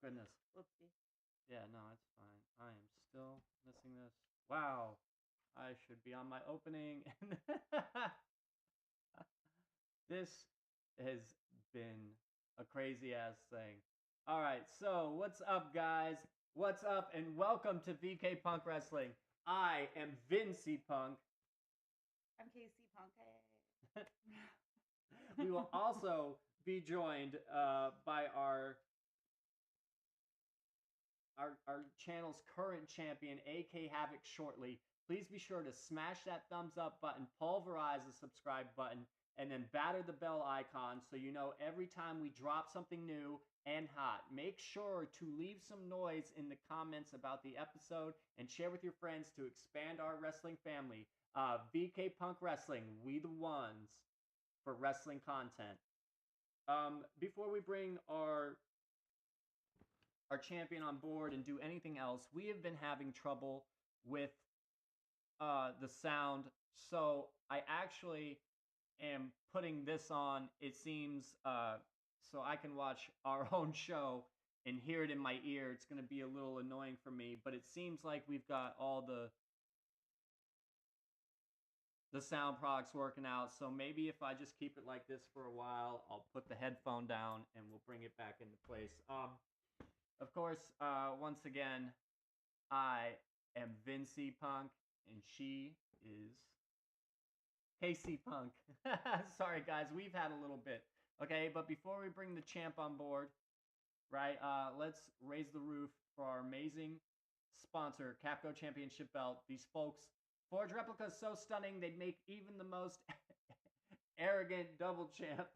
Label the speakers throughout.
Speaker 1: goodness.
Speaker 2: Whoopsie.
Speaker 1: Yeah, no, it's fine. I am still missing this. Wow. I should be on my opening. This has been a crazy ass thing. All right, so what's up, guys? What's up, and welcome to VK Punk Wrestling. I am Vincy Punk.
Speaker 2: I'm Casey Punk.
Speaker 1: We will also be joined by our channel's current champion, AK Havoc, shortly. Please be sure to smash that thumbs up button, pulverize the subscribe button, and then batter the bell icon so you know every time we drop something new and hot. Make sure to leave some noise in the comments about the episode and share with your friends to expand our wrestling family. VK Punk Wrestling, we the ones for wrestling content. Before we bring our champion on board and do anything else, we have been having trouble with the sound. So I actually am putting this on, it seems, so I can watch our own show and hear it in my ear. It's going to be a little annoying for me, but it seems like we've got all the sound products working out. So maybe if I just keep it like this for a while, I'll put the headphone down and we'll bring it back into place. Of course, once again, I am Vincy Punk, and she is Casey Punk. Sorry, guys, we've had a little bit. Okay, but before we bring the champ on board, right, let's raise the roof for our amazing sponsor, Capco Championship Belt. These folks forge replicas so stunning they'd make even the most arrogant double champ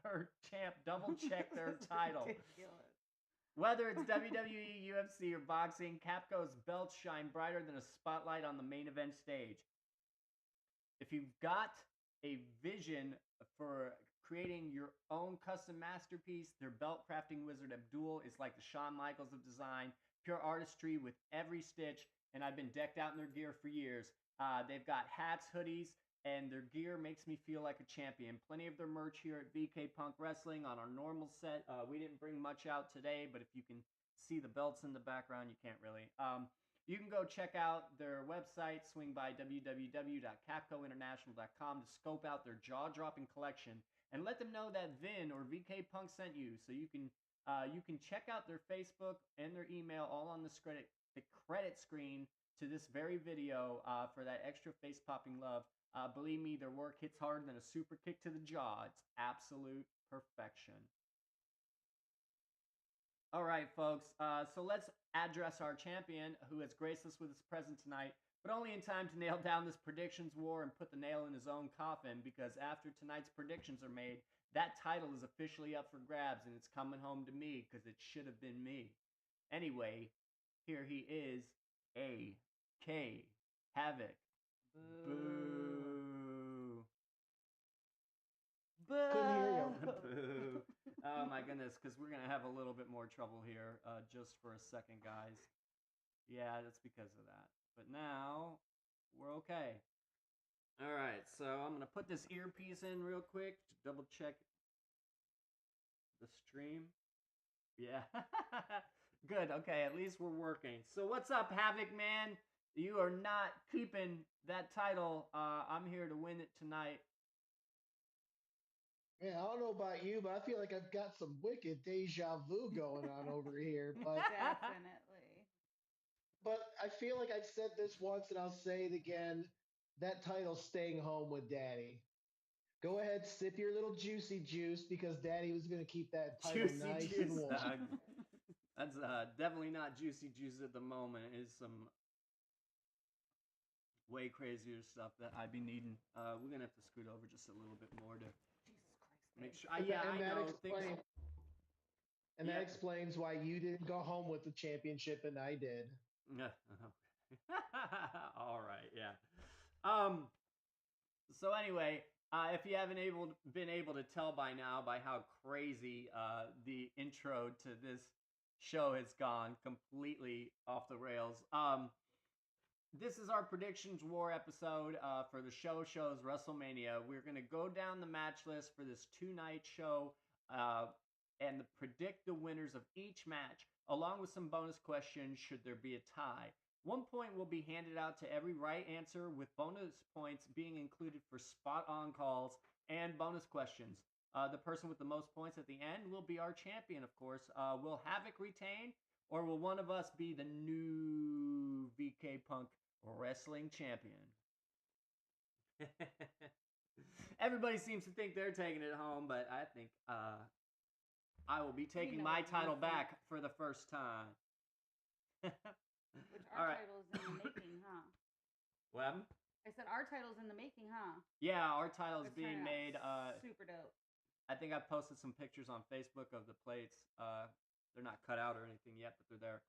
Speaker 1: or champ double check their title.
Speaker 2: Ridiculous.
Speaker 1: Whether it's WWE, UFC, or boxing, Capco's belts shine brighter than a spotlight on the main event stage. If you've got a vision for creating your own custom masterpiece, their belt crafting wizard Abdul is like the Shawn Michaels of design, pure artistry with every stitch, and I've been decked out in their gear for years. They've got hats, hoodies, and their gear makes me feel like a champion. Plenty of their merch here at VK Punk Wrestling on our normal set. We didn't bring much out today, but if you can see the belts in the background, you can't really. You can go check out their website, swing by www.capcointernational.com to scope out their jaw-dropping collection and let them know that Vin or VK Punk sent you. So you can check out their Facebook and their email all on the credit screen to this very video for that extra face-popping love. Believe me, their work hits harder than a super kick to the jaw. It's absolute perfection. All right, folks. So let's address our champion, who has graced us with his presence tonight, but only in time to nail down this predictions war and put the nail in his own coffin, because after tonight's predictions are made, that title is officially up for grabs, and it's coming home to me, because it should have been me. Anyway, here he is, AK Havoc. Boo.
Speaker 3: Couldn't hear you.
Speaker 1: Boo. Oh my goodness, because we're going to have a little bit more trouble here just for a second, guys. Yeah, that's because of that. But now, we're okay. All right, so I'm going to put this earpiece in real quick to double check the stream. Yeah. Good, okay, at least we're working. So what's up, Havoc, man? You are not keeping that title. I'm here to win it tonight.
Speaker 3: Man, I don't know about you, but I feel like I've got some wicked deja vu going on over here. But
Speaker 2: Definitely.
Speaker 3: I feel like I've said this once and I'll say it again. That title's staying home with Daddy. Go ahead, sip your little juicy juice because Daddy was going to keep that title
Speaker 1: Juicy
Speaker 3: nice
Speaker 1: juice.
Speaker 3: and warm.
Speaker 1: That's definitely not juicy juice at the moment. It's some way crazier stuff that I'd be needing. We're gonna have to scoot over just a little bit more to
Speaker 2: Jesus Christ.
Speaker 1: make sure.
Speaker 3: And
Speaker 1: Yeah, I
Speaker 3: that
Speaker 1: know.
Speaker 3: explains, and that
Speaker 1: Yeah.
Speaker 3: explains why you didn't go home with the championship and I did.
Speaker 1: All right. Yeah. So anyway, if you haven't been able to tell by now by how crazy the intro to this show has gone completely off the rails. This is our predictions war episode for the shows WrestleMania. We're gonna go down the match list for this 2-night show. and predict the winners of each match, along with some bonus questions should there be a tie. 1 point will be handed out to every right answer, with bonus points being included for spot-on calls and bonus questions. The person with the most points at the end will be our champion, of course. Will Havoc retain, or will one of us be the new VK Punk Wrestling Champion? Everybody seems to think they're taking it home, but I think I will be taking
Speaker 2: know
Speaker 1: my
Speaker 2: what you
Speaker 1: title
Speaker 2: think.
Speaker 1: back for the first time.
Speaker 2: Which
Speaker 1: All
Speaker 2: our
Speaker 1: right.
Speaker 2: title's in the making, huh?
Speaker 1: What happened?
Speaker 2: I said our title's in the making, huh?
Speaker 1: Yeah, our title's
Speaker 2: It's
Speaker 1: being
Speaker 2: turning out
Speaker 1: made.
Speaker 2: super dope.
Speaker 1: I think I posted some pictures on Facebook of the plates. They're not cut out or anything yet, but they're there.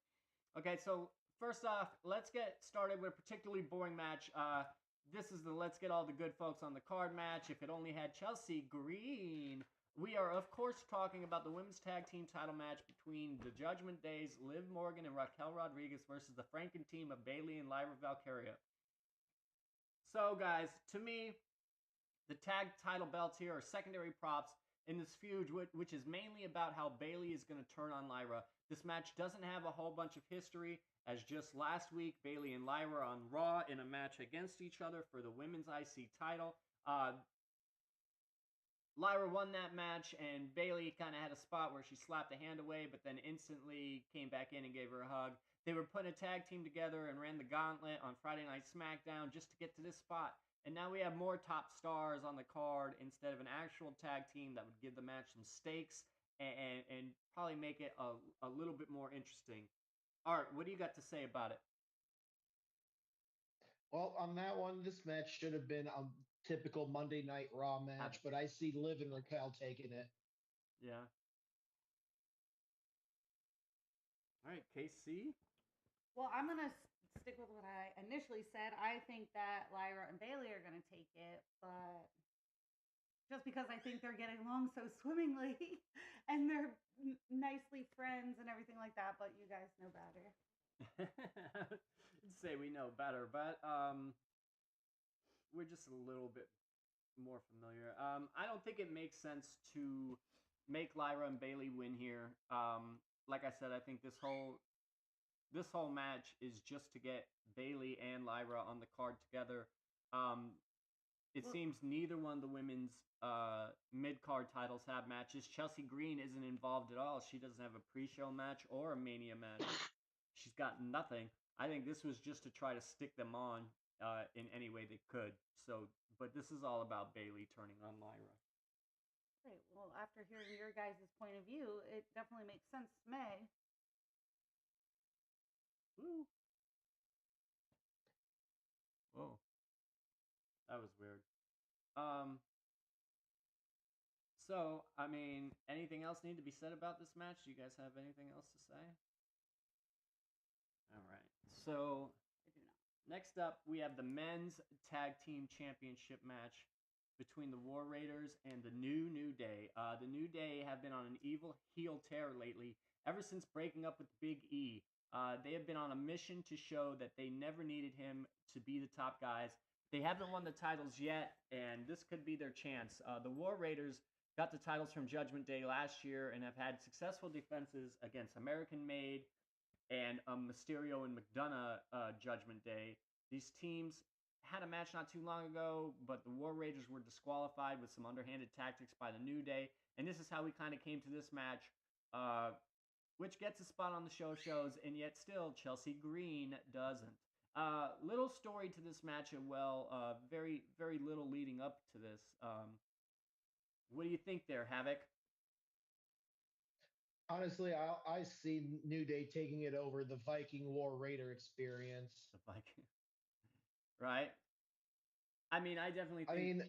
Speaker 1: Okay, so first off, let's get started with a particularly boring match. This is the Let's Get All the Good Folks on the Card match. If it only had Chelsea Green. We are, of course, talking about the women's tag team title match between the Judgment Days, Liv Morgan and Raquel Rodriguez versus the Franken team of Bayley and Lyra Valkyria. So, guys, to me, the tag title belts here are secondary props in this feud, which is mainly about how Bayley is going to turn on Lyra. This match doesn't have a whole bunch of history, as just last week, Bayley and Lyra on Raw in a match against each other for the women's IC title. Lyra won that match, and Bayley kind of had a spot where she slapped a hand away, but then instantly came back in and gave her a hug. They were putting a tag team together and ran the gauntlet on Friday Night SmackDown just to get to this spot. And now we have more top stars on the card instead of an actual tag team that would give the match some stakes and probably make it a little bit more interesting. Art, what do you got to say about it?
Speaker 3: Well, on that one, this match should have been a typical Monday Night Raw match, but I see Liv and Raquel taking it.
Speaker 1: Yeah. All right, KC?
Speaker 2: Well, I'm going to stick with what I initially said. I think that Lyra and Bayley are going to take it, but just because I think they're getting along so swimmingly and they're nicely friends and everything like that, but you guys know better.
Speaker 1: I'd say we know better, but we're just a little bit more familiar. I don't think it makes sense to make Lyra and Bayley win here. Like I said, I think this whole match is just to get Bayley and Lyra on the card together. It seems neither one of the women's mid-card titles have matches. Chelsea Green isn't involved at all. She doesn't have a pre-show match or a Mania match. She's got nothing. I think this was just to try to stick them on in any way they could. So, but this is all about Bayley turning on Lyra.
Speaker 2: Great. Well, after hearing your guys' point of view, it definitely makes sense to me.
Speaker 1: Woo. Whoa. That was weird. So, I mean, anything else need to be said about this match? Do you guys have anything else to say? All right. So,
Speaker 2: I do not.
Speaker 1: next up, we have the men's tag team championship match between the War Raiders and the New Day. The New Day have been on an evil heel tear lately, ever since breaking up with Big E. They have been on a mission to show that they never needed him to be the top guys. They haven't won the titles yet, and this could be their chance. The War Raiders got the titles from Judgment Day last year and have had successful defenses against American Made and Mysterio and McDonough Judgment Day. These teams had a match not too long ago, but the War Raiders were disqualified with some underhanded tactics by the New Day, and this is how we kind of came to this match, which gets a spot on the shows, and yet still Chelsea Green doesn't. Little story to this match as well. Very, very little leading up to this. What do you think there, Havoc?
Speaker 3: Honestly, I see New Day taking it over the Viking War Raider experience.
Speaker 1: The Viking. Right? I mean, I definitely think...
Speaker 3: I mean,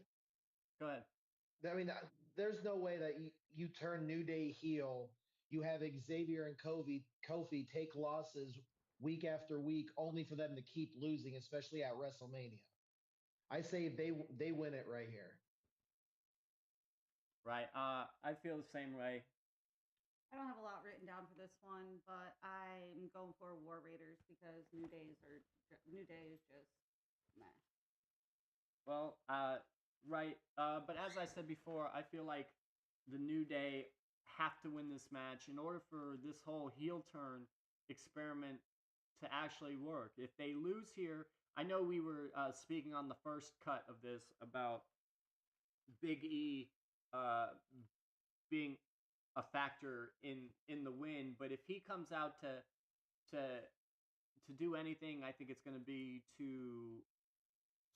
Speaker 1: go ahead.
Speaker 3: I mean, there's no way that you turn New Day heel. You have Xavier and Kofi take losses week after week, only for them to keep losing, especially at WrestleMania. I say they win it right here.
Speaker 1: Right. I feel the same way.
Speaker 2: I don't have a lot written down for this one, but I'm going for War Raiders because New Day is just meh.
Speaker 1: Well, right. But as I said before, I feel like the New Day have to win this match in order for this whole heel turn experiment to actually work. If they lose here, I know we were speaking on the first cut of this about Big E uh, being a factor in the win, but if he comes out to do anything, I think it's going to be to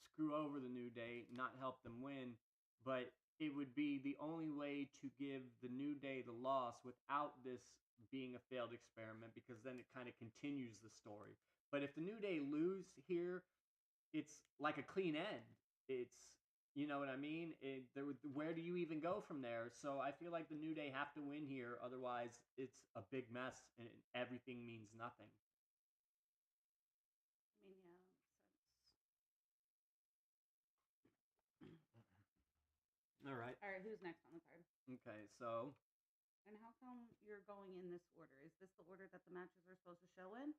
Speaker 1: screw over the New Day, not help them win. But it would be the only way to give the New Day the loss without this being a failed experiment, because then it kind of continues the story. But if the New Day lose here, it's like a clean end. It's, you know what I mean? Where do you even go from there? So I feel like the New Day have to win here, otherwise it's a big mess and everything means nothing.
Speaker 2: I mean, yeah,
Speaker 1: All right.
Speaker 2: all right, who's next on the card?
Speaker 1: Okay, so
Speaker 2: And how come you're going in this order? Is this the order that the matches were supposed to show in?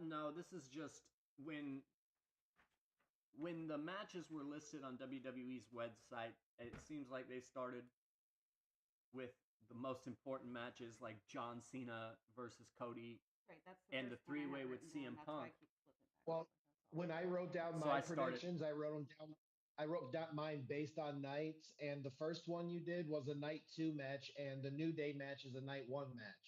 Speaker 1: no, this is just when the matches were listed on WWE's website, it seems like they started with the most important matches like John Cena versus Cody.
Speaker 2: Right, that's
Speaker 1: And the
Speaker 2: first one I
Speaker 1: three-way
Speaker 2: have
Speaker 1: with
Speaker 2: written down.
Speaker 1: CM
Speaker 2: That's why I
Speaker 1: Punk.
Speaker 2: keep flipping back.
Speaker 3: Well, when I wrote down
Speaker 1: So
Speaker 3: my
Speaker 1: I started-
Speaker 3: predictions, I wrote them down. I wrote down mine based on nights, and the first one you did was a night 2 match, and the New Day match is a night 1 match.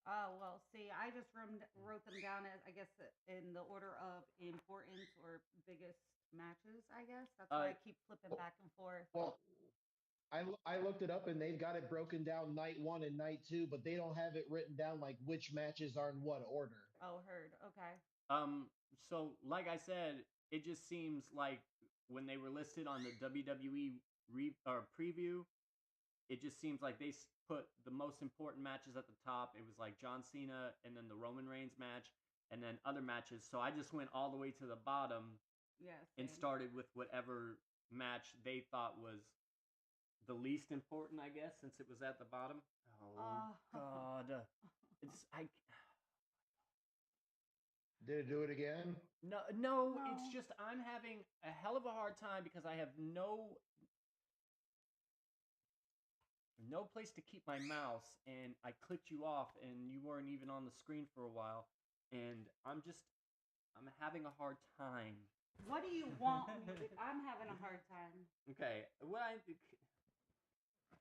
Speaker 2: Oh, well, see, I just wrote them down as, I guess, in the order of importance or biggest matches, I guess. That's why I keep flipping back and forth.
Speaker 3: Well, I looked it up, and they've got it broken down night 1 and night 2, but they don't have it written down like which matches are in what order.
Speaker 2: Oh, heard. Okay.
Speaker 1: So like I said, it just seems like when they were listed on the WWE preview, it just seems like they put the most important matches at the top. It was like John Cena and then the Roman Reigns match and then other matches. So I just went all the way to the bottom
Speaker 2: Yeah.
Speaker 1: and
Speaker 2: same.
Speaker 1: started with whatever match they thought was the least important, I guess, since it was at the bottom. Oh God, it's
Speaker 3: Did it do it again?
Speaker 1: No,
Speaker 2: No.
Speaker 1: it's just I'm having a hell of a hard time because I have no place to keep my mouse, and I clicked you off, and you weren't even on the screen for a while, and I'm having a hard time.
Speaker 2: What do you want me to? I'm having a hard time.
Speaker 1: Okay,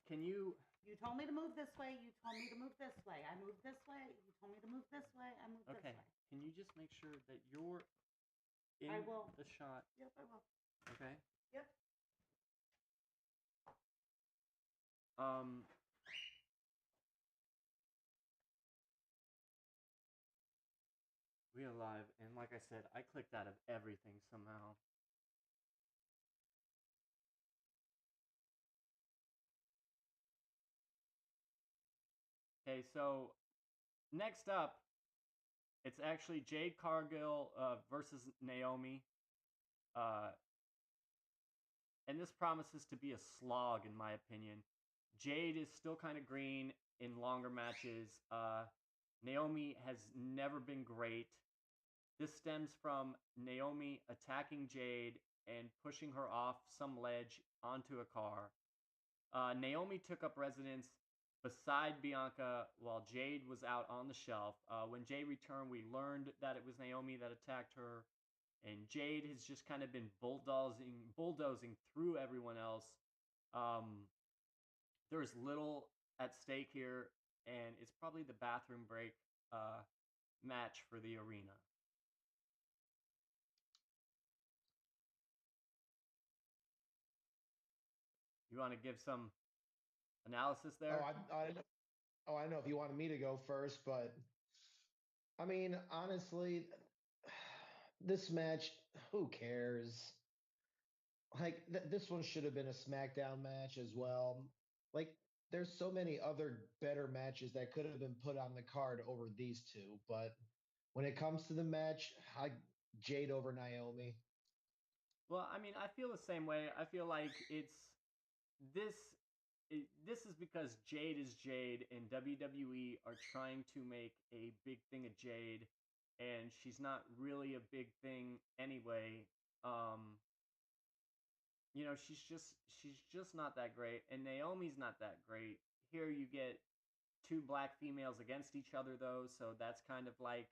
Speaker 1: can you?
Speaker 2: You told me to move this way. You told me to move this way. I moved this way. You told me to move this way. I moved
Speaker 1: Okay,
Speaker 2: this way.
Speaker 1: can you just make sure that you're in
Speaker 2: I will.
Speaker 1: the shot?
Speaker 2: Yep, I will.
Speaker 1: Okay.
Speaker 2: Yep.
Speaker 1: We are live, and like I said, I clicked out of everything somehow. Okay, so next up, it's actually Jade Cargill versus Naomi. And this promises to be a slog, in my opinion. Jade is still kind of green in longer matches. Naomi has never been great. This stems from Naomi attacking Jade and pushing her off some ledge onto a car. Naomi took up residence beside Bianca while Jade was out on the shelf. When Jade returned, we learned that it was Naomi that attacked her, and Jade has just kind of been bulldozing through everyone else. There's little at stake here, and it's probably the bathroom break match for the arena. You want to give some analysis there?
Speaker 3: I know if you wanted me to go first, but I mean, honestly, this match, who cares? Like, this one should have been a SmackDown match as well. Like, there's so many other better matches that could have been put on the card over these two, but when it comes to the match, Jade over Naomi.
Speaker 1: Well, I mean, I feel the same way. I feel like this this is because Jade is Jade, and WWE are trying to make a big thing of Jade, and she's not really a big thing anyway. You know, she's just not that great, and Naomi's not that great. Here you get two black females against each other though, so that's kind of like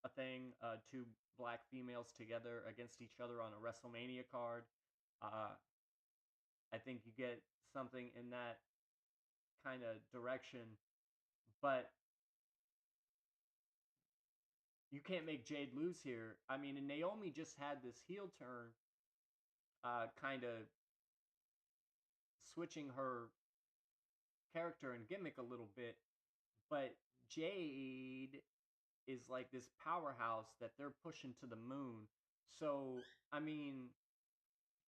Speaker 1: a thing. Two black females together against each other on a WrestleMania card. I think you get something in that kind of direction, but you can't make Jade lose here. I mean, and Naomi just had this heel turn, kind of switching her character and gimmick a little bit, but Jade is like this powerhouse that they're pushing to the moon. So, I mean,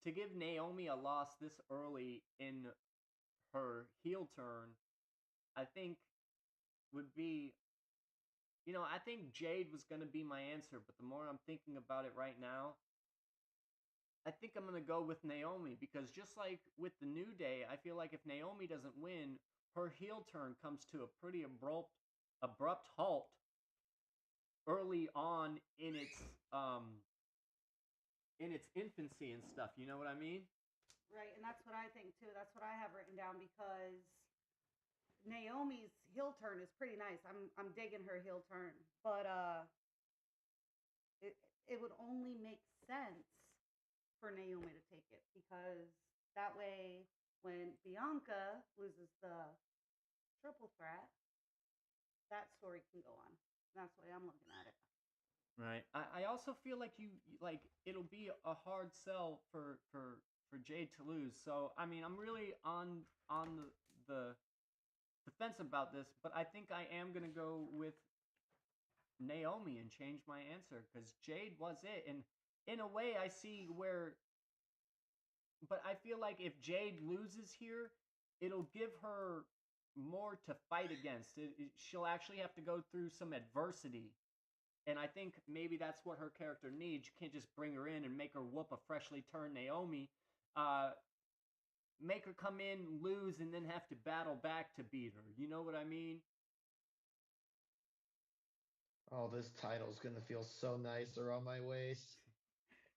Speaker 1: to give Naomi a loss this early in her heel turn, I think would be, I think Jade was going to be my answer, but the more I'm thinking about it right now, I think I'm going to go with Naomi, because just like with the New Day, I feel like if Naomi doesn't win, her heel turn comes to a pretty abrupt halt early on in its infancy and stuff. You know what I mean?
Speaker 2: Right, and that's what I think too. That's what I have written down, because Naomi's heel turn is pretty nice. I'm digging her heel turn, but it would only make sense for Naomi to take it, because that way when Bianca loses the triple threat, that story can go on. That's the way I'm looking at it.
Speaker 1: Right. I also feel like it'll be a hard sell for Jade to lose. So I mean, I'm really on the fence about this, but I think I am gonna go with Naomi and change my answer, because Jade was it, and in a way I see where. But I feel like if Jade loses here, it'll give her more to fight against. She'll actually have to go through some adversity. And I think maybe that's what her character needs. You can't just bring her in and make her whoop a freshly turned Naomi. Make her come in, lose, and then have to battle back to beat her. You know what I mean?
Speaker 3: Oh, this title's gonna feel so nice around my waist.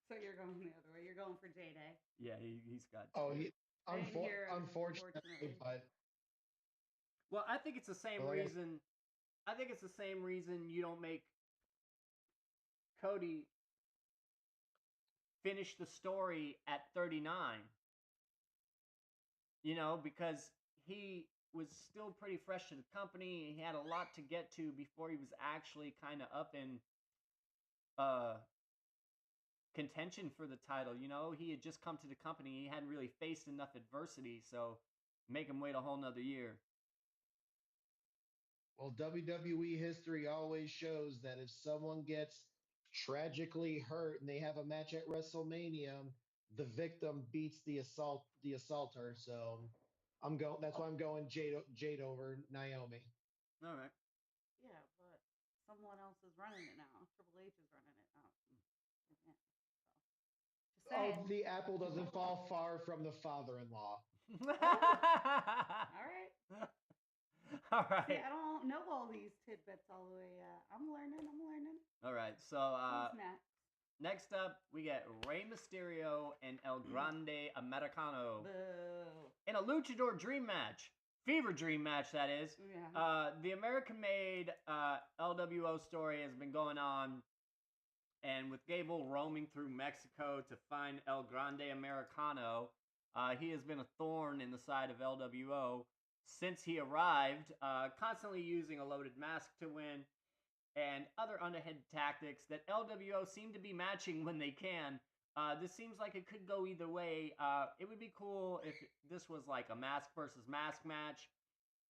Speaker 2: So you're going the other way. You're going for Jade.
Speaker 1: Yeah, he's got.
Speaker 3: Oh,
Speaker 2: I didn't hear
Speaker 3: unfortunately, but
Speaker 1: well, I think it's the same reason. I think it's the same reason you don't make Cody finish the story at 39. Because he was still pretty fresh to the company. He had a lot to get to before he was actually kind of up in contention for the title. He had just come to the company. He hadn't really faced enough adversity, so make him wait a whole nother year.
Speaker 3: Well, WWE history always shows that if someone gets tragically hurt and they have a match at WrestleMania, the victim beats the assaulter. So that's why I'm going Jade over Naomi.
Speaker 1: All right.
Speaker 2: Yeah, but someone else is running it now. Triple H is running it now. Just saying.
Speaker 3: Oh, the apple doesn't fall far from the father-in-law.
Speaker 2: All right.
Speaker 1: All right.
Speaker 2: See, I don't know all these tidbits all the way yet. I'm learning.
Speaker 1: All right. So
Speaker 2: Who's next?
Speaker 1: next up, we get Rey Mysterio and El Grande Americano
Speaker 2: Boo.
Speaker 1: in a Luchador Dream match. Fever Dream match, that is.
Speaker 2: Yeah.
Speaker 1: The American-made LWO story has been going on, and with Gable roaming through Mexico to find El Grande Americano, he has been a thorn in the side of LWO since he arrived, constantly using a loaded mask to win, and other underhand tactics that LWO seem to be matching when they can. This seems like it could go either way. It would be cool if this was like a mask versus mask match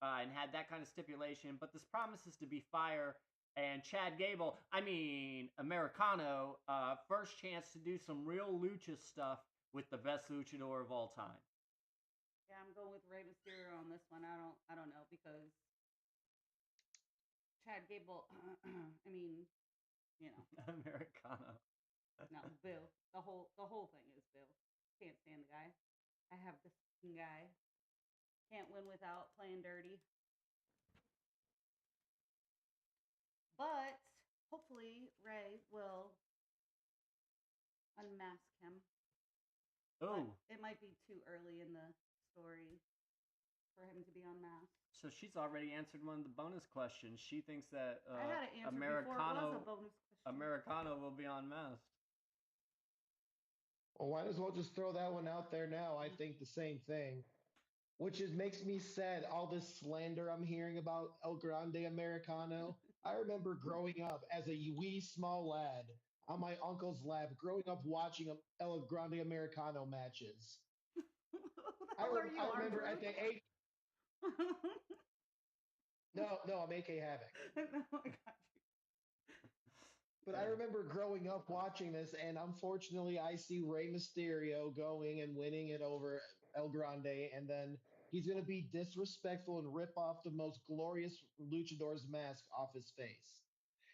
Speaker 1: and had that kind of stipulation, but this promises to be fire. And Chad Gable, Americano, first chance to do some real lucha stuff with the best luchador of all time.
Speaker 2: Yeah, I'm going with Rey Mysterio on this one. I don't know, because Chad Gable.
Speaker 1: Americano.
Speaker 2: No, Bill. The whole thing is Bill. Can't stand the guy. I have this guy. Can't win without playing dirty. But hopefully Ray will unmask him.
Speaker 1: Oh.
Speaker 2: It might be too early in the story for him to be unmasked.
Speaker 1: So she's already answered one of the bonus questions. She thinks that
Speaker 2: I had it answered before it was a bonus question.
Speaker 1: Americano will be unmasked.
Speaker 3: Well, might as well just throw that one out there now. I think the same thing, which is makes me sad. All this slander I'm hearing about El Grande Americano. I remember growing up as a wee small lad on my uncle's lap, growing up watching El Grande Americano matches.
Speaker 2: Who the hell are you,
Speaker 3: I remember
Speaker 2: Arthur?
Speaker 3: at the age. No, I'm AK Havoc.
Speaker 2: No, I got you.
Speaker 3: But I remember growing up watching this, and unfortunately, I see Rey Mysterio going and winning it over El Grande, and then he's going to be disrespectful and rip off the most glorious luchador's mask off his face.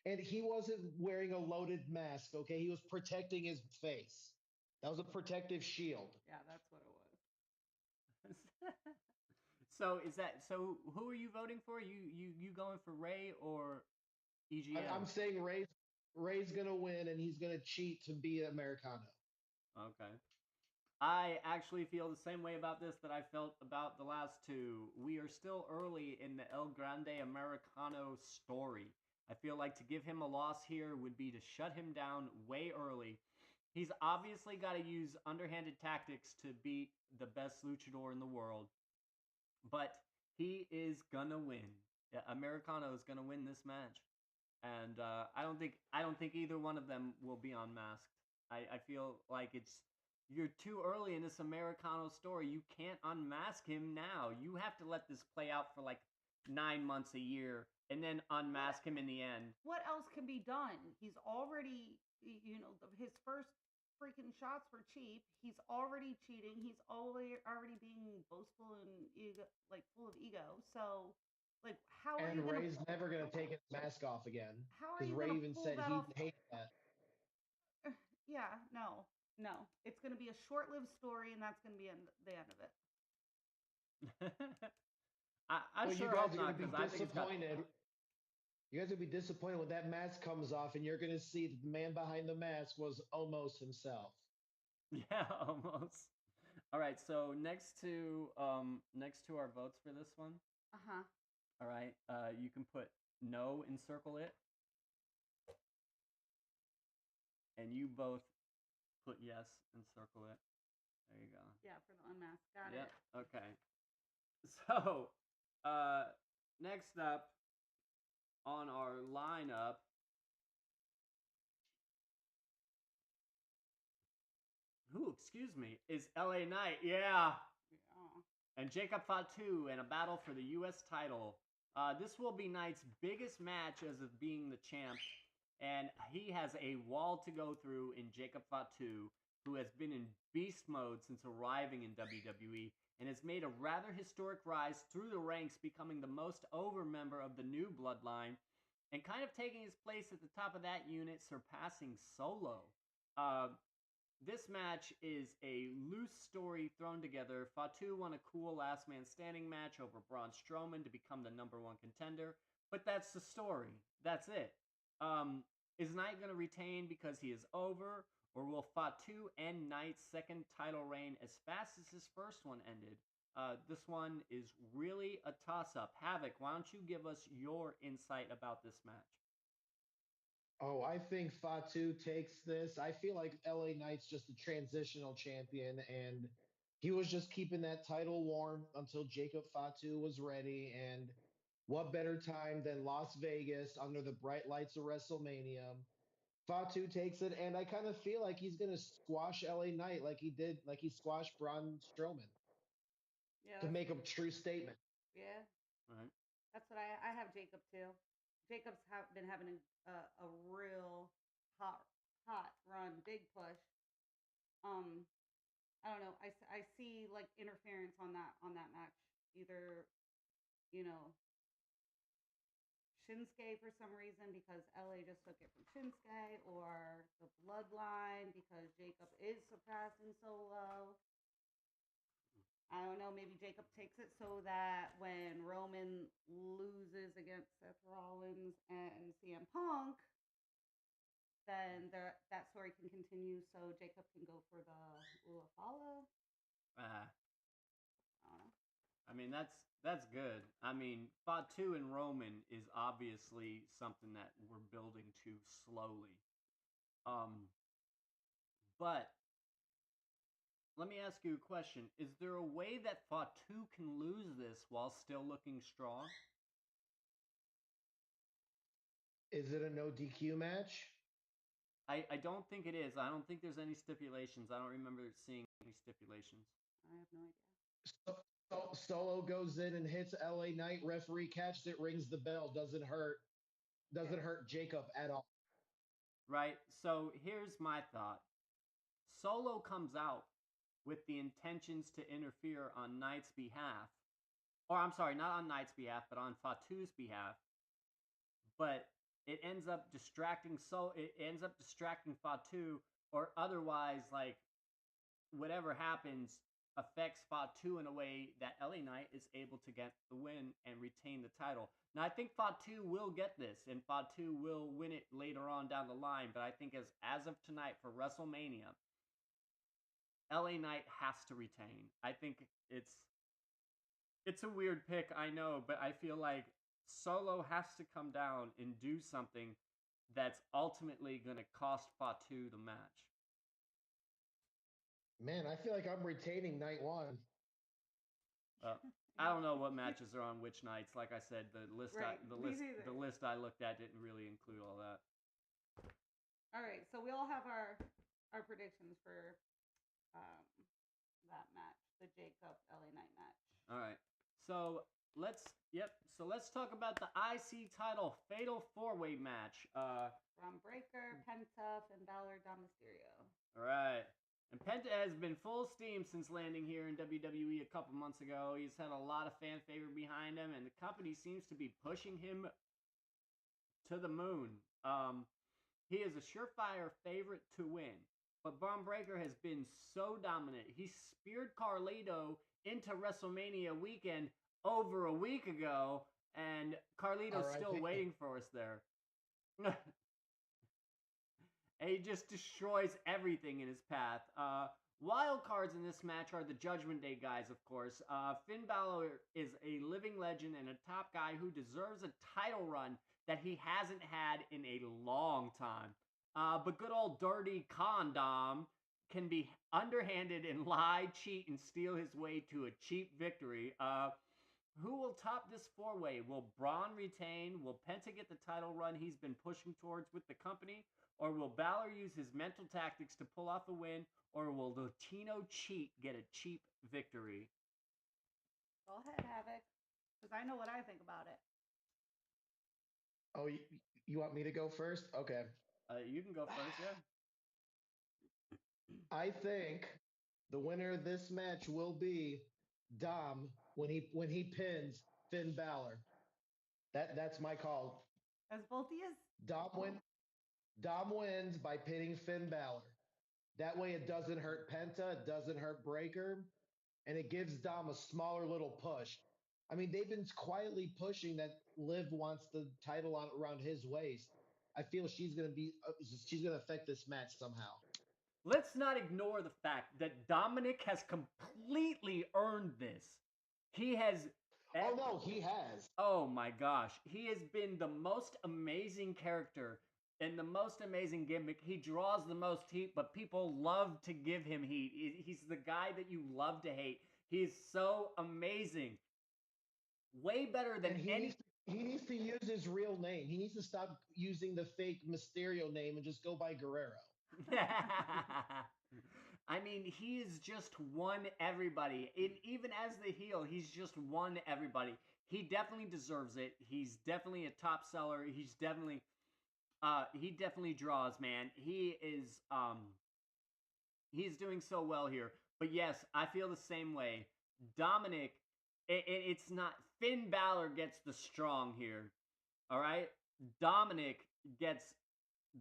Speaker 3: And he wasn't wearing a loaded mask, okay? He was protecting his face. That was a protective shield.
Speaker 2: Yeah, that's what it was.
Speaker 1: So who are you voting for? You going for Ray or EGM?
Speaker 3: I'm saying Ray's gonna win, and he's gonna cheat to be Americano.
Speaker 1: Okay. I actually feel the same way about this that I felt about the last two. We are still early in the El Grande Americano story. I feel like to give him a loss here would be to shut him down way early. He's obviously got to use underhanded tactics to beat the best luchador in the world, but he is gonna win. Yeah, Americano is gonna win this match, and I don't think either one of them will be unmasked. I feel like you're too early in this Americano story. You can't unmask him now. You have to let this play out for like 9 months, a year, and then unmask him in the end.
Speaker 2: What else can be done? He's already, his first freaking shots were cheap. He's already cheating. He's already being boastful and ego, like full of ego. So, like, how are you
Speaker 3: Ray's never gonna take his mask off again.
Speaker 2: How are
Speaker 3: because
Speaker 2: you
Speaker 3: Ray
Speaker 2: gonna
Speaker 3: even
Speaker 2: pull
Speaker 3: said
Speaker 2: that
Speaker 3: he
Speaker 2: off?
Speaker 3: hates that.
Speaker 2: Yeah, no. It's going to be a short-lived story, and that's going to be the end of it.
Speaker 1: I
Speaker 3: Well,
Speaker 1: sure
Speaker 3: you guys
Speaker 1: hope
Speaker 3: are
Speaker 1: not,
Speaker 3: gonna be
Speaker 1: because I think it's got.
Speaker 3: disappointed. You guys will be disappointed when that mask comes off, and you're gonna see that the man behind the mask was Omos himself.
Speaker 1: Yeah, almost. All right, so next to our votes for this one.
Speaker 2: Uh-huh.
Speaker 1: All right, you can put no and circle it, and you both put yes and circle it. There you go.
Speaker 2: Yeah, for the unmasked. Got
Speaker 1: Yep.
Speaker 2: it.
Speaker 1: Okay. So, next up on our lineup, excuse me, is LA Knight. Yeah. And Jacob Fatu in a battle for the U.S. title. This will be Knight's biggest match as of being the champ, and he has a wall to go through in Jacob Fatu, who has been in beast mode since arriving in WWE, and has made a rather historic rise through the ranks, becoming the most over member of the new bloodline, and kind of taking his place at the top of that unit, surpassing Solo. This match is a loose story thrown together. Fatu won a cool last man standing match over Braun Strowman to become the #1 contender, but that's the story. That's it. Is Knight going to retain because he is over, or will Fatu end Knight's second title reign as fast as his first one ended? This one is really a toss-up. Havoc, why don't you give us your insight about this match?
Speaker 3: Oh, I think Fatu takes this. I feel like LA Knight's just a transitional champion, and he was just keeping that title warm until Jacob Fatu was ready. And what better time than Las Vegas under the bright lights of WrestleMania? Fatu takes it, and I kind of feel like he's going to squash LA Knight like he squashed Braun Strowman
Speaker 2: Yeah.
Speaker 3: to make a true statement.
Speaker 2: Yeah.
Speaker 1: Right.
Speaker 2: That's what I have Jacob too. Jacob's been having a real hot run, big push. I don't know. I see like interference on that match. Either, you know, Shinsuke for some reason because LA just took it from Shinsuke, or the bloodline because Jacob is surpassing Solo. I don't know, maybe Jacob takes it so that when Roman loses against Seth Rollins and CM Punk, then that story can continue so Jacob can go for the Ulafala.
Speaker 1: I
Speaker 2: I don't know.
Speaker 1: mean, That's good. I mean, Fatu and Roman is obviously something that we're building to slowly. Um, but let me ask you a question. Is there a way that Fatu can lose this while still looking strong?
Speaker 3: Is it a no DQ match?
Speaker 1: I don't think it is. I don't think there's any stipulations. I don't remember seeing any stipulations.
Speaker 2: I have no idea.
Speaker 3: Solo goes in and hits LA Knight. Referee catches it, rings the bell. Doesn't hurt. Doesn't
Speaker 2: Yeah.
Speaker 3: hurt Jacob at all.
Speaker 1: Right? So here's my thought. Solo comes out with the intentions to interfere on Knight's behalf. Or I'm sorry, not on Knight's behalf, but on Fatu's behalf. But it ends up distracting Fatu, or otherwise, like, whatever happens affects Fatu in a way that LA Knight is able to get the win and retain the title. Now, I think Fatu will get this, and Fatu will win it later on down the line, but I think as of tonight for WrestleMania, LA Knight has to retain. I think it's a weird pick, I know, but I feel like Solo has to come down and do something that's ultimately going to cost Fatu the match.
Speaker 3: Man, I feel like I'm retaining night one.
Speaker 1: I don't know what matches are on which nights. Like I said, the list
Speaker 2: neither.
Speaker 1: the list I looked at didn't really include all that.
Speaker 2: All right, so we all have our predictions for that match, the Jacob LA Knight match.
Speaker 1: All right, so let's talk about the IC title fatal 4-way match.
Speaker 2: Bron Breakker, Penta, Finn Balor, Dom Mysterio.
Speaker 1: All right. And Penta has been full steam since landing here in WWE a couple months ago. He's had a lot of fan favor behind him, and the company seems to be pushing him to the moon. He is a surefire favorite to win, but Bron Breakker has been so dominant. He speared Carlito into WrestleMania weekend over a week ago, and Carlito's still waiting for us there. And he just destroys everything in his path. Wild cards in this match are the Judgment Day guys, of course. Finn Balor is a living legend and a top guy who deserves a title run that he hasn't had in a long time. But good old Dirty Condom can be underhanded and lie, cheat, and steal his way to a cheap victory. Who will top this 4-way? Will Braun retain? Will Penta get the title run he's been pushing towards with the company? Or will Balor use his mental tactics to pull off a win? Or will Latino Cheat get a cheap victory?
Speaker 2: Go ahead, Havoc, because I know what I think about it.
Speaker 3: Oh, you want me to go first? Okay.
Speaker 1: You can go first, yeah.
Speaker 3: I think the winner of this match will be Dom when he pins Finn Balor. That's my call.
Speaker 2: As both he is.
Speaker 3: Dom wins by pinning Finn Balor. That way it doesn't hurt Penta, it doesn't hurt Breakker, and it gives Dom a smaller little push. I mean, they've been quietly pushing that Liv wants the title around his waist. I feel she's going to affect this match somehow.
Speaker 1: Let's not ignore the fact that Dominic has completely earned this. He has.
Speaker 3: Oh no, he has.
Speaker 1: Oh my gosh. He has been the most amazing character and the most amazing gimmick. He draws the most heat, but people love to give him heat. He's the guy that you love to hate. He's so amazing. Way better than any.
Speaker 3: He needs to use his real name. He needs to stop using the fake Mysterio name and just go by Guerrero.
Speaker 1: I mean, he is just won everybody. Even as the heel, he's just won everybody. He definitely deserves it. He's definitely a top seller. He definitely draws, man. He's doing so well here. But yes, I feel the same way. Dominic, it's not Finn Balor gets the strong here. All right? Dominic gets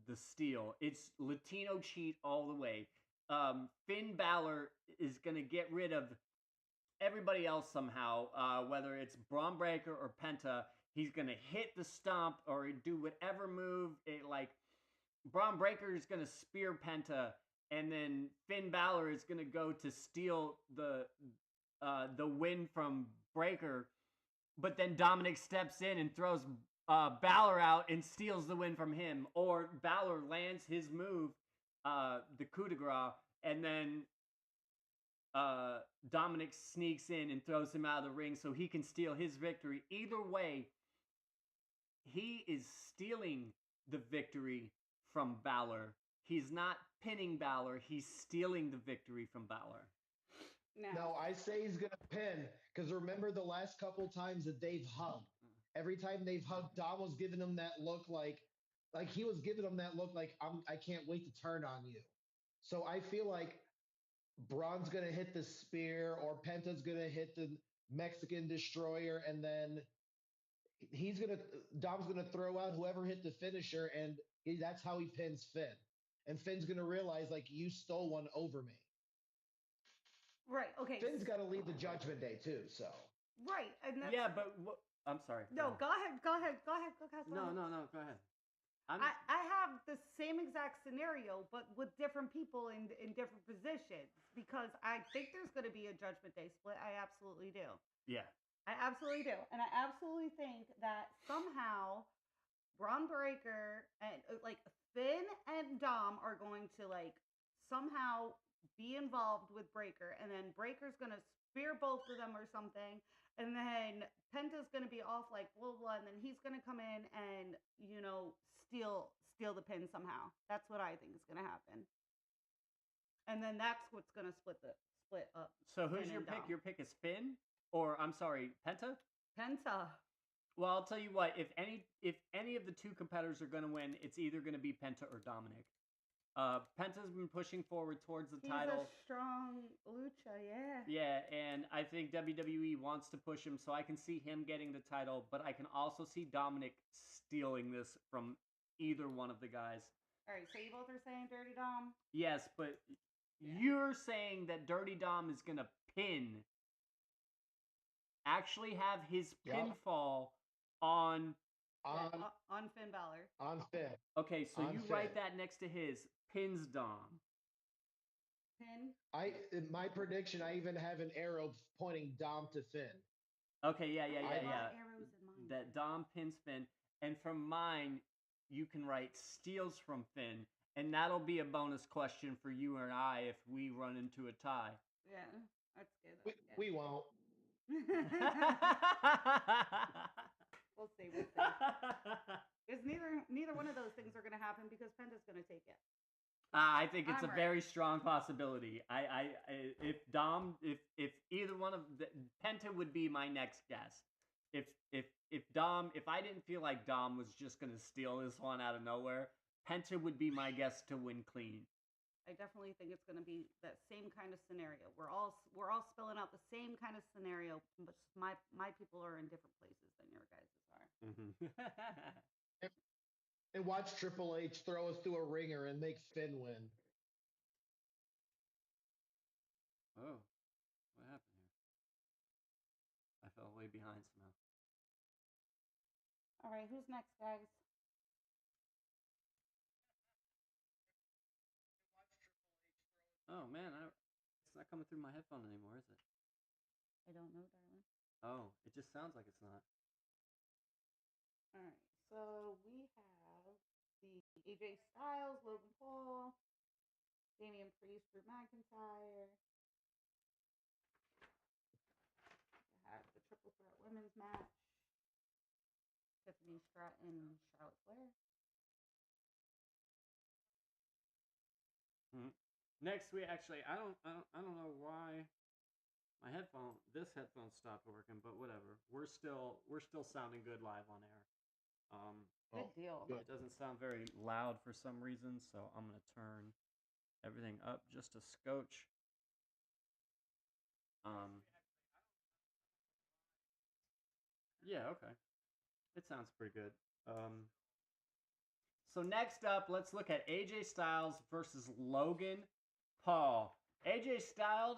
Speaker 1: the steal. It's Latino Cheat all the way. Finn Balor is going to get rid of everybody else somehow, whether it's Bron Breakker or Penta. He's going to hit the stomp or do whatever move. Bron Breakker is going to spear Penta, and then Finn Balor is going to go to steal the win from Breakker but then Dominic steps in and throws Balor out and steals the win from him, or Balor lands his move, the coup de grace, and then Dominic sneaks in and throws him out of the ring so he can steal his victory. Either way, he is stealing the victory from Balor. He's not pinning Balor, he's stealing the victory from Balor.
Speaker 3: No, I say he's gonna pin because remember the last couple times that they've hugged. Every time they've hugged, Dom was giving him that look like he was giving him that look like I can't wait to turn on you. So I feel like Braun's gonna hit the spear or Penta's gonna hit the Mexican destroyer, and then Dom's gonna throw out whoever hit the finisher, and that's how he pins Finn. And Finn's gonna realize like you stole one over me.
Speaker 2: Right. Okay.
Speaker 3: Finn's got to lead the Judgment Day too, so.
Speaker 2: Right. And that's,
Speaker 1: Yeah, but I'm sorry.
Speaker 2: No, go ahead. Go ahead. Go ahead. Go ahead.
Speaker 1: No, go ahead.
Speaker 2: I have the same exact scenario, but with different people in different positions, because I think there's going to be a Judgment Day split. I absolutely do.
Speaker 1: Yeah.
Speaker 2: I absolutely do. And I absolutely think that somehow Braun Breaker and like Finn and Dom are going to like somehow be involved with Breaker, and then Breaker's going to spear both of them or something, and then Penta's going to be off like blah, blah, and then he's going to come in and, you know, steal the pin somehow. That's what I think is going to happen. And then that's what's going to split up.
Speaker 1: So who's
Speaker 2: Finn
Speaker 1: your
Speaker 2: and
Speaker 1: pick?
Speaker 2: Dom.
Speaker 1: Your pick is Finn, or I'm sorry, Penta?
Speaker 2: Penta.
Speaker 1: Well, I'll tell you what. If any of the two competitors are going to win, it's either going to be Penta or Dominic. Penta's been pushing forward towards the title.
Speaker 2: He's a strong lucha, yeah.
Speaker 1: Yeah, and I think WWE wants to push him, so I can see him getting the title, but I can also see Dominic stealing this from either one of the guys.
Speaker 2: All right, so you both are saying Dirty Dom?
Speaker 1: Yes, but you're saying that Dirty Dom is going to actually have his pinfall on
Speaker 2: Finn Balor.
Speaker 3: On Finn.
Speaker 1: Okay, so
Speaker 3: On
Speaker 1: you
Speaker 3: Finn.
Speaker 1: write that next to his. Pins Dom.
Speaker 2: Finn?
Speaker 3: In my prediction, I even have an arrow pointing Dom to Finn.
Speaker 1: Okay, yeah.
Speaker 2: Arrows in mine.
Speaker 1: That Dom pins Finn. And from mine, you can write steals from Finn. And that'll be a bonus question for you and I if we run into a tie.
Speaker 2: Yeah, that's good.
Speaker 3: We won't.
Speaker 2: We'll see. Because neither one of those things are going to happen because Penta's going to take it.
Speaker 1: I think it's
Speaker 2: I'm
Speaker 1: a
Speaker 2: right.
Speaker 1: very strong possibility. If either one of the Penta would be my next guess. If I didn't feel like Dom was just gonna steal this one out of nowhere, Penta would be my guess to win clean.
Speaker 2: I definitely think it's going to be that same kind of scenario. We're all spelling out the same kind of scenario, but my people are in different places than your guys' are.
Speaker 3: And watch Triple H throw us through a ringer and make Finn win.
Speaker 1: Oh, what happened here? I fell way behind somehow.
Speaker 2: All right, who's next, guys?
Speaker 1: Oh man, it's not coming through my headphone anymore, is it?
Speaker 2: I don't know, darling.
Speaker 1: Oh, it just sounds like it's not.
Speaker 2: All right, so we have the AJ Styles, Logan Paul, Damian Priest, Drew McIntyre. We have the Triple Threat Women's match. Tiffany Stratton, Charlotte Flair.
Speaker 1: Next, we actually I don't know why my this headphone stopped working, but whatever. We're still sounding good live on air.
Speaker 2: Good deal.
Speaker 3: good.
Speaker 1: It doesn't sound very loud for some reason, so I'm gonna turn everything up just a scotch. Yeah, okay. It sounds pretty good. So next up, let's look at AJ Styles versus Logan Paul. AJ Styles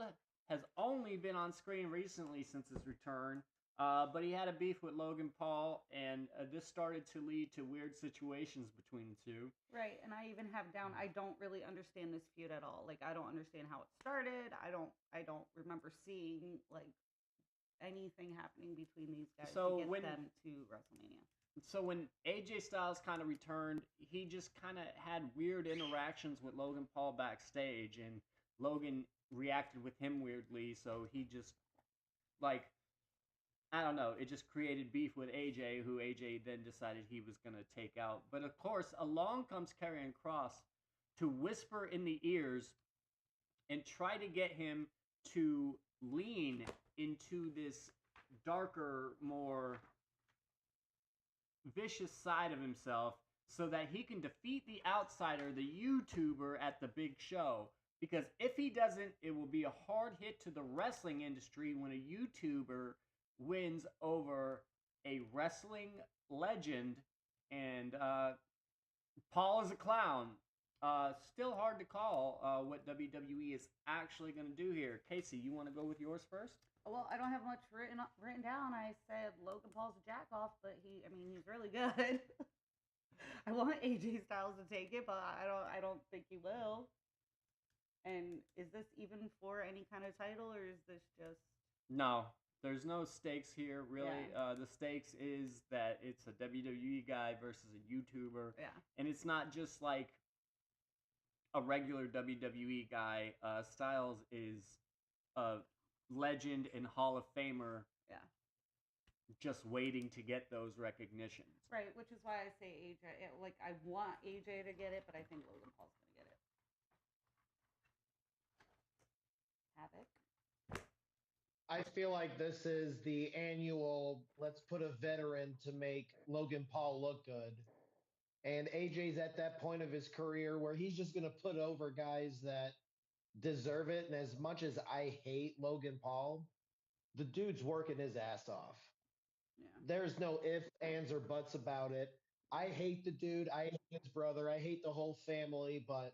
Speaker 1: has only been on screen recently since his return, but he had a beef with Logan Paul, and this started to lead to weird situations between the two.
Speaker 2: Right, and I even have down. I don't really understand this feud at all. Like, I don't understand how it started. I don't remember seeing like anything happening between these guys
Speaker 1: So
Speaker 2: to get
Speaker 1: when-
Speaker 2: them to WrestleMania.
Speaker 1: So when AJ Styles kind of returned, he just kind of had weird interactions with Logan Paul backstage, and Logan reacted with him weirdly. So he just, like, I don't know, it just created beef with AJ, who AJ then decided he was going to take out. But of course, along comes Karrion Kross to whisper in the ears and try to get him to lean into this darker, more vicious side of himself so that he can defeat the outsider, the YouTuber at the big show. Because if he doesn't, it will be a hard hit to the wrestling industry when a YouTuber wins over a wrestling legend. And Paul is a clown. Still hard to call what WWE is actually going to do here. Casey, you want to go with yours first?
Speaker 2: Well, I don't have much written down. I said Logan Paul's a jack off, but he's really good. I want AJ Styles to take it, but I don't think he will. And is this even for any kind of title, or is this just?
Speaker 1: No, there's no stakes here, really.
Speaker 2: Yeah.
Speaker 1: The stakes is that it's a WWE guy versus a YouTuber.
Speaker 2: Yeah.
Speaker 1: And it's not just like a regular WWE guy. Styles is a legend and Hall of Famer.
Speaker 2: Yeah.
Speaker 1: Just waiting to get those recognitions.
Speaker 2: Right, which is why I say AJ. Like, I want AJ to get it, but I think Logan Paul's going to get it. Havoc.
Speaker 3: I feel like this is the annual let's put a veteran to make Logan Paul look good. And AJ's at that point of his career where he's just going to put over guys that deserve it. And as much as I hate Logan Paul, the dude's working his ass off.
Speaker 2: Yeah.
Speaker 3: There's no ifs, ands, or buts about it. I hate the dude. I hate his brother. I hate the whole family, but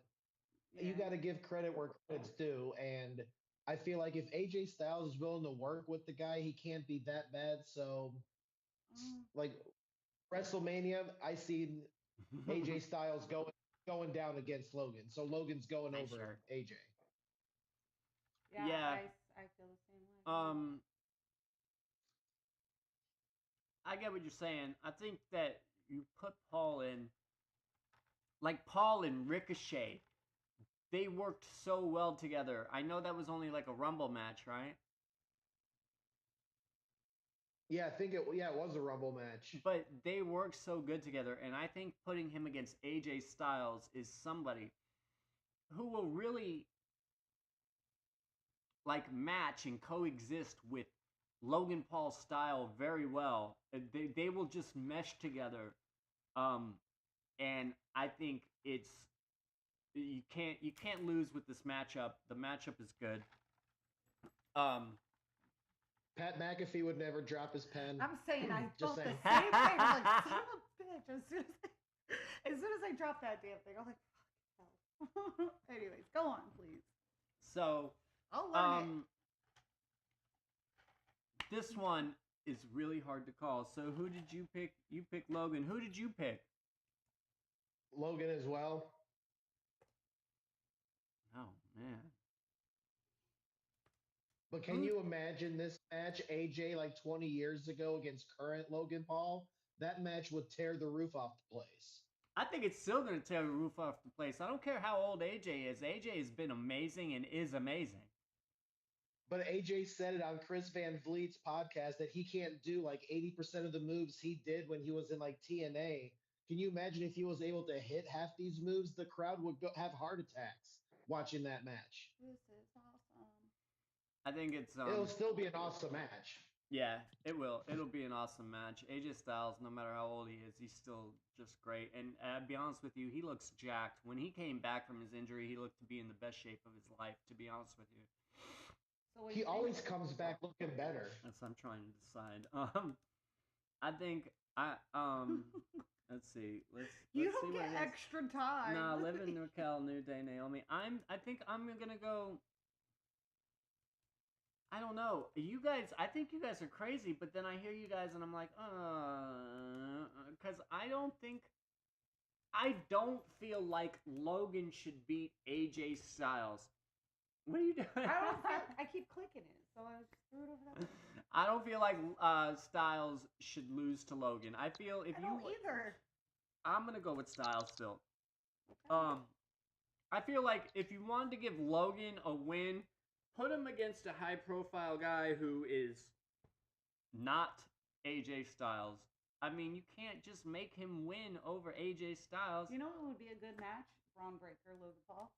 Speaker 3: you got to give credit where credit's due. And I feel like if AJ Styles is willing to work with the guy, he can't be that bad. So, like WrestleMania, I see AJ Styles going down against Logan. So Logan's going over
Speaker 1: Sure.
Speaker 3: AJ.
Speaker 1: Yeah.
Speaker 2: I feel the same way.
Speaker 1: I get what you're saying. I think that you put Paul in, like Paul and Ricochet, they worked so well together. I know that was only like a Rumble match, right?
Speaker 3: Yeah, I think it was a Rumble match.
Speaker 1: But they worked so good together, and I think putting him against AJ Styles is somebody who will really like match and coexist with Logan Paul's style very well. They will just mesh together, and I think you can't lose with this matchup. The matchup is good.
Speaker 3: Pat McAfee would never drop his pen.
Speaker 2: I'm saying I
Speaker 3: Just
Speaker 2: thought the
Speaker 3: saying.
Speaker 2: same thing. I'm like, son of a bitch. As soon as I dropped that damn thing, I'm like, fuck hell. Anyways, go on, please.
Speaker 1: So,
Speaker 2: I'll learn it.
Speaker 1: this one is really hard to call. So, who did you pick? You picked Logan. Who did you pick?
Speaker 3: Logan as well.
Speaker 1: Oh man.
Speaker 3: But can you imagine this match, AJ, like 20 years ago against current Logan Paul? That match would tear the roof off the place.
Speaker 1: I think it's still going to tear the roof off the place. I don't care how old AJ is. AJ has been amazing and is amazing.
Speaker 3: But AJ said it on Chris Van Vliet's podcast that he can't do like 80% of the moves he did when he was in like TNA. Can you imagine if he was able to hit half these moves? The crowd would have heart attacks watching that match.
Speaker 2: This is awesome.
Speaker 1: I think it's
Speaker 3: It'll still be an awesome match.
Speaker 1: yeah, it will. It'll be an awesome match. AJ Styles, no matter how old he is, he's still just great. And I'll be honest with you, he looks jacked. When he came back from his injury, he looked to be in the best shape of his life, to be honest with you.
Speaker 2: So what do
Speaker 3: He
Speaker 2: you think?
Speaker 3: always comes back looking better.
Speaker 1: That's what I'm trying to decide. I think let's see. Let's
Speaker 2: You
Speaker 1: see
Speaker 2: don't
Speaker 1: what
Speaker 2: get
Speaker 1: it is.
Speaker 2: extra time.
Speaker 1: Nah, Liv and Raquel, New Day, Naomi. I think I'm gonna go. I don't know. You guys, I think you guys are crazy, but then I hear you guys and I'm like, because I don't feel like Logan should beat AJ Styles. What are you doing?
Speaker 2: I don't feel. I keep clicking it, so I just threw it over that way.
Speaker 1: I don't feel like Styles should lose to Logan. I feel if
Speaker 2: I
Speaker 1: you,
Speaker 2: don't either.
Speaker 1: I'm gonna go with Styles still.
Speaker 2: Okay.
Speaker 1: I feel like if you wanted to give Logan a win, put him against a high-profile guy who is not AJ Styles. I mean, you can't just make him win over AJ Styles.
Speaker 2: You know what would be a good match? Braun Breaker, Logan Paul.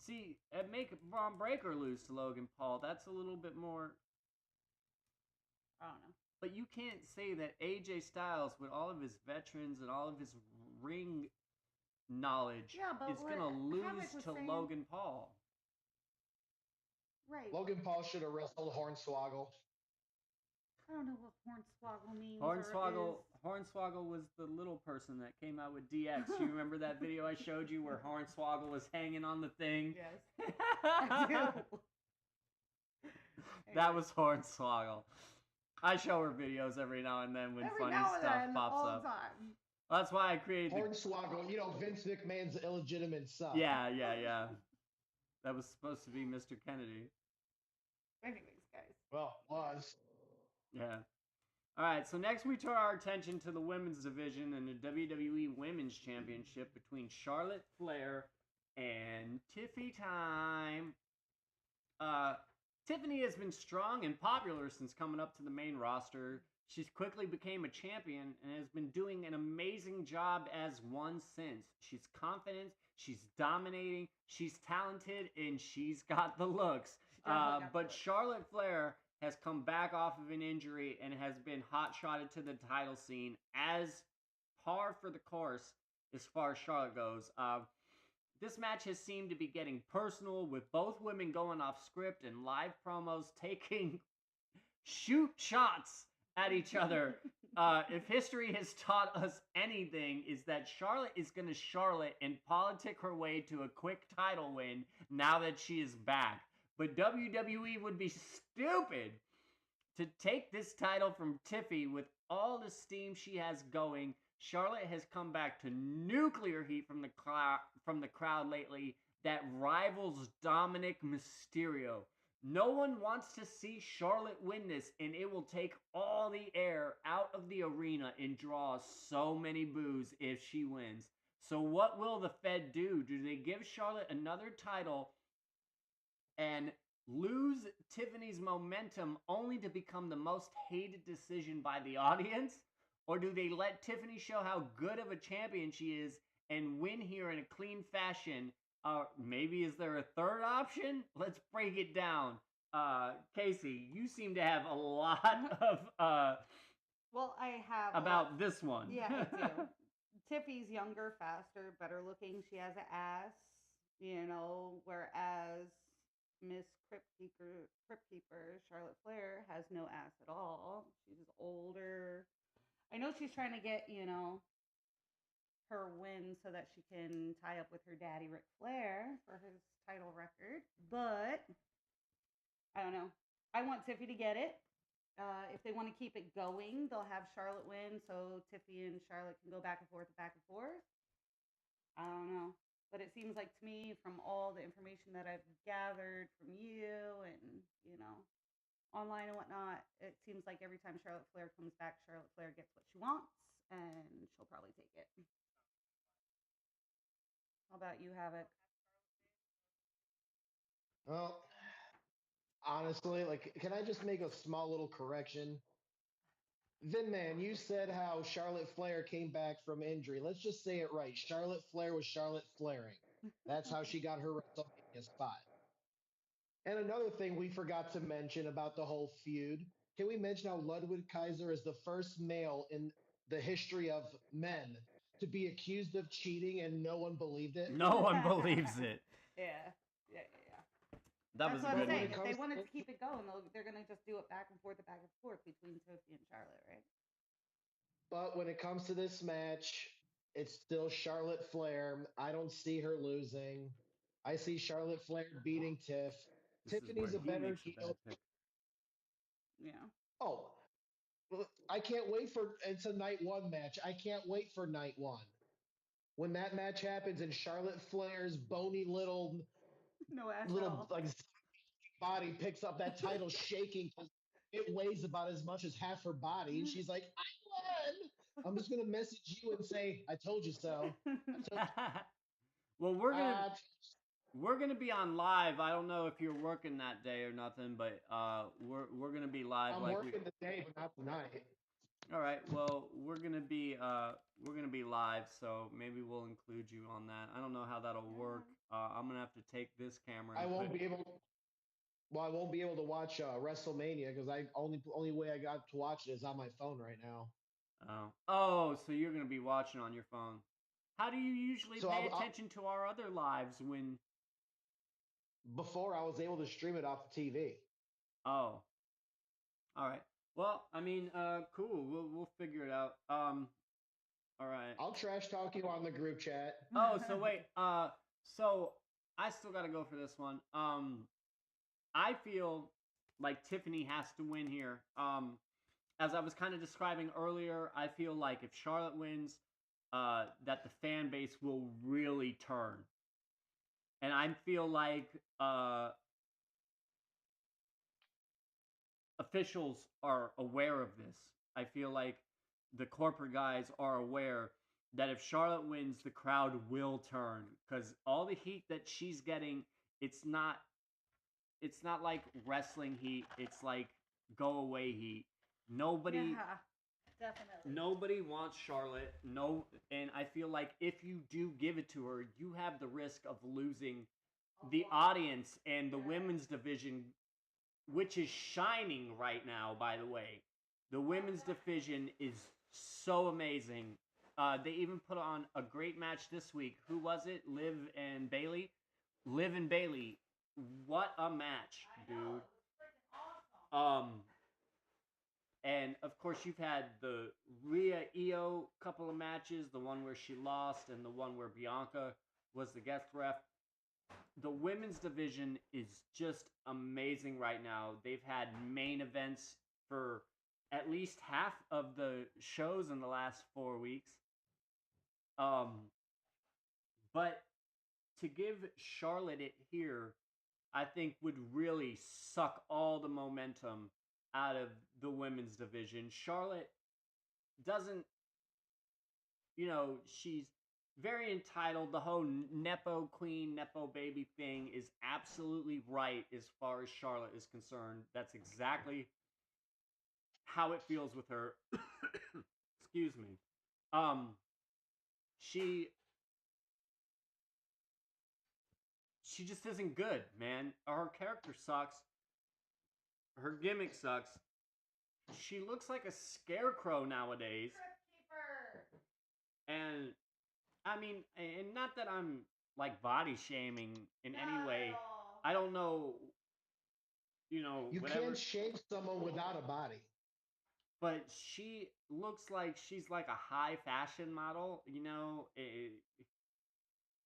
Speaker 1: See, make Braun Breaker lose to Logan Paul. That's a little bit more.
Speaker 2: I don't know.
Speaker 1: But you can't say that AJ Styles, with all of his veterans and all of his ring knowledge,
Speaker 2: Yeah, but
Speaker 1: is gonna lose
Speaker 2: Havoc was
Speaker 1: to
Speaker 2: saying-
Speaker 1: Logan Paul.
Speaker 2: Right.
Speaker 3: Logan Paul should have wrestled Hornswoggle.
Speaker 2: I don't know what Hornswoggle means.
Speaker 1: Hornswoggle,
Speaker 2: Or is.
Speaker 1: Hornswoggle was the little person that came out with DX. You remember that video I showed you where Hornswoggle was hanging on the thing?
Speaker 2: Yes. I do.
Speaker 1: That was Hornswoggle. I show her videos every now and then when
Speaker 2: Every
Speaker 1: funny
Speaker 2: now and
Speaker 1: stuff
Speaker 2: then,
Speaker 1: pops
Speaker 2: all
Speaker 1: up.
Speaker 2: the time.
Speaker 1: That's why I created the...
Speaker 3: Hornswoggle, you know, Vince McMahon's illegitimate son.
Speaker 1: Yeah. That was supposed to be Mr. Kennedy.
Speaker 2: Anyways, guys.
Speaker 3: Well, was.
Speaker 1: Yeah. All right, so next we turn our attention to the women's division and the WWE Women's Championship between Charlotte Flair and Tiffy Time. Tiffany has been strong and popular since coming up to the main roster. She's quickly became a champion and has been doing an amazing job as one since. She's confident, she's dominating, she's talented, and she's got the looks.
Speaker 2: Definitely got the
Speaker 1: But
Speaker 2: looks.
Speaker 1: Charlotte Flair has come back off of an injury and has been hot-shotted to the title scene as par for the course as far as Charlotte goes. This match has seemed to be getting personal, with both women going off script and live promos taking shoot shots at each other. If history has taught us anything, is that Charlotte is going to Charlotte and politic her way to a quick title win now that she is back. But WWE would be stupid to take this title from Tiffy with all the steam she has going. Charlotte has come back to nuclear heat from the crowd lately that rivals Dominic Mysterio. No one wants to see Charlotte win this, and it will take all the air out of the arena and draw so many boos if she wins. So what will the Fed do? Do they give Charlotte another title and lose Tiffany's momentum only to become the most hated decision by the audience? Or do they let Tiffany show how good of a champion she is and win here in a clean fashion? Maybe is there a third option? Let's break it down. Casey, you seem to have a lot of
Speaker 2: Well, I have
Speaker 1: about this one.
Speaker 2: Yeah, I do. Tiffy's younger, faster, better looking. She has an ass, whereas Miss Crypt Keeper, Charlotte Flair, has no ass at all. She's older. I know she's trying to get, her win so that she can tie up with her daddy, Ric Flair, for his title record. But, I don't know. I want Tiffy to get it. If they want to keep it going, they'll have Charlotte win so Tiffy and Charlotte can go back and forth. I don't know. But it seems like to me, from all the information that I've gathered from you and, online and whatnot, it seems like every time Charlotte Flair comes back, Charlotte Flair gets what she wants, and she'll probably take it. How about you, Havoc?
Speaker 3: Well, honestly, can I just make a small little correction? Vin Man, you said how Charlotte Flair came back from injury. Let's just say it right. Charlotte Flair was Charlotte Flairing. That's how she got her WrestleMania spot. And another thing we forgot to mention about the whole feud, can we mention how Ludwig Kaiser is the first male in the history of men to be accused of cheating and no one believed it?
Speaker 1: No one believes it.
Speaker 2: Yeah.
Speaker 1: That
Speaker 2: That's
Speaker 1: was
Speaker 2: what
Speaker 1: a
Speaker 2: I'm
Speaker 1: good
Speaker 2: saying.
Speaker 1: one.
Speaker 2: If they wanted to keep it going, they're going to just do it back and forth between Tiffy and Charlotte, right?
Speaker 3: But when it comes to this match, it's still Charlotte Flair. I don't see her losing. I see Charlotte Flair beating Tiff.
Speaker 1: This is
Speaker 3: Tiffany's
Speaker 1: where
Speaker 3: a
Speaker 1: he
Speaker 3: better
Speaker 1: makes a bad
Speaker 3: heel.
Speaker 1: pick.
Speaker 2: Yeah.
Speaker 3: Oh, well, I can't wait for it's a night one match. I can't wait for night one. When that match happens and Charlotte Flair's bony little
Speaker 2: No ass at
Speaker 3: little
Speaker 2: all.
Speaker 3: like body picks up that title shaking because it weighs about as much as half her body, and she's like, "I won." I'm just gonna message you and say, "I told you so." I told
Speaker 1: Well, we're gonna
Speaker 3: I
Speaker 1: we're gonna be on live. I don't know if you're working that day or nothing, but we're gonna be live
Speaker 3: I'm
Speaker 1: like we.
Speaker 3: working today, but not tonight.
Speaker 1: All right. Well, we're gonna be live, so maybe we'll include you on that. I don't know how that'll work. I'm gonna have to take this camera
Speaker 3: I
Speaker 1: and
Speaker 3: won't
Speaker 1: put.
Speaker 3: be able. Well, I won't be able to watch WrestleMania because I only way I got to watch it is on my phone right now.
Speaker 1: Oh, so you're gonna be watching on your phone. How do you usually
Speaker 3: So
Speaker 1: pay attention to our other lives when?
Speaker 3: before I was able to stream it off the TV.
Speaker 1: Oh, all right. Well, I mean, cool. We'll figure it out. All right.
Speaker 3: I'll trash talk you on the group chat.
Speaker 1: Oh, so wait. So I still got to go for this one. I feel like Tiffany has to win here. As I was kind of describing earlier, I feel like if Charlotte wins, that the fan base will really turn, and I feel like officials are aware of this. I feel like the corporate guys are aware that if Charlotte wins, the crowd will turn because all the heat that she's getting, it's not like wrestling heat. It's like go away heat. Nobody
Speaker 2: Yeah, definitely.
Speaker 1: nobody wants Charlotte. No, and I feel like if you do give it to her, you have the risk of losing the audience and the women's division, which is shining right now, by the way. The women's division is so amazing. They even put on a great match this week. Who was it? Liv and Bailey? Liv and Bailey. What a match, dude. And of course you've had the Rhea Io couple of matches, the one where she lost and the one where Bianca was the guest ref. The women's division is just amazing right now. They've had main events for at least half of the shows in the last 4 weeks. But to give Charlotte it here, I think would really suck all the momentum out of the women's division. Charlotte doesn't, she's very entitled. The whole Nepo queen, Nepo baby thing is absolutely right as far as Charlotte is concerned. That's exactly how it feels with her. Excuse me. She she just isn't good, man. Her character sucks. Her gimmick sucks. She looks like a scarecrow nowadays. And I mean, and not that I'm like body shaming in any way. I don't know,
Speaker 3: You
Speaker 1: whatever.
Speaker 3: can't shame someone without a body.
Speaker 1: But she looks like she's like a high fashion model.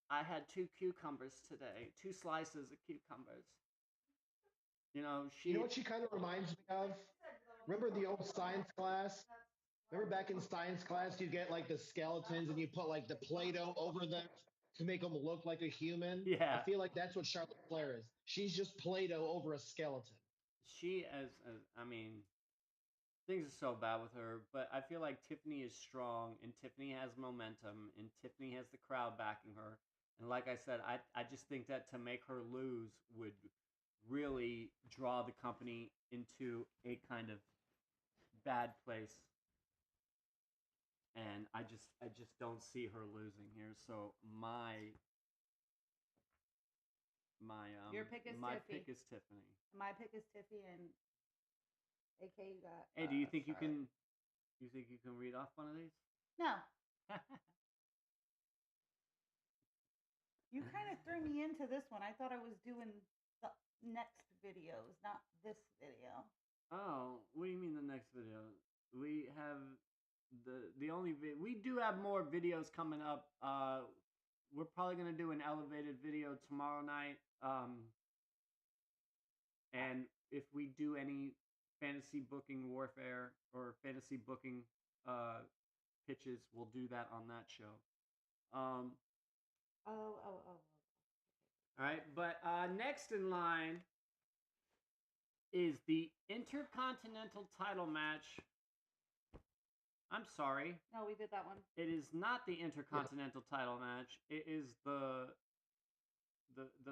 Speaker 1: I had 2 cucumbers today, 2 slices of cucumbers.
Speaker 3: You know what she kind of reminds me of? Remember the old science class? Remember back in science class, you get like the skeletons and you put like the Play-Doh over them to make them look like a human? I
Speaker 1: Yeah.
Speaker 3: feel like that's what Charlotte Flair is. She's just Play-Doh over a skeleton.
Speaker 1: She as I mean, things are so bad with her, but I feel like Tiffany is strong and Tiffany has momentum and Tiffany has the crowd backing her. And like I said, I just think that to make her lose would really draw the company into a kind of bad place. And I just don't see her losing here. So
Speaker 2: Your pick is
Speaker 1: my
Speaker 2: Tiffy.
Speaker 1: pick is Tiffany.
Speaker 2: My pick is Tiffy, and AK you got.
Speaker 1: Hey, do you think
Speaker 2: Charlotte.
Speaker 1: you can read off one of these?
Speaker 2: No, you kind of threw me into this one. I thought I was doing the next videos, not this video.
Speaker 1: Oh, what do you mean the next video? We have the only we do have more videos coming up. We're probably gonna do an elevated video tomorrow night. And if we do any fantasy booking warfare or fantasy booking pitches, we'll do that on that show. Um,
Speaker 2: Oh.
Speaker 1: All right, but next in line is the Intercontinental title match. I'm sorry.
Speaker 2: No, we did that one.
Speaker 1: It is not the Intercontinental title match. It is the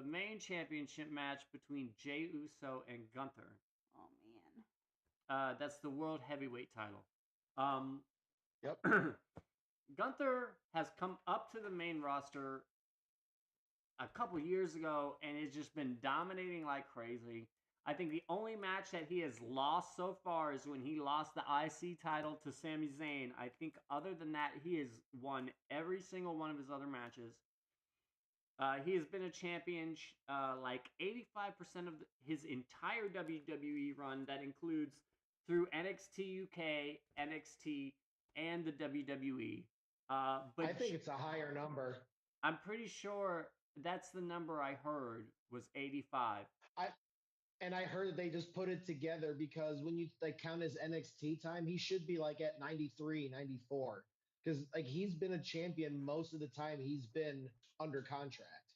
Speaker 1: main championship match between Jey Uso and Gunther.
Speaker 2: Oh man.
Speaker 1: That's the World Heavyweight title.
Speaker 3: Yep.
Speaker 1: Gunther has come up to the main roster a couple years ago and has just been dominating like crazy. I think the only match that he has lost so far is when he lost the IC title to Sami Zayn. I think other than that, he has won every single one of his other matches. He has been a champion like 85% of his entire WWE run. That includes through NXT UK, NXT, and the WWE. But
Speaker 3: I think it's a higher number.
Speaker 1: I'm pretty sure that's the number I heard was 85.
Speaker 3: And I heard that they just put it together because when you like count his NXT time, he should be like at 93, 94. Because like he's been a champion most of the time he's been under contract.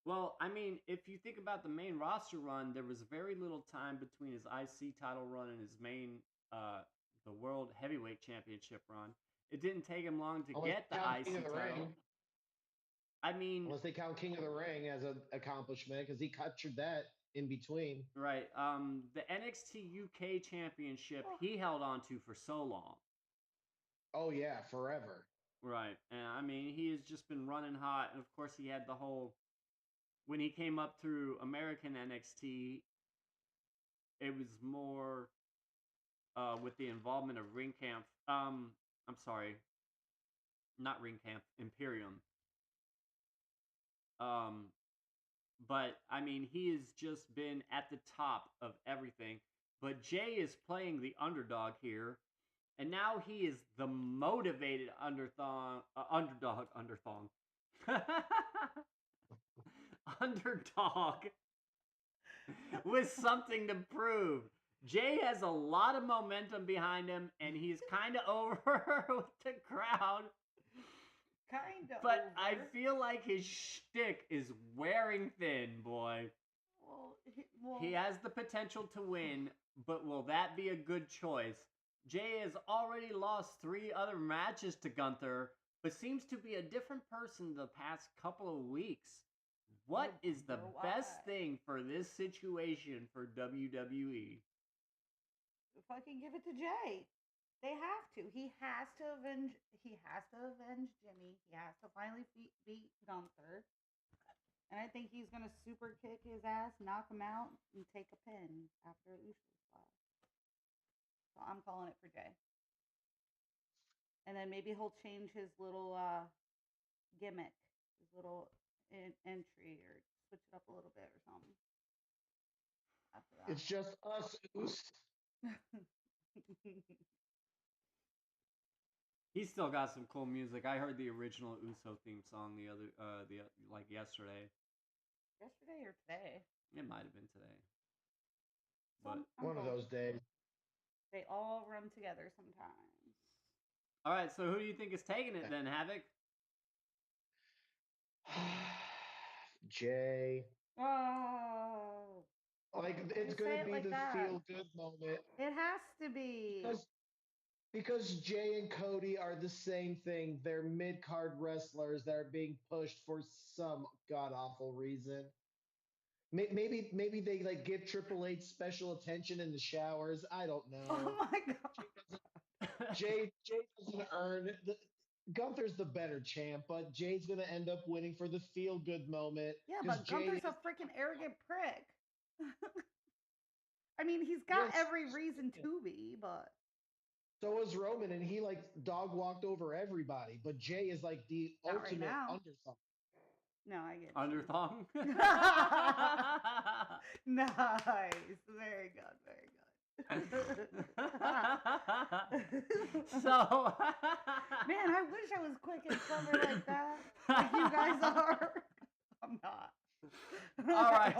Speaker 1: Well, I mean, if you think about the main roster run, there was very little time between his IC title run and his main, the World Heavyweight Championship run. It didn't take him long to
Speaker 3: Unless
Speaker 1: get the
Speaker 3: they count
Speaker 1: IC
Speaker 3: King of the
Speaker 1: title.
Speaker 3: Ring.
Speaker 1: I mean,
Speaker 3: Unless they count King of the Ring as an accomplishment, because he captured that in between.
Speaker 1: right. The NXT UK Championship he held on to for so long.
Speaker 3: Oh yeah, forever.
Speaker 1: Right. And I mean, he has just been running hot. And of course, he had the whole, when he came up through American NXT, it was more with the involvement of Ring Camp. I'm sorry, not Ring Camp, Imperium. But I mean, he has just been at the top of everything. But Jey is playing the underdog here, and now he is the motivated underdog, underdog with something to prove. Jey has a lot of momentum behind him, and he's kind of over with the crowd.
Speaker 2: Kind of.
Speaker 1: But I feel like his shtick is wearing thin, boy. He has the potential to win, but will that be a good choice? Jey has already lost 3 other matches to Gunther, but seems to be a different person the past couple of weeks. What is the best thing for this situation for WWE?
Speaker 2: Fucking give it to Jey. They have to. He has to avenge Jimmy. He has to finally beat Gunther. And I think he's going to super kick his ass, knock him out, and take a pin after Usos class. So I'm calling it for Jey. And then maybe he'll change his little gimmick, his little entry, or switch it up a little bit or something. After that.
Speaker 3: It's just us, Oos.
Speaker 1: He's still got some cool music. I heard the original Uso theme song like yesterday.
Speaker 2: Yesterday or today?
Speaker 1: It might have been today.
Speaker 2: But
Speaker 3: one of those days.
Speaker 2: They all run together sometimes.
Speaker 1: All right, so who do you think is taking it then, Havoc?
Speaker 3: Jey.
Speaker 2: Oh.
Speaker 3: Like it's gonna be the feel good moment.
Speaker 2: It has to be.
Speaker 3: Because Jey and Cody are the same thing. They're mid-card wrestlers that are being pushed for some god-awful reason. Maybe they like give Triple H special attention in the showers. I don't know.
Speaker 2: Oh my god.
Speaker 3: Jey doesn't earn. Gunther's the better champ, but Jay's gonna end up winning for the feel-good moment.
Speaker 2: Yeah, but Gunther's a freaking arrogant prick. I mean, he's got every reason to be, but.
Speaker 3: So was Roman, and he like dog walked over everybody. But Jey is like the ultimate underthong.
Speaker 2: No, I get
Speaker 1: underthong.
Speaker 2: Nice, very good, very good.
Speaker 1: So,
Speaker 2: man, I wish I was quick and clever like that, like you guys are. I'm not.
Speaker 1: All right.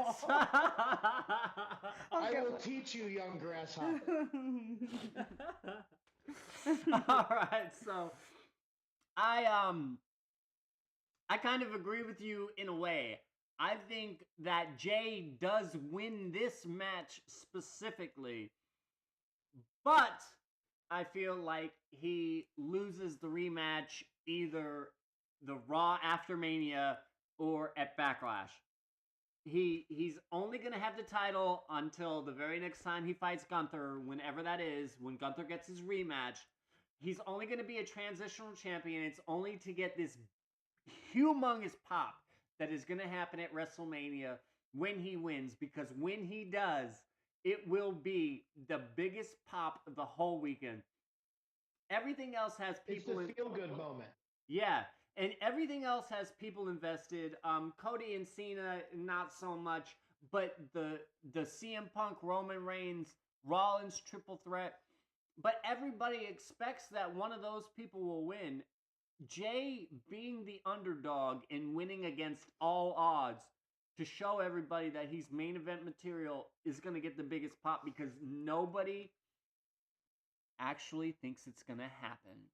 Speaker 3: I will teach you, young grasshopper.
Speaker 1: All right, so I kind of agree with you in a way. I think that Jay does win this match specifically, but I feel like he loses the rematch either the Raw after Mania or at Backlash. He's only gonna have the title until the very next time he fights Gunther, whenever that is, when Gunther gets his rematch. He's only gonna be a transitional champion. It's only to get this humongous pop that is gonna happen at WrestleMania when he wins, because when he does, it will be the biggest pop of the whole weekend. Everything else has
Speaker 3: It's
Speaker 1: people
Speaker 3: the
Speaker 1: in.
Speaker 3: feel good moment.
Speaker 1: Yeah, and everything else has people invested. Cody and Cena, not so much, but the CM Punk, Roman Reigns, Rollins triple threat. But everybody expects that one of those people will win. Jay being the underdog and winning against all odds to show everybody that he's main event material is going to get the biggest pop, because nobody actually thinks it's going to happen.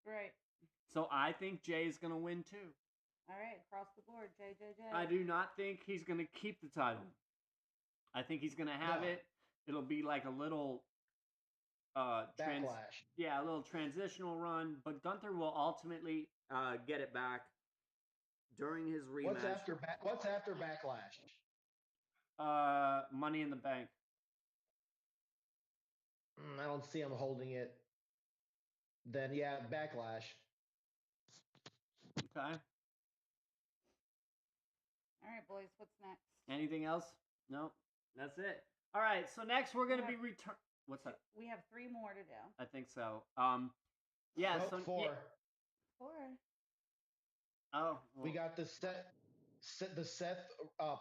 Speaker 2: Right.
Speaker 1: So I think Jay is going to win too.
Speaker 2: All right, across the board, JJJ.
Speaker 1: I do not think he's going to keep the title. I think he's going to have
Speaker 3: No.
Speaker 1: it. It'll be like a little
Speaker 3: Backlash.
Speaker 1: a little transitional run, but Gunther will ultimately get it back during his rematch.
Speaker 3: What's after Backlash?
Speaker 1: Money in the Bank.
Speaker 3: I don't see him holding it. Then yeah, Backlash.
Speaker 1: Okay.
Speaker 2: All right, boys, what's next?
Speaker 1: Anything else? No, that's it. All right. So next we're gonna
Speaker 2: We
Speaker 1: be
Speaker 2: have-
Speaker 1: return. What's that?
Speaker 2: We have 3 more to do.
Speaker 1: I think so. Yeah.
Speaker 3: Nope,
Speaker 1: So
Speaker 3: 4.
Speaker 1: yeah.
Speaker 2: 4.
Speaker 1: Oh.
Speaker 3: We
Speaker 1: well,
Speaker 3: got the Seth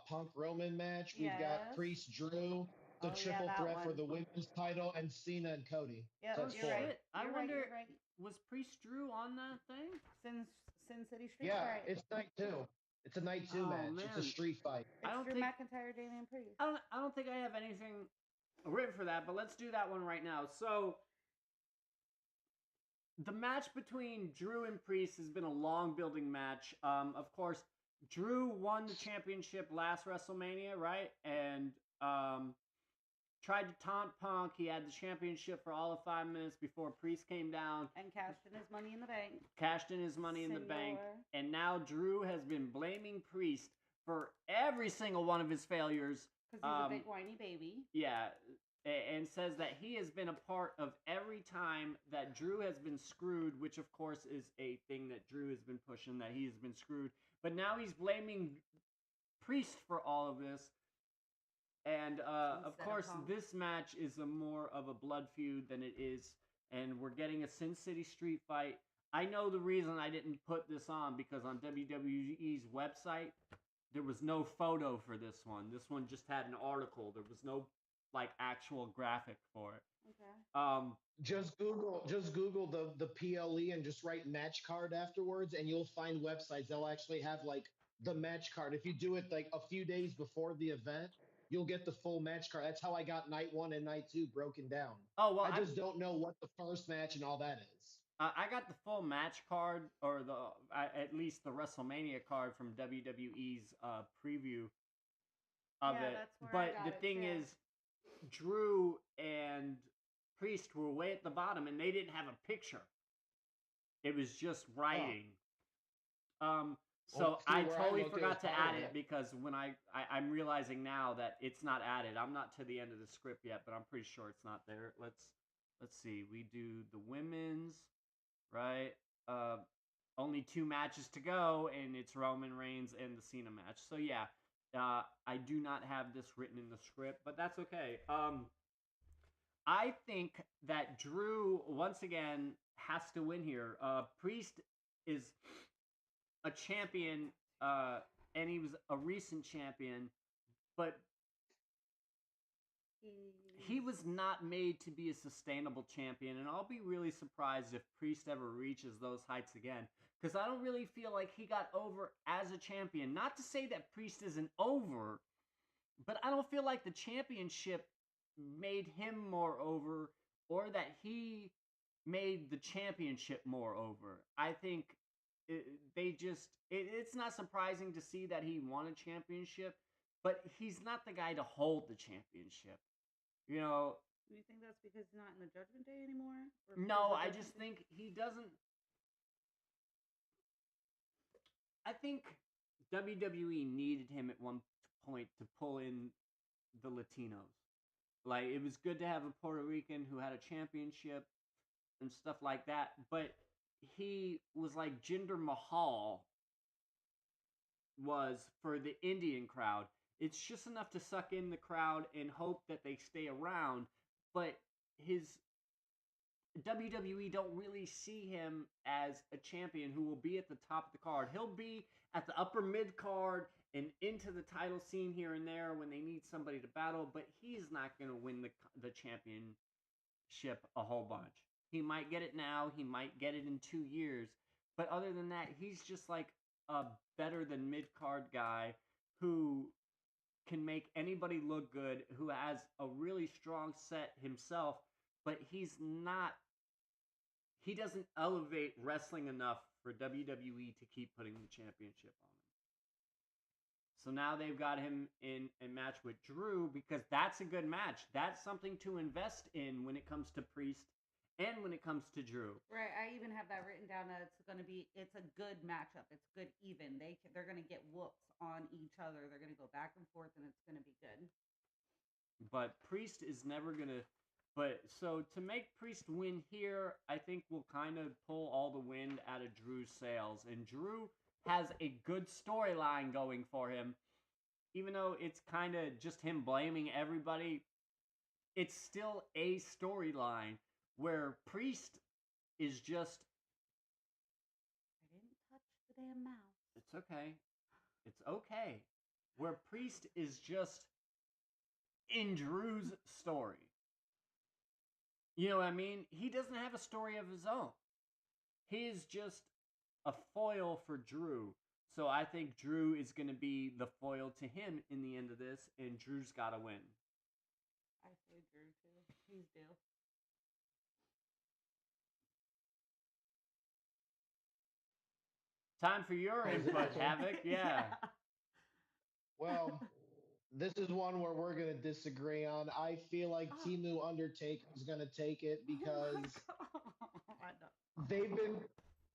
Speaker 3: Punk Roman match. We've
Speaker 2: Yes.
Speaker 3: got Priest Drew, the
Speaker 2: Oh, yeah,
Speaker 3: triple
Speaker 2: that
Speaker 3: threat for
Speaker 2: one.
Speaker 3: the women's title, and Cena and Cody.
Speaker 2: Yep,
Speaker 3: That's
Speaker 2: you're
Speaker 3: 4.
Speaker 2: right.
Speaker 1: Shit. I
Speaker 2: You're
Speaker 1: wonder.
Speaker 2: Right, you're right.
Speaker 1: Was Priest Drew on that thing?
Speaker 2: Sin City Street
Speaker 3: Yeah,
Speaker 2: Fight.
Speaker 3: it's night 2. It's a night 2
Speaker 1: Oh,
Speaker 3: match. It's a
Speaker 1: man.
Speaker 3: street fight.
Speaker 1: I
Speaker 2: It's
Speaker 1: don't
Speaker 2: Drew
Speaker 1: think.
Speaker 2: McIntyre, Damian Priest.
Speaker 1: I don't think I have anything written for that, but let's do that one right now. So the match between Drew and Priest has been a long building match. Of course, Drew won the championship last WrestleMania, right? And tried to taunt Punk. He had the championship for all of 5 minutes before Priest came down,
Speaker 2: And cashed in his Money in the Bank.
Speaker 1: cashed in his money in the bank,
Speaker 2: Senor.
Speaker 1: and now Drew has been blaming Priest for every single one of his failures.
Speaker 2: Because he's a big whiny baby.
Speaker 1: Yeah, and says that he has been a part of every time that Drew has been screwed, which of course is a thing that Drew has been pushing, that he has been screwed. But now he's blaming Priest for all of this. And of
Speaker 2: Instead of
Speaker 1: course,
Speaker 2: Punk.
Speaker 1: this match is a more of a blood feud than it is, and we're getting a Sin City Street Fight. I know the reason I didn't put this on, because on WWE's website there was no photo for this one. This one just had an article. There was no like actual graphic for it.
Speaker 2: Okay.
Speaker 3: Just Google the PLE and just write match card afterwards, and you'll find websites that'll actually have like the match card. If you do it like a few days before the event, you'll get the full match card. That's how I got night 1 and night 2 broken down.
Speaker 1: Oh well,
Speaker 3: I just don't know what the first match and all that is.
Speaker 1: I got the full match card, or at least the WrestleMania card from WWE's preview of
Speaker 2: Yeah,
Speaker 1: it.
Speaker 2: that's where I
Speaker 1: But
Speaker 2: got
Speaker 1: the
Speaker 2: it,
Speaker 1: thing
Speaker 2: too.
Speaker 1: is, Drew and Priest were way at the bottom, and they didn't have a picture. It was just writing. So
Speaker 3: Well, see,
Speaker 1: I
Speaker 3: where I
Speaker 1: totally
Speaker 3: looked, it
Speaker 1: forgot
Speaker 3: was
Speaker 1: to
Speaker 3: part
Speaker 1: add
Speaker 3: of
Speaker 1: it,
Speaker 3: it.
Speaker 1: because when I'm realizing now that it's not added. I'm not to the end of the script yet, but I'm pretty sure it's not there. Let's see. We do the women's, right? Only 2 matches to go, and it's Roman Reigns and the Cena match. So yeah, I do not have this written in the script, but that's okay. I think that Drew once again has to win here. Priest is a champion, and he was a recent champion, but he was not made to be a sustainable champion, and I'll be really surprised if Priest ever reaches those heights again, because I don't really feel like he got over as a champion. Not to say that Priest isn't over, but I don't feel like the championship made him more over, or that he made the championship more over. I think it's not surprising to see that he won a championship, but he's not the guy to hold the championship. You know,
Speaker 2: Do you think that's because he's not in the Judgment Day anymore? Or because
Speaker 1: no,
Speaker 2: the
Speaker 1: I
Speaker 2: Judgment
Speaker 1: just
Speaker 2: Day-
Speaker 1: think he doesn't. I think WWE needed him at one point to pull in the Latinos. Like, it was good to have a Puerto Rican who had a championship and stuff like that, but he was like Jinder Mahal was for the Indian crowd. It's just enough to suck in the crowd and hope that they stay around, but his WWE don't really see him as a champion who will be at the top of the card. He'll be at the upper mid card and into the title scene here and there when they need somebody to battle, but he's not going to win the championship a whole bunch. He might get it now, he might get it in 2 years, but other than that, he's just like a better than mid card guy who can make anybody look good, who has a really strong set himself, but he doesn't elevate wrestling enough for WWE to keep putting the championship on him. So now they've got him in a match with Drew because that's a good match. That's something to invest in when it comes to Priest and when it comes to Drew.
Speaker 2: Right, I even have that written down that it's a good matchup. It's good even. They're gonna get whoops on each other. They're gonna go back and forth, and it's gonna be good.
Speaker 1: But Priest is never gonna. But so to make Priest win here, I think will kind of pull all the wind out of Drew's sails. And Drew has a good storyline going for him, even though it's kind of just him blaming everybody. It's still a storyline where Priest is just.
Speaker 2: I didn't touch the damn mouse.
Speaker 1: It's okay. It's okay. Where Priest is just in Drew's story. You know what I mean? He doesn't have a story of his own. He is just a foil for Drew. So I think Drew is going to be the foil to him in the end of this, and Drew's got to win.
Speaker 2: I say Drew too. He's due.
Speaker 1: Time for your
Speaker 3: Is it
Speaker 1: input,
Speaker 3: my turn?
Speaker 1: Havoc. Yeah.
Speaker 3: Well, this is one where we're gonna disagree on. I feel like
Speaker 2: Oh.
Speaker 3: Timu Undertaker is gonna take it because
Speaker 2: Oh my God.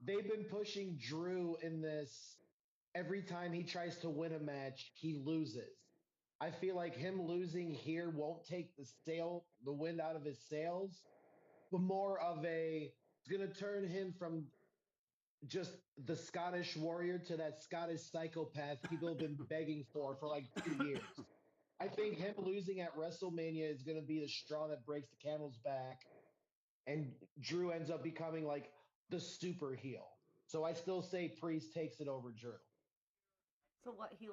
Speaker 3: they've been pushing Drew in this. Every time he tries to win a match, he loses. I feel like him losing here won't take the wind out of his sails, but more of it's gonna turn him from just the Scottish warrior to that Scottish psychopath people have been begging for like 2 years. I think him losing at WrestleMania is going to be the straw that breaks the camel's back, and Drew ends up becoming like the super heel. So I still say Priest takes it over Drew.
Speaker 2: So what he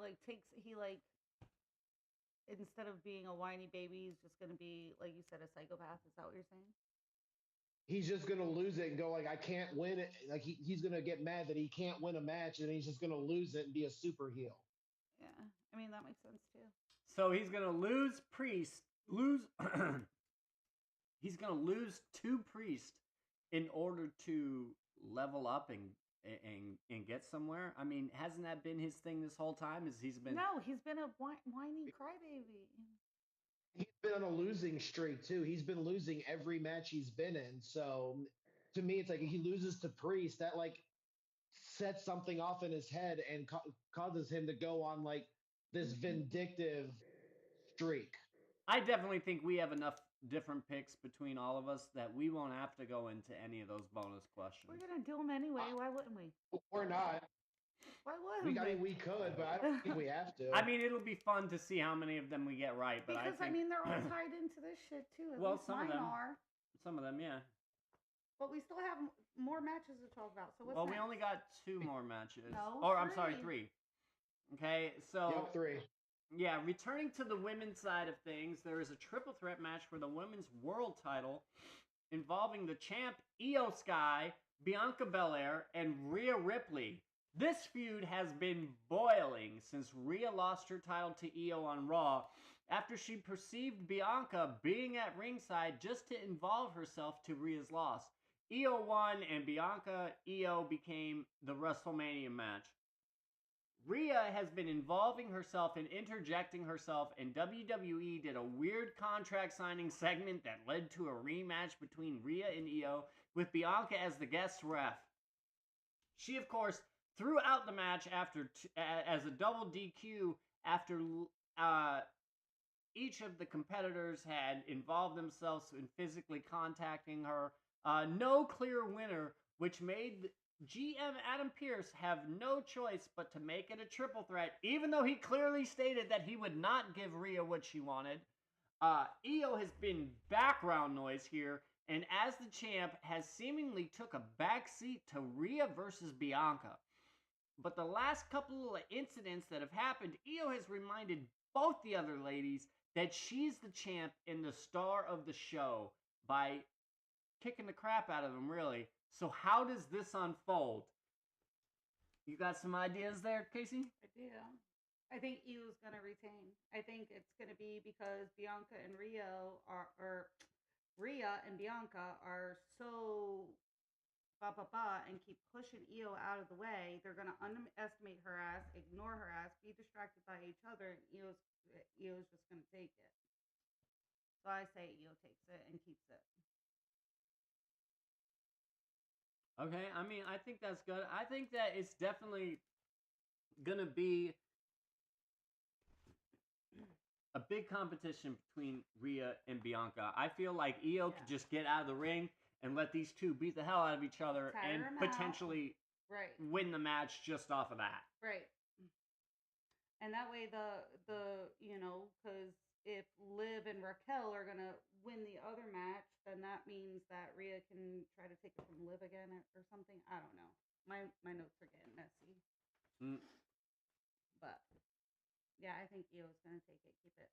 Speaker 2: instead of being a whiny baby, he's just gonna be, like you said, a psychopath. Is that what you're saying?
Speaker 3: He's just going to lose it and go like, I can't win it. Like he's going to get mad that he can't win a match, and he's just going to lose it and be a super heel.
Speaker 2: Yeah, I mean that makes sense too.
Speaker 1: So he's going to lose Priest. He's going to lose to Priest in order to level up and get somewhere. I mean, hasn't that been his thing this whole time? Is he's been
Speaker 2: No, he's been a whiny crybaby.
Speaker 3: He's been on a losing streak too. He's been losing every match he's been in. So to me, it's like if he loses to Priest, that like sets something off in his head and causes him to go on like this vindictive streak.
Speaker 1: I definitely think we have enough different picks between all of us that we won't have to go into any of those bonus questions.
Speaker 2: We're gonna do them anyway. Why wouldn't we?
Speaker 3: Or not.
Speaker 2: Why wouldn't
Speaker 3: I mean, we could, but I don't think we have to.
Speaker 1: I mean, it'll be fun to see how many of them we get right. But
Speaker 2: Because
Speaker 1: I think
Speaker 2: they're all tied into this shit too. At
Speaker 1: Well,
Speaker 2: least
Speaker 1: some of
Speaker 2: mine
Speaker 1: them.
Speaker 2: are.
Speaker 1: some of them, yeah.
Speaker 2: But we still have more matches to talk about. So what's
Speaker 1: Well,
Speaker 2: next?
Speaker 1: we only got 2 more matches.
Speaker 2: No,
Speaker 1: Or I'm sorry,
Speaker 2: 3.
Speaker 1: 3. Okay, so
Speaker 3: Yep, 3.
Speaker 1: yeah, returning to the women's side of things, there is a triple threat match for the women's world title involving the champ Io Sky, Bianca Belair, and Rhea Ripley. This feud has been boiling since Rhea lost her title to Io on Raw after she perceived Bianca being at ringside just to involve herself to Rhea's loss. Io won, and Bianca Io became the WrestleMania match. Rhea has been involving herself and interjecting herself, and WWE did a weird contract signing segment that led to a rematch between Rhea and Io with Bianca as the guest ref. She, of course, threw out the match as a double DQ after each of the competitors had involved themselves in physically contacting her. No clear winner, which made GM Adam Pearce have no choice but to make it a triple threat, even though he clearly stated that he would not give Rhea what she wanted. Io has been background noise here, and as the champ has seemingly took a backseat to Rhea versus Bianca. But the last couple of incidents that have happened, Io has reminded both the other ladies that she's the champ and the star of the show by kicking the crap out of them, really. So how does this unfold? You got some ideas there, Casey?
Speaker 2: I do. I think Io's gonna retain. I think it's gonna be because Bianca and Rhea and Bianca are so and keep pushing Io out of the way. They're gonna underestimate her ass, ignore her ass, be distracted by each other, and Io's just gonna take it. So I say Io takes it and keeps it.
Speaker 1: Okay, I mean, I think that's good. I think that it's definitely gonna be a big competition between Rhea and Bianca. I feel like Io could just get out of the ring and let these two beat the hell out of each other and potentially win the match just off of that.
Speaker 2: Right. And that way because if Liv and Raquel are going to win the other match, then that means that Rhea can try to take it from Liv again or something. I don't know. My notes are getting messy. But yeah, I think Io's going to take it. Keep it.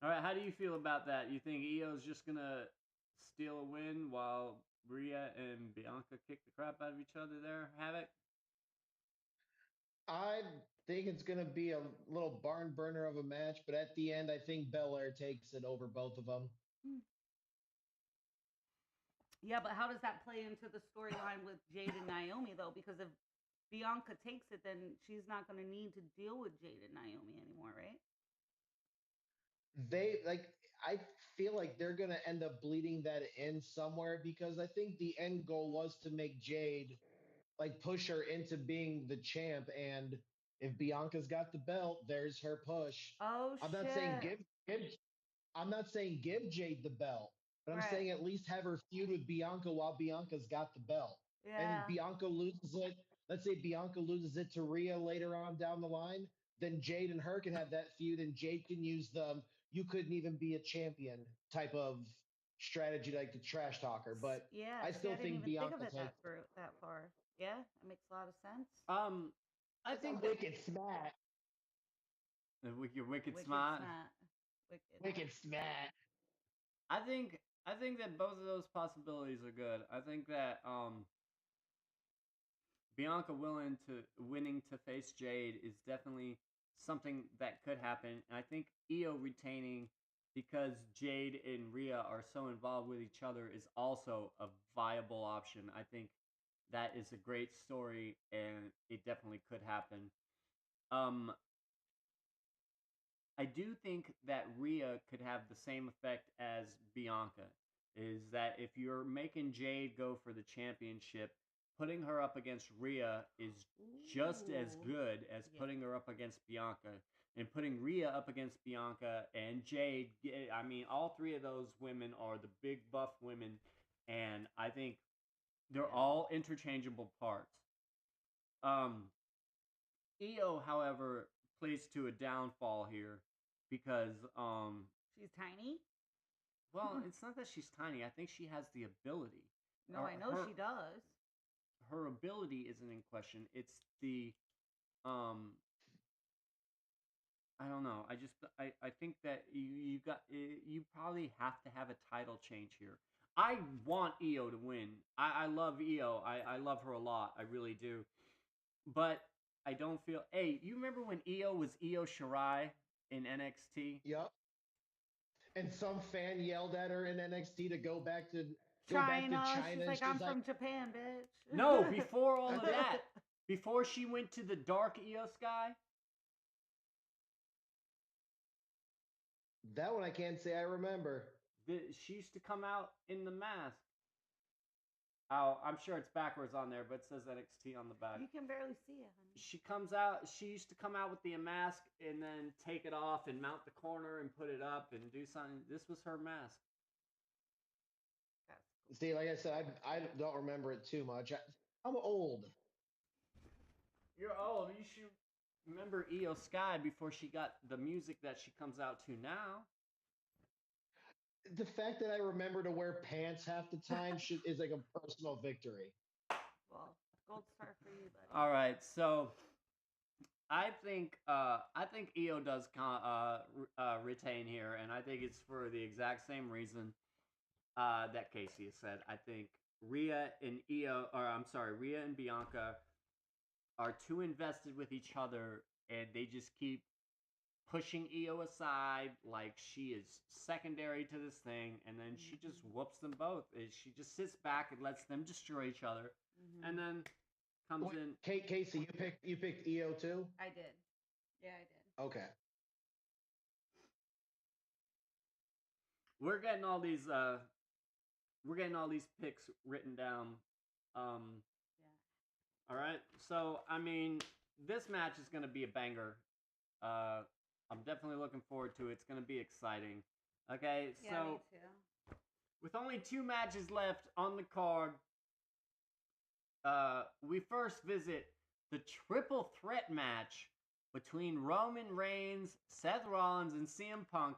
Speaker 1: All right, how do you feel about that? You think Io's just going to steal a win while Rhea and Bianca kick the crap out of each other there? Havoc?
Speaker 3: I think it's going to be a little barn burner of a match, but at the end, I think Belair takes it over both of them.
Speaker 2: Yeah, but how does that play into the storyline with Jade and Naomi, though? Because if Bianca takes it, then she's not going to need to deal with Jade and Naomi anymore, right?
Speaker 3: I feel like they're going to end up bleeding that in somewhere because I think the end goal was to make Jade push her into being the champ, and if Bianca's got the belt, there's her push.
Speaker 2: Oh
Speaker 3: I'm
Speaker 2: shit.
Speaker 3: not saying I'm not saying give Jade the belt, but I'm saying at least have her feud with Bianca while Bianca's got the belt.
Speaker 2: Yeah.
Speaker 3: And Bianca loses it. Let's say Bianca loses it to Rhea later on down the line, then Jade and her can have that feud, and Jade can use the "you couldn't even be a champion" type of strategy, like the trash talker. But
Speaker 2: yeah,
Speaker 3: I still think Bianca
Speaker 2: think of it that far. Yeah, it makes a lot of sense.
Speaker 1: I think
Speaker 3: wicked smart.
Speaker 1: You're wicked smart.
Speaker 3: Wicked smart.
Speaker 1: I think that both of those possibilities are good. I think that Bianca winning to face Jade is definitely something that could happen. And I think Io retaining because Jade and Rhea are so involved with each other is also a viable option. I think that is a great story, and it definitely could happen. I do think that Rhea could have the same effect as Bianca. Is that if you're making Jade go for the championship, putting her up against Rhea is just as good as putting her up against Bianca. And putting Rhea up against Bianca and Jade, I mean, all three of those women are the big buff women, and I think they're all interchangeable parts. Io, however, plays to a downfall here because
Speaker 2: she's tiny.
Speaker 1: Well, it's not that she's tiny. I think she has the ability.
Speaker 2: No, I know she does.
Speaker 1: Her ability isn't in question. It's the I don't know. I think that you probably have to have a title change here. I want Io to win. I love Io. I love her a lot. I really do. But I don't feel. Hey, you remember when Io was Io Shirai in NXT?
Speaker 3: Yep. And some fan yelled at her in NXT to go back to go back to
Speaker 2: China.
Speaker 3: China.
Speaker 2: She's
Speaker 3: And
Speaker 2: like,
Speaker 3: she's
Speaker 2: I'm
Speaker 3: like,
Speaker 2: from Japan, bitch.
Speaker 1: No, before all
Speaker 3: I
Speaker 1: of
Speaker 3: think-
Speaker 1: that, before she went to the dark Io Sky,
Speaker 3: that one I can't say I remember.
Speaker 1: she used to come out in the mask. Oh, I'm sure it's backwards on there, but it says NXT on the back.
Speaker 2: You can barely see it, honey.
Speaker 1: She comes out. She used to come out with the mask and then take it off and mount the corner and put it up and do something. This was her mask.
Speaker 2: That's cool.
Speaker 3: See, like I said, I don't remember it too much. I'm old.
Speaker 1: You're old. You should remember Io Sky before she got the music that she comes out to now.
Speaker 3: The fact that I remember to wear pants half the time is like a personal victory.
Speaker 2: Well, gold star for you, buddy.
Speaker 1: All right, so I think Io does retain here, and I think it's for the exact same reason that Casey has said. I think Rhea and Bianca are too invested with each other, and they just keep pushing Io aside like she is secondary to this thing, and then she just whoops them both. She just sits back and lets them destroy each other, and then comes
Speaker 3: Wait,
Speaker 1: in.
Speaker 3: Casey, you picked EO too?
Speaker 2: I did. Yeah, I did.
Speaker 3: Okay.
Speaker 1: We're getting all these picks written down.
Speaker 2: Yeah.
Speaker 1: All right. So I mean, this match is gonna be a banger. I'm definitely looking forward to it. It's gonna be exciting. Okay.
Speaker 2: Yeah,
Speaker 1: So
Speaker 2: me too.
Speaker 1: with only 2 matches left on the card, we first visit the triple threat match between Roman Reigns, Seth Rollins, and CM Punk.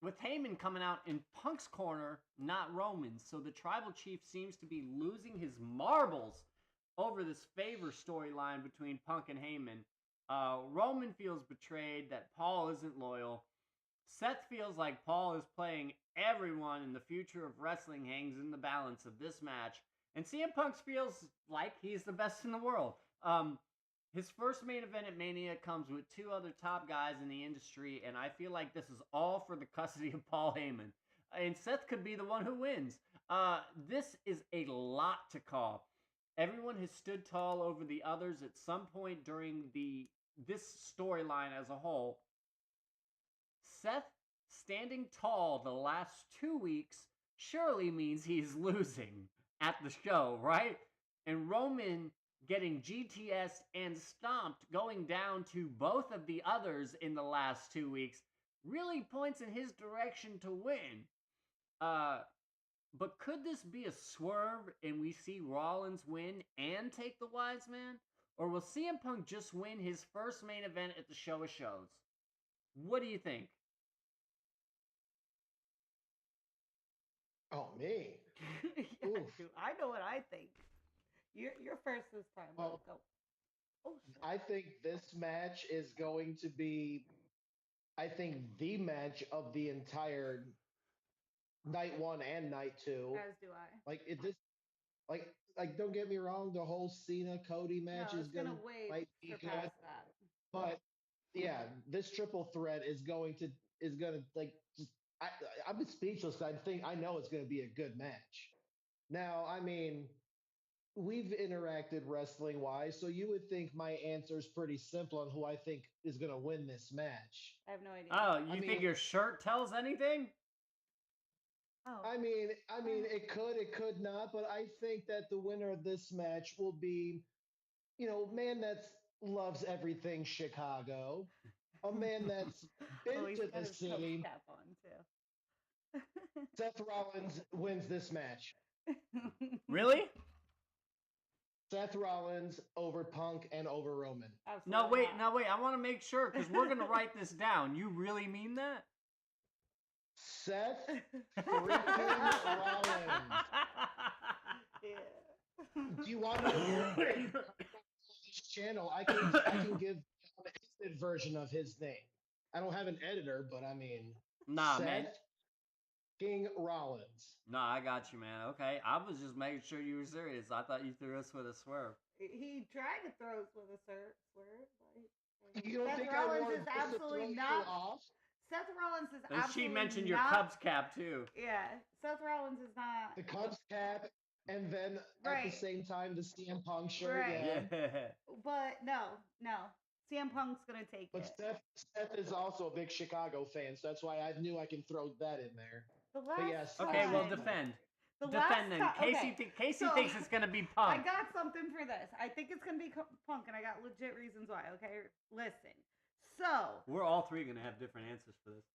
Speaker 1: With Heyman coming out in Punk's corner, not Roman's. So the tribal chief seems to be losing his marbles over this favor storyline between Punk and Heyman. Roman feels betrayed that Paul isn't loyal. Seth feels like Paul is playing everyone, and the future of wrestling hangs in the balance of this match. And CM Punk feels like he's the best in the world. His first main event at Mania comes with 2 other top guys in the industry, and I feel like this is all for the custody of Paul Heyman. And Seth could be the one who wins. This is a lot to call. Everyone has stood tall over the others at some point during this storyline as a whole. Seth standing tall the last 2 weeks surely means he's losing at the show, right? And Roman getting GTS and stomped, going down to both of the others in the last 2 weeks, really points in his direction to win. But could this be a swerve and we see Rollins win and take the Wise Man? Or will CM Punk just win his first main event at the Show of Shows? What do you think?
Speaker 3: Oh, me.
Speaker 2: Yeah,
Speaker 3: Oof.
Speaker 2: dude, I know what I think. You're first this time.
Speaker 3: Well,
Speaker 2: Go. Oh, shit.
Speaker 3: I think this match is going to be, I think, the match of the entire night 1 and night 2.
Speaker 2: As do I.
Speaker 3: Like it just like don't get me wrong, the whole Cena Cody match
Speaker 2: No,
Speaker 3: is
Speaker 2: it's gonna
Speaker 3: might
Speaker 2: way
Speaker 3: be
Speaker 2: surpass
Speaker 3: good,
Speaker 2: that.
Speaker 3: but yeah, this triple threat is gonna like just I'm speechless. I know it's gonna be a good match. Now, I mean, we've interacted wrestling wise, so you would think my answer is pretty simple on who I think is gonna win this match.
Speaker 2: I have no idea.
Speaker 1: Oh, you
Speaker 3: I
Speaker 1: think
Speaker 3: mean-
Speaker 1: your shirt tells anything?
Speaker 2: Oh.
Speaker 3: I mean, it could not, but I think that the winner of this match will be, man that loves everything Chicago, a man that's been
Speaker 2: Oh, he's
Speaker 3: to
Speaker 2: got
Speaker 3: the
Speaker 2: his coach
Speaker 3: city.
Speaker 2: cap on too.
Speaker 3: Seth Rollins wins this match.
Speaker 1: Really?
Speaker 3: Seth Rollins over Punk and over Roman.
Speaker 1: No,
Speaker 2: Absolutely
Speaker 1: wait,
Speaker 2: not.
Speaker 1: no, wait. I want to make sure because we're gonna write this down. You really mean that?
Speaker 3: Seth freaking Rollins.
Speaker 2: Yeah.
Speaker 3: Do you want me to this channel? I can give an edited version of his name. I don't have an editor, but I mean,
Speaker 1: Nah,
Speaker 3: Seth
Speaker 1: man.
Speaker 3: King Rollins.
Speaker 1: Nah, I got you, man. Okay, I was just making sure you were serious. I thought you threw us with a swerve.
Speaker 2: He tried to throw us with a swerve. Like,
Speaker 3: You don't
Speaker 2: Seth
Speaker 3: think
Speaker 2: Rollins
Speaker 3: I want
Speaker 2: is
Speaker 3: this to
Speaker 2: absolutely
Speaker 3: throw you
Speaker 2: not.
Speaker 3: off?
Speaker 2: Seth Rollins is
Speaker 1: And
Speaker 2: absolutely
Speaker 1: she mentioned your
Speaker 2: not,
Speaker 1: Cubs cap too.
Speaker 2: Yeah, Seth Rollins is not
Speaker 3: The Cubs cap, and then at the
Speaker 2: right.
Speaker 3: same time the CM Punk shirt.
Speaker 2: Right.
Speaker 3: Yeah.
Speaker 1: Yeah.
Speaker 2: But no, CM Punk's gonna take
Speaker 3: But
Speaker 2: it.
Speaker 3: Seth is also a big Chicago fan, so that's why I knew I can throw that in there.
Speaker 2: The
Speaker 3: But
Speaker 2: last
Speaker 3: yes.
Speaker 1: Okay, well
Speaker 2: time-
Speaker 1: defend.
Speaker 2: The
Speaker 1: Defend then.
Speaker 2: last time,
Speaker 1: Casey,
Speaker 2: okay.
Speaker 1: Casey
Speaker 2: So-
Speaker 1: thinks it's gonna be
Speaker 2: I
Speaker 1: Punk.
Speaker 2: got something for this. I think it's gonna be Punk, and I got legit reasons why. Okay, listen. So
Speaker 4: We're all three gonna have different answers for this.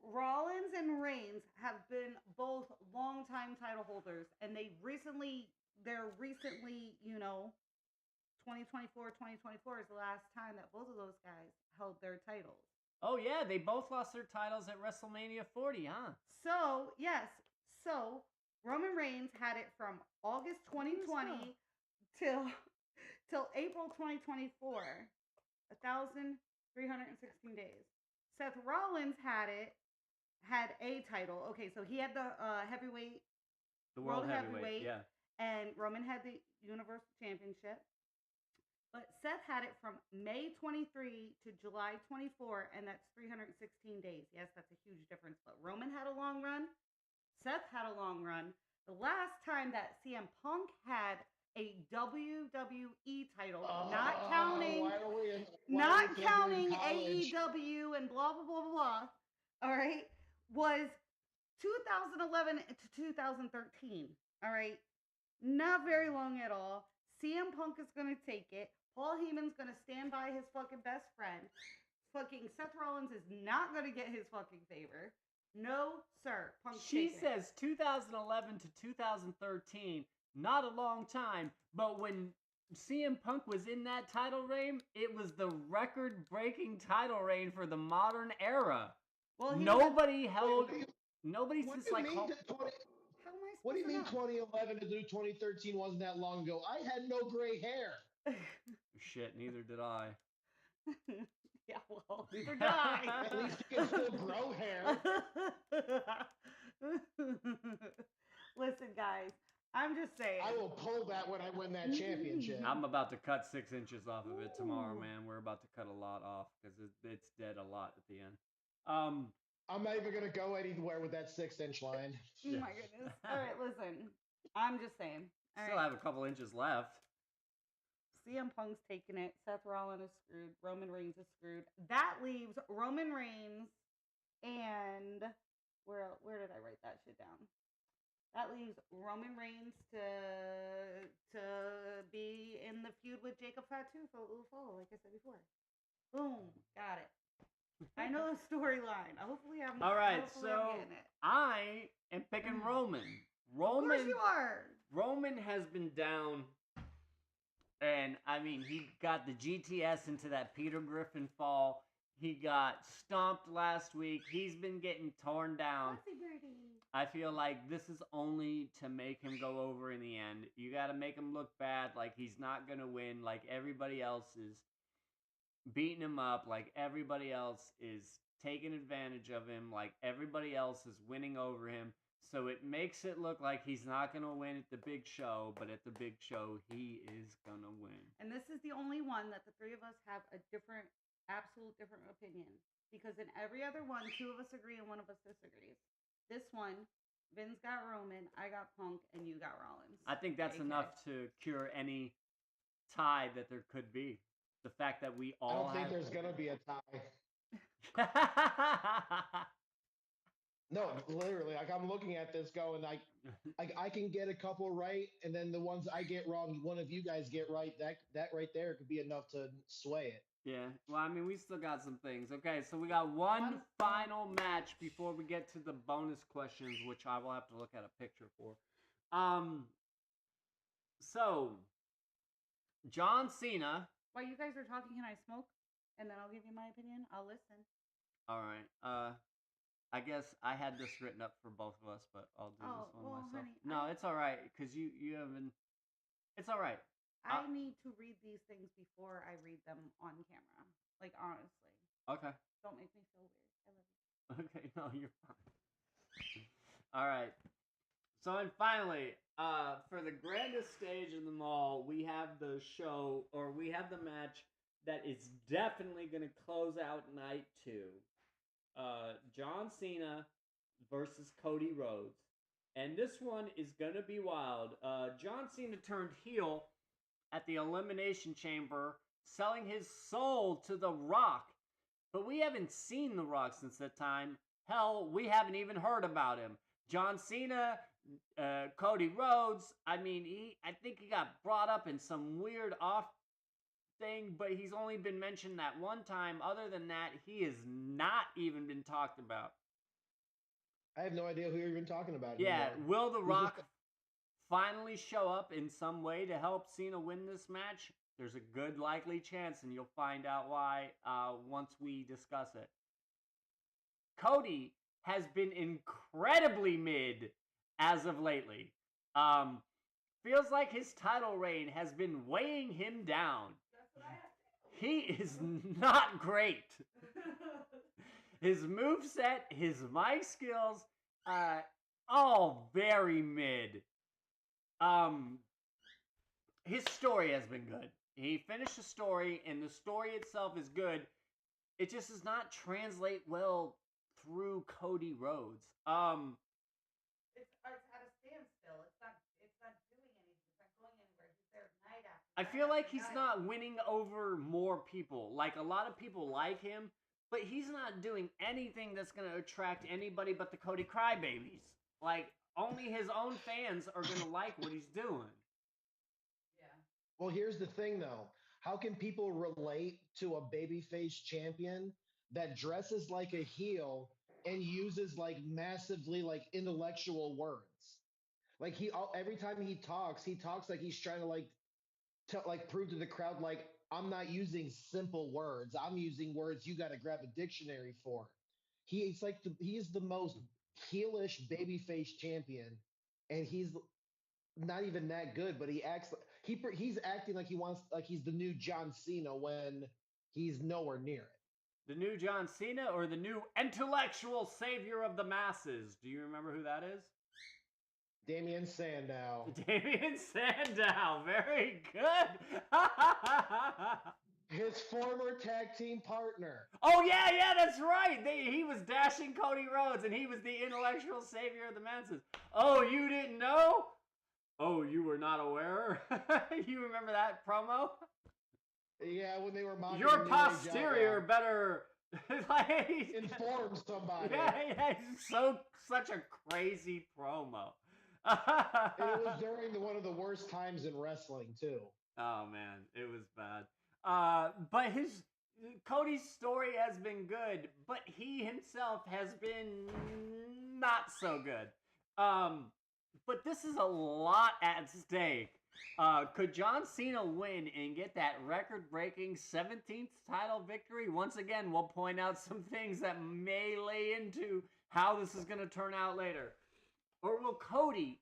Speaker 2: Rollins and Reigns have been both longtime title holders, and they're recently, 2024 is the last time that both of those guys held their titles.
Speaker 1: Oh yeah, they both lost their titles at WrestleMania 40, huh?
Speaker 2: So, yes. So, Roman Reigns had it from August 2020 till April 2024. 1,316 days. Seth Rollins had a title. Okay, so he had the heavyweight,
Speaker 1: The World
Speaker 2: World
Speaker 1: Heavyweight,
Speaker 2: Heavyweight.
Speaker 1: yeah.
Speaker 2: and Roman had the Universal Championship. But Seth had it from May 23 to July 24, and that's 316 days. Yes, that's a huge difference. But Roman had a long run. Seth had a long run. The last time that CM Punk had a WWE title, not counting,
Speaker 3: Why are we in- why are
Speaker 2: not
Speaker 3: we still doing
Speaker 2: counting
Speaker 3: college?
Speaker 2: AEW and blah blah blah blah blah. All right, was 2011 to 2013. All right, not very long at all. CM Punk is gonna take it. Paul Heyman's gonna stand by his fucking best friend. Fucking Seth Rollins is not gonna get his fucking favor. No, sir. Punk's
Speaker 1: She
Speaker 2: taking it.
Speaker 1: says 2011 to 2013, not a long time, but when CM Punk was in that title reign, it was the record-breaking title reign for the modern era.
Speaker 2: Well, he was
Speaker 1: Nobody
Speaker 3: Wait,
Speaker 1: held.
Speaker 3: what do you-
Speaker 1: Nobody's
Speaker 3: what
Speaker 1: just
Speaker 3: do you
Speaker 1: like.
Speaker 3: mean that 20
Speaker 2: how am I
Speaker 3: What do you mean
Speaker 2: supposed
Speaker 3: 2011 to do 2013 wasn't that long ago? I had no gray hair.
Speaker 2: to know?
Speaker 1: Shit, neither did I.
Speaker 2: Yeah, well, neither did I.
Speaker 3: At least you can still grow hair.
Speaker 2: Listen, guys, I'm just saying.
Speaker 3: I will pull that when I win that championship.
Speaker 1: I'm about to cut 6 inches off of it tomorrow,
Speaker 2: Ooh.
Speaker 1: man. We're about to cut a lot off because it's dead a lot at the end.
Speaker 3: I'm not even gonna go anywhere with that 6-inch line.
Speaker 2: Oh my goodness. All right, listen. I'm just saying. All
Speaker 1: Still
Speaker 2: right.
Speaker 1: have a couple inches left.
Speaker 2: CM Punk's taking it. Seth Rollins is screwed. Roman Reigns is screwed. That leaves Roman Reigns and where did I write that shit down? That leaves Roman Reigns to be in the feud with Jacob Fatu for Fall, like I said before. Boom, got it. I know the storyline. Hopefully I'm
Speaker 1: All right,
Speaker 2: hopefully I'm
Speaker 1: so
Speaker 2: getting it.
Speaker 1: I am picking Roman.
Speaker 2: Of course
Speaker 1: Roman.
Speaker 2: you are.
Speaker 1: Roman has been down, and I mean, he got the GTS into that Peter Griffin fall. He got stomped last week. He's been getting torn down.
Speaker 2: Foxy Birdie.
Speaker 1: I feel like this is only to make him go over in the end. You got to make him look bad, like he's not going to win, like everybody else is beating him up, like everybody else is taking advantage of him, like everybody else is winning over him. So it makes it look like he's not going to win at the big show, but at the big show, he is going to win.
Speaker 2: And this is the only one that the three of us have a different, absolute different opinion. Because in every other one, two of us agree and one of us disagrees. This one, Vin's got Roman, I got Punk, and you got Rollins.
Speaker 1: I think that's
Speaker 2: AK.
Speaker 1: enough to cure any tie that there could be. The fact that we
Speaker 3: I
Speaker 1: all
Speaker 3: don't think
Speaker 1: have...
Speaker 3: there's gonna be a tie. No, literally, like I'm looking at this going, like I can get a couple right, and then the ones I get wrong, one of you guys get right. That right there could be enough to sway it.
Speaker 1: Yeah, well, I mean, we still got some things. Okay, so we got one final match before we get to the bonus questions, which I will have to look at a picture for. So, John Cena.
Speaker 2: While you guys are talking, can I smoke? And then I'll give you my opinion. I'll listen.
Speaker 1: All right. I guess I had this written up for both of us, but I'll do
Speaker 2: Oh,
Speaker 1: this one
Speaker 2: well,
Speaker 1: myself.
Speaker 2: honey,
Speaker 1: No, it's all right because you haven't. It's all right.
Speaker 2: I need to read these things before I read them on camera. Like, honestly.
Speaker 1: Okay.
Speaker 2: Don't make me feel weird. I love you.
Speaker 1: Okay, no, you're fine. All right. So, and finally, for the grandest stage in the mall, we have the show, or we have the match that is definitely going to close out night 2. John Cena versus Cody Rhodes. And this one is going to be wild. John Cena turned heel at the Elimination Chamber, selling his soul to The Rock. But we haven't seen The Rock since that time. Hell, we haven't even heard about him. John Cena, Cody Rhodes, I think he got brought up in some weird off thing, but he's only been mentioned that one time. Other than that, he has not even been talked about.
Speaker 3: I have no idea who you're even talking about.
Speaker 1: Yeah,
Speaker 3: anymore.
Speaker 1: will The
Speaker 3: Who's
Speaker 1: Rock
Speaker 3: this-
Speaker 1: finally show up in some way to help Cena win this match? There's a good likely chance, and you'll find out why once we discuss it. Cody has been incredibly mid as of lately. Feels like his title reign has been weighing him down. He is not great. His moveset, his mic skills, all very mid. His story has been good. He finished the story, and the story itself is good. It just does not translate well through Cody Rhodes.
Speaker 2: It's at a standstill. It's not doing anything. It's not going anywhere. He's there night after
Speaker 1: I
Speaker 2: night
Speaker 1: feel like
Speaker 2: after
Speaker 1: he's
Speaker 2: night.
Speaker 1: not winning over more people. Like, a lot of people like him, but he's not doing anything that's going to attract anybody but the Cody Crybabies. Like, only his own fans are going to like what he's doing.
Speaker 2: Yeah.
Speaker 3: Well, here's the thing, though. How can people relate to a babyface champion that dresses like a heel and uses like massively like intellectual words? Like every time he talks like he's trying to like prove to the crowd like I'm not using simple words. I'm using words you got to grab a dictionary for. He is the most heelish babyface champion, and he's not even that good. But he's acting like he's the new John Cena when he's nowhere near it.
Speaker 1: The new John Cena or the new intellectual savior of the masses? Do you remember who that is?
Speaker 3: Damian Sandow.
Speaker 1: Damian Sandow. Very good.
Speaker 3: His former tag team partner.
Speaker 1: Oh, yeah, that's right. He was dashing Cody Rhodes, and he was the intellectual savior of the masses. Oh, you didn't know? Oh, you were not aware? You remember that promo?
Speaker 3: Yeah, when they were mocking
Speaker 1: Your
Speaker 3: him,
Speaker 1: posterior better... like,
Speaker 3: inform somebody.
Speaker 1: Yeah, it's such a crazy promo.
Speaker 3: And it was during one of the worst times in wrestling too.
Speaker 1: Oh man, it was bad. But Cody's story has been good, but he himself has been not so good. But this is a lot at stake. Could John Cena win and get that record-breaking 17th title victory? Once again, we'll point out some things that may lay into how this is going to turn out later. Or will Cody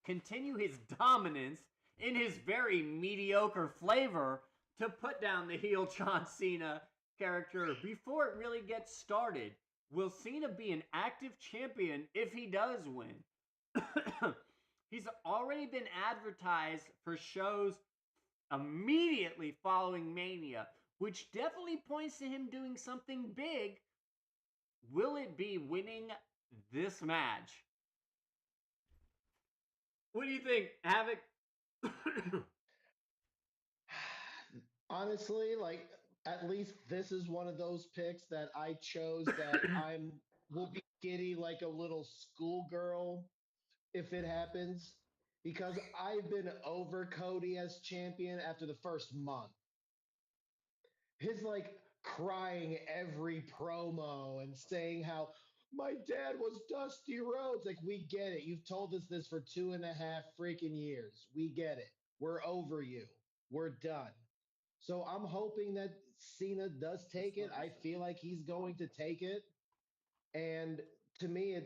Speaker 1: continue his dominance in his very mediocre flavor to put down the heel John Cena character before it really gets started? Will Cena be an active champion if he does win? He's already been advertised for shows immediately following Mania, which definitely points to him doing something big. Will it be winning this match? What do you think, Havoc?
Speaker 3: Honestly, like at least this is one of those picks that I chose that will be giddy like a little schoolgirl if it happens, because I've been over Cody as champion after the first month. His like crying every promo and saying how my dad was Dusty Rhodes. Like, we get it. You've told us this for 2.5 freaking years. We get it. We're over you. We're done. So I'm hoping that Cena does take it. I feel like he's going to take it. And to me,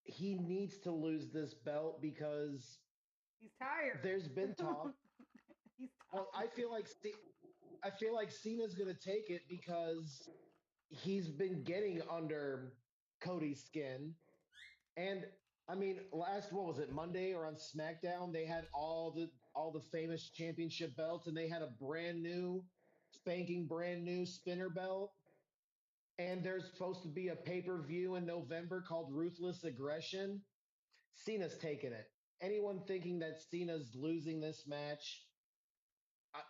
Speaker 3: he needs to lose this belt because
Speaker 2: He's tired.
Speaker 3: there's been talk.
Speaker 2: He's tired.
Speaker 3: Well, I feel like Cena's going to take it because he's been getting under Cody's skin. And I mean, what was it, Monday or on SmackDown, they had all the famous championship belts, and they had a spanking brand new spinner belt. and there's supposed to be a pay-per-view in November called Ruthless Aggression. Cena's taking it. Anyone thinking that Cena's losing this match, I,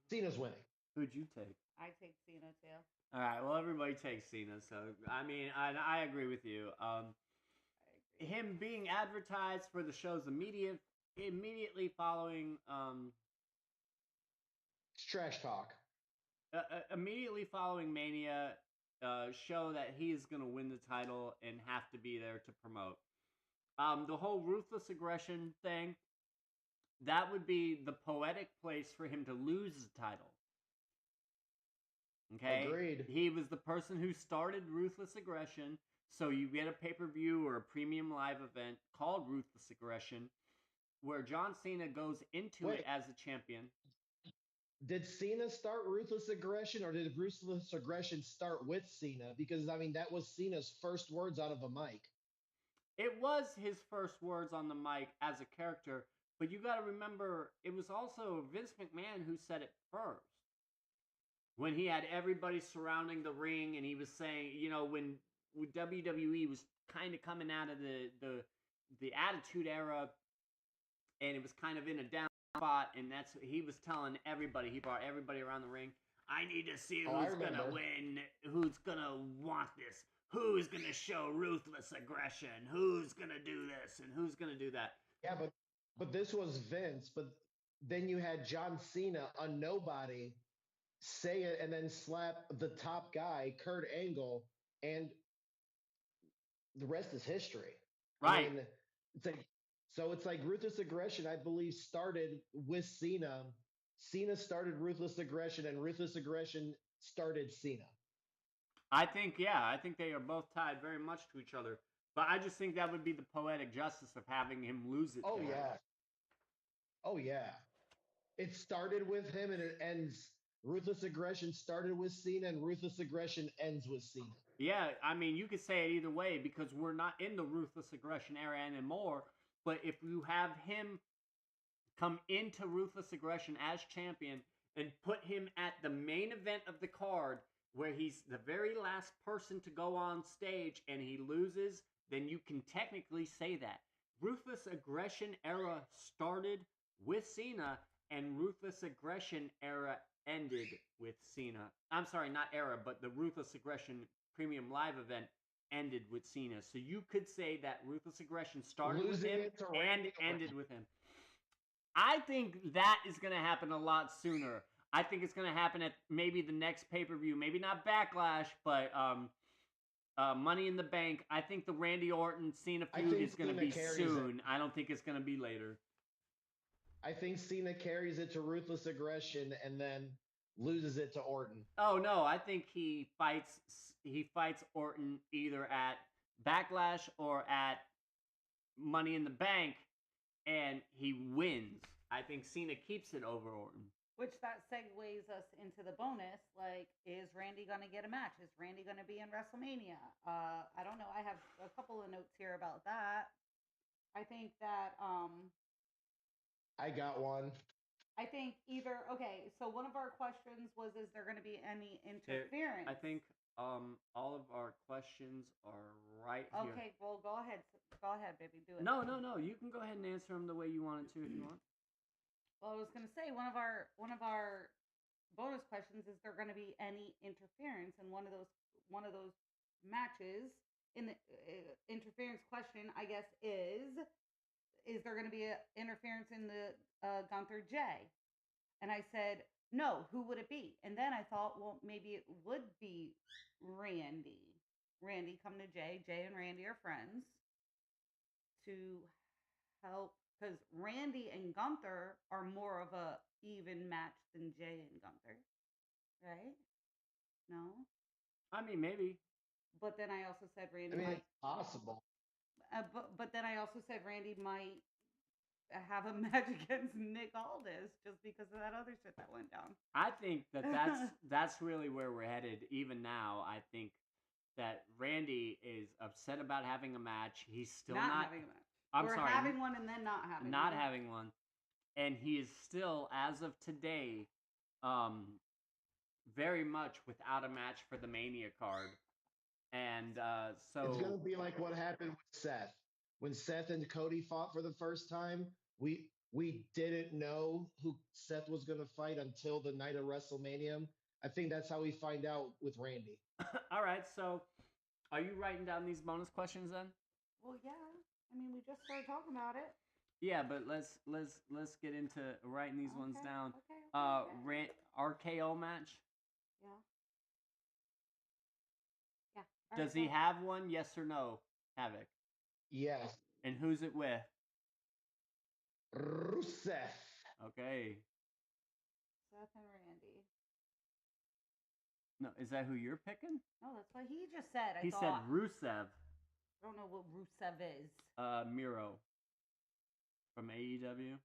Speaker 3: Cena's winning.
Speaker 1: Who'd you take?
Speaker 2: I take Cena too.
Speaker 1: All right. Well, everybody takes Cena, so I mean, I agree with you.
Speaker 2: I agree.
Speaker 1: Him being advertised for the show's immediately following
Speaker 3: It's trash talk.
Speaker 1: immediately following Mania, show that he's gonna win the title and have to be there to promote. The whole Ruthless Aggression thing, that would be the poetic place for him to lose the title. Okay?
Speaker 3: Agreed.
Speaker 1: He was the person who started Ruthless Aggression, so you get a pay-per-view or a premium live event called Ruthless Aggression, where John Cena goes into it
Speaker 3: Wait.
Speaker 1: as a champion.
Speaker 3: Did Cena start Ruthless Aggression, or did Ruthless Aggression start with Cena? Because I mean, that was Cena's first words out of a mic.
Speaker 1: It was his first words on the mic as a character, but you got to remember, it was also Vince McMahon who said it first. When he had everybody surrounding the ring, and he was saying, you know, when WWE was kind of coming out of the Attitude Era, and it was kind of in a down spot, and that's he was telling everybody. He brought everybody around the ring. I need to see
Speaker 3: Oh, I
Speaker 1: who's gonna
Speaker 3: remember.
Speaker 1: win, who's gonna want this, who's gonna show ruthless aggression, who's gonna do this, and who's gonna do that.
Speaker 3: Yeah, but this was Vince. But then you had John Cena, a nobody, say it and then slap the top guy, Kurt Angle, and the rest is history.
Speaker 1: Right.
Speaker 3: I mean, it's like Ruthless Aggression, I believe, started with Cena. Cena started Ruthless Aggression, and Ruthless Aggression started Cena.
Speaker 1: I think they are both tied very much to each other. But I just think that would be the poetic justice of having him lose it.
Speaker 3: Oh
Speaker 1: to him.
Speaker 3: yeah. Oh yeah. It started with him and it ends. Ruthless Aggression started with Cena, and Ruthless Aggression ends with Cena.
Speaker 1: Yeah, I mean, you could say it either way because we're not in the Ruthless Aggression era anymore. But if you have him come into Ruthless Aggression as champion and put him at the main event of the card where he's the very last person to go on stage and he loses, then you can technically say that. Ruthless Aggression era started with Cena, and Ruthless Aggression era ended with Cena. I'm sorry, not era, but the Ruthless Aggression Premium Live event ended with Cena. So you could say that Ruthless Aggression started with
Speaker 3: Losing
Speaker 1: him
Speaker 3: it to
Speaker 1: and
Speaker 3: Randy
Speaker 1: ended
Speaker 3: Orton.
Speaker 1: with him. I think that is going to happen a lot sooner. I think it's going to happen at maybe the next pay-per-view. Maybe not Backlash, but Money in the Bank. I think the Randy Orton Cena
Speaker 3: I
Speaker 1: feud
Speaker 3: think
Speaker 1: is going to
Speaker 3: Cena
Speaker 1: be
Speaker 3: carries
Speaker 1: soon. I don't think it's going to be later.
Speaker 3: I think Cena carries it to Ruthless Aggression and then loses it to Orton.
Speaker 1: Oh no, I think he fights Orton either at Backlash or at Money in the Bank, and he wins. I think Cena keeps it over Orton.
Speaker 2: Which that segues us into the bonus. Like, is Randy going to get a match? Is Randy going to be in WrestleMania? I don't know. I have a couple of notes here about that. I think that
Speaker 3: I got one.
Speaker 2: I think either so one of our questions was, is there going to be any interference?
Speaker 1: I think all of our questions are right here.
Speaker 2: Okay, well go ahead, baby, do it.
Speaker 1: No, you can go ahead and answer them the way you wanted to if you want.
Speaker 2: Well, I was going to say one of our bonus questions is there going to be any interference in one of those matches. In the interference question, I guess is there going to be a interference in the Gunther Jay? And I said no. Who would it be? And then I thought, well, maybe it would be Randy. Randy come to Jay. Jay and Randy are friends to help. Because Randy and Gunther are more of a even match than Jay and Gunther, right? No?
Speaker 1: I mean, maybe.
Speaker 2: But then I also said Randy
Speaker 3: I mean,
Speaker 2: might.
Speaker 3: it's possible.
Speaker 2: But then I also said Randy might have a match against Nick Aldis just because of that other shit that went down.
Speaker 1: I think that's really where we're headed. Even now, I think that Randy is upset about having a match. He's still not
Speaker 2: having a match.
Speaker 1: We're
Speaker 2: having one and then not having
Speaker 1: not
Speaker 2: one.
Speaker 1: having one, and he is still, as of today, very much without a match for the Mania card. And
Speaker 3: It's
Speaker 1: so
Speaker 3: gonna be like what happened with Seth. When Seth and Cody fought for the first time, we didn't know who Seth was gonna fight until the night of WrestleMania. I think that's how we find out with Randy.
Speaker 1: all right, so are you writing down these bonus questions then?
Speaker 2: Well, yeah. I mean, we just started talking about it.
Speaker 1: Yeah, but let's get into writing these ones
Speaker 2: Okay,
Speaker 1: down.
Speaker 2: okay.
Speaker 1: RKO match.
Speaker 2: Yeah. Yeah. All
Speaker 1: Does
Speaker 2: right,
Speaker 1: he
Speaker 2: go.
Speaker 1: have one? Yes or no? Havoc.
Speaker 3: Yes,
Speaker 1: And who's it with?
Speaker 3: Rusev.
Speaker 1: Okay.
Speaker 2: Seth and Randy.
Speaker 1: No, is that who you're picking?
Speaker 2: No, that's what he just said. I
Speaker 1: He
Speaker 2: thought.
Speaker 1: said Rusev.
Speaker 2: I don't know what Rusev is.
Speaker 1: Miro. From AEW.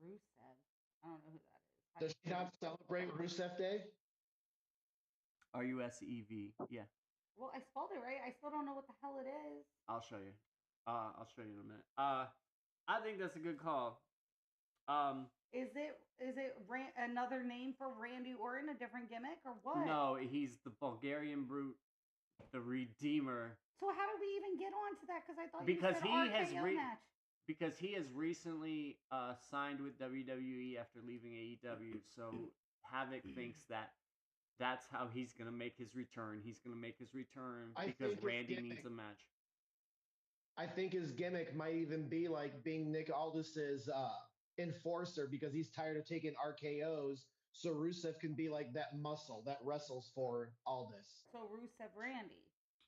Speaker 2: Rusev. I don't know who that is.
Speaker 3: Does she not celebrate Rusev Day?
Speaker 1: RUSEV. Yeah,
Speaker 2: Well, I spelled it right. I still don't know what the hell it is.
Speaker 1: I'll show you. I'll show you in a minute. I think that's a good call.
Speaker 2: Is it another name for Randy Orton, a different gimmick, or what?
Speaker 1: No, he's the Bulgarian Brute, the Redeemer.
Speaker 2: So how did we even get onto that? Because I thought
Speaker 1: Because
Speaker 2: you said
Speaker 1: he has
Speaker 2: RKO match.
Speaker 1: Because he has recently signed with WWE after leaving AEW, so Havoc thinks that that's how he's gonna make his return. He's gonna make his return
Speaker 3: I
Speaker 1: because
Speaker 3: think his
Speaker 1: Randy
Speaker 3: gimmick-
Speaker 1: needs a match.
Speaker 3: I think his gimmick might even be like being Nick Aldis's enforcer because he's tired of taking RKO's. So Rusev can be like that muscle that wrestles for Aldis.
Speaker 2: So Rusev Randy.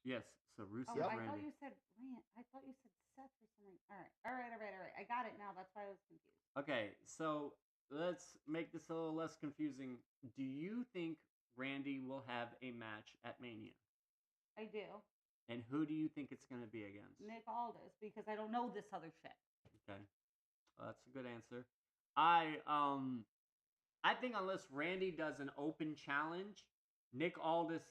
Speaker 1: Yes, so Rusev
Speaker 2: Oh, I
Speaker 1: Randy.
Speaker 2: thought you said Rand. I thought you said Seth for some reason. All right. I got it now. That's why I was confused.
Speaker 1: Okay, so let's make this a little less confusing. Do you think Randy will have a match at Mania?
Speaker 2: I do.
Speaker 1: And who do you think it's going to be against?
Speaker 2: Nick Aldis, because I don't know this other shit.
Speaker 1: Okay, well, that's a good answer. I think unless Randy does an open challenge, Nick Aldis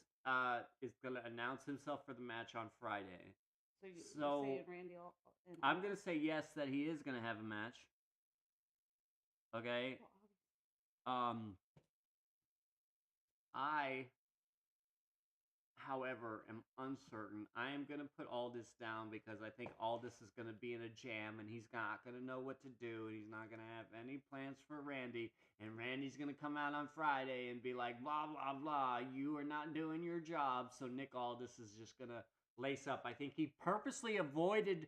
Speaker 1: is going to announce himself for the match on Friday.
Speaker 2: So you
Speaker 1: So,
Speaker 2: saying Randy? And
Speaker 1: I'm going to say yes that he is going to have a match. Okay. I, however, am uncertain. I am going to put Aldis down because I think Aldis is going to be in a jam and he's not going to know what to do and he's not going to have any plans for Randy. And Randy's going to come out on Friday and be like, blah, blah, blah, you are not doing your job. So Nick Aldis is just going to lace up. I think he purposely avoided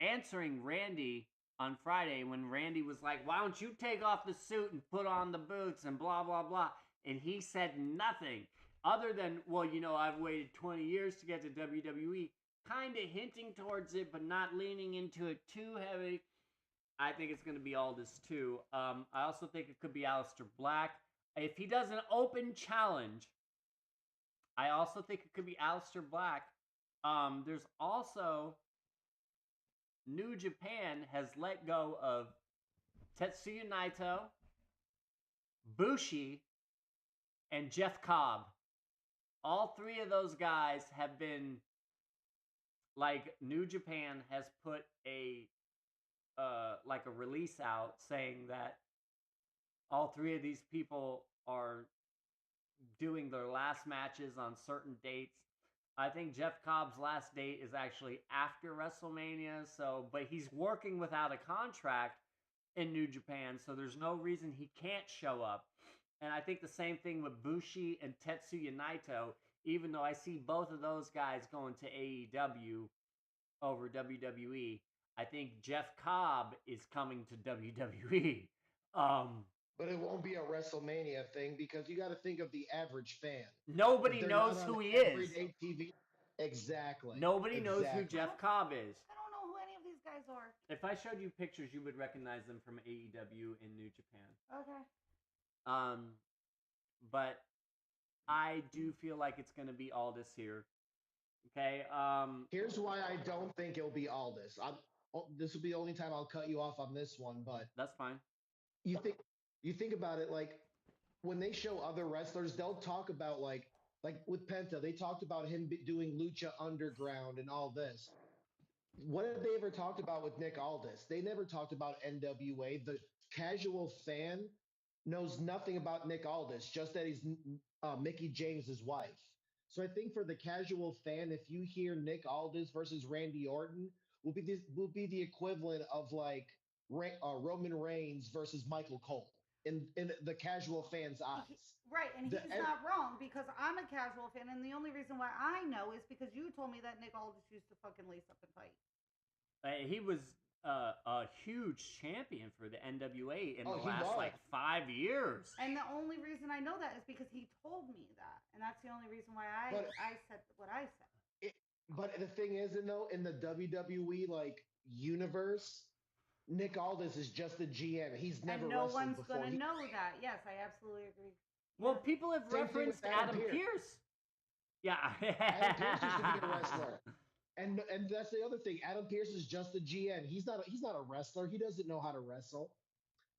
Speaker 1: answering Randy on Friday when Randy was like, why don't you take off the suit and put on the boots and blah, blah, blah. And he said nothing other than, well, you know, I've waited 20 years to get to WWE, kind of hinting towards it, but not leaning into it too heavy. I think it's going to be Aldis too. I also think it could be Aleister Black. If he does an open challenge, I also think it could be Aleister Black. There's also New Japan has let go of Tetsuya Naito, Bushi, and Jeff Cobb. All three of those guys have been, like, New Japan has put a release out saying that all three of these people are doing their last matches on certain dates. I think Jeff Cobb's last date is actually after WrestleMania, but he's working without a contract in New Japan, so there's no reason he can't show up. And I think the same thing with Bushi and Tetsuya Naito, even though I see both of those guys going to AEW over WWE. I think Jeff Cobb is coming to WWE.
Speaker 3: But it won't be a WrestleMania thing because you got to think of the average fan.
Speaker 1: Nobody
Speaker 3: If they're
Speaker 1: knows
Speaker 3: not
Speaker 1: who
Speaker 3: on
Speaker 1: he is.
Speaker 3: everyday TV. Exactly.
Speaker 1: Nobody knows who
Speaker 3: Exactly.
Speaker 1: Jeff Cobb is.
Speaker 2: I don't know who any of these guys are.
Speaker 1: If I showed you pictures, you would recognize them from AEW in New Japan.
Speaker 2: Okay.
Speaker 1: But I do feel like it's going to be Aldis here. Okay.
Speaker 3: Here's why I don't think it'll be Aldis. This will be the only time I'll cut you off on this one, but
Speaker 1: That's fine.
Speaker 3: you think about it, like when they show other wrestlers, they'll talk about like with Penta, they talked about him doing Lucha Underground and all this. What have they ever talked about with Nick Aldis? They never talked about NWA. The casual fan knows nothing about Nick Aldis, just that he's Mickey James's wife. So I think for the casual fan, if you hear Nick Aldis versus Randy Orton, will be the equivalent of like Roman Reigns versus Michael Cole in the casual fan's eyes.
Speaker 2: Right, and
Speaker 3: The,
Speaker 2: he's not wrong because I'm a casual fan, and the only reason why I know is because you told me that Nick Aldis used to fucking lace up and fight.
Speaker 1: He was a huge champion for the NWA in the
Speaker 3: he
Speaker 1: last
Speaker 3: was.
Speaker 1: like 5 years.
Speaker 2: And the only reason I know that is because he told me that, and that's the only reason why
Speaker 3: But-
Speaker 2: I said what I said.
Speaker 3: But the thing is, though, in the WWE like universe, Nick Aldis is just a GM. He's never
Speaker 2: And no
Speaker 3: wrestled
Speaker 2: one's
Speaker 3: before.
Speaker 2: gonna know that. Yes, I absolutely agree.
Speaker 1: Well,
Speaker 2: Yeah.
Speaker 1: people have
Speaker 3: Same thing with
Speaker 1: referenced
Speaker 3: Adam
Speaker 1: Adam
Speaker 3: Pearce.
Speaker 1: Pearce. Yeah.
Speaker 3: Adam Pearce used to be a wrestler. And that's the other thing. Adam Pearce is just a GM. He's not a wrestler. He doesn't know how to wrestle.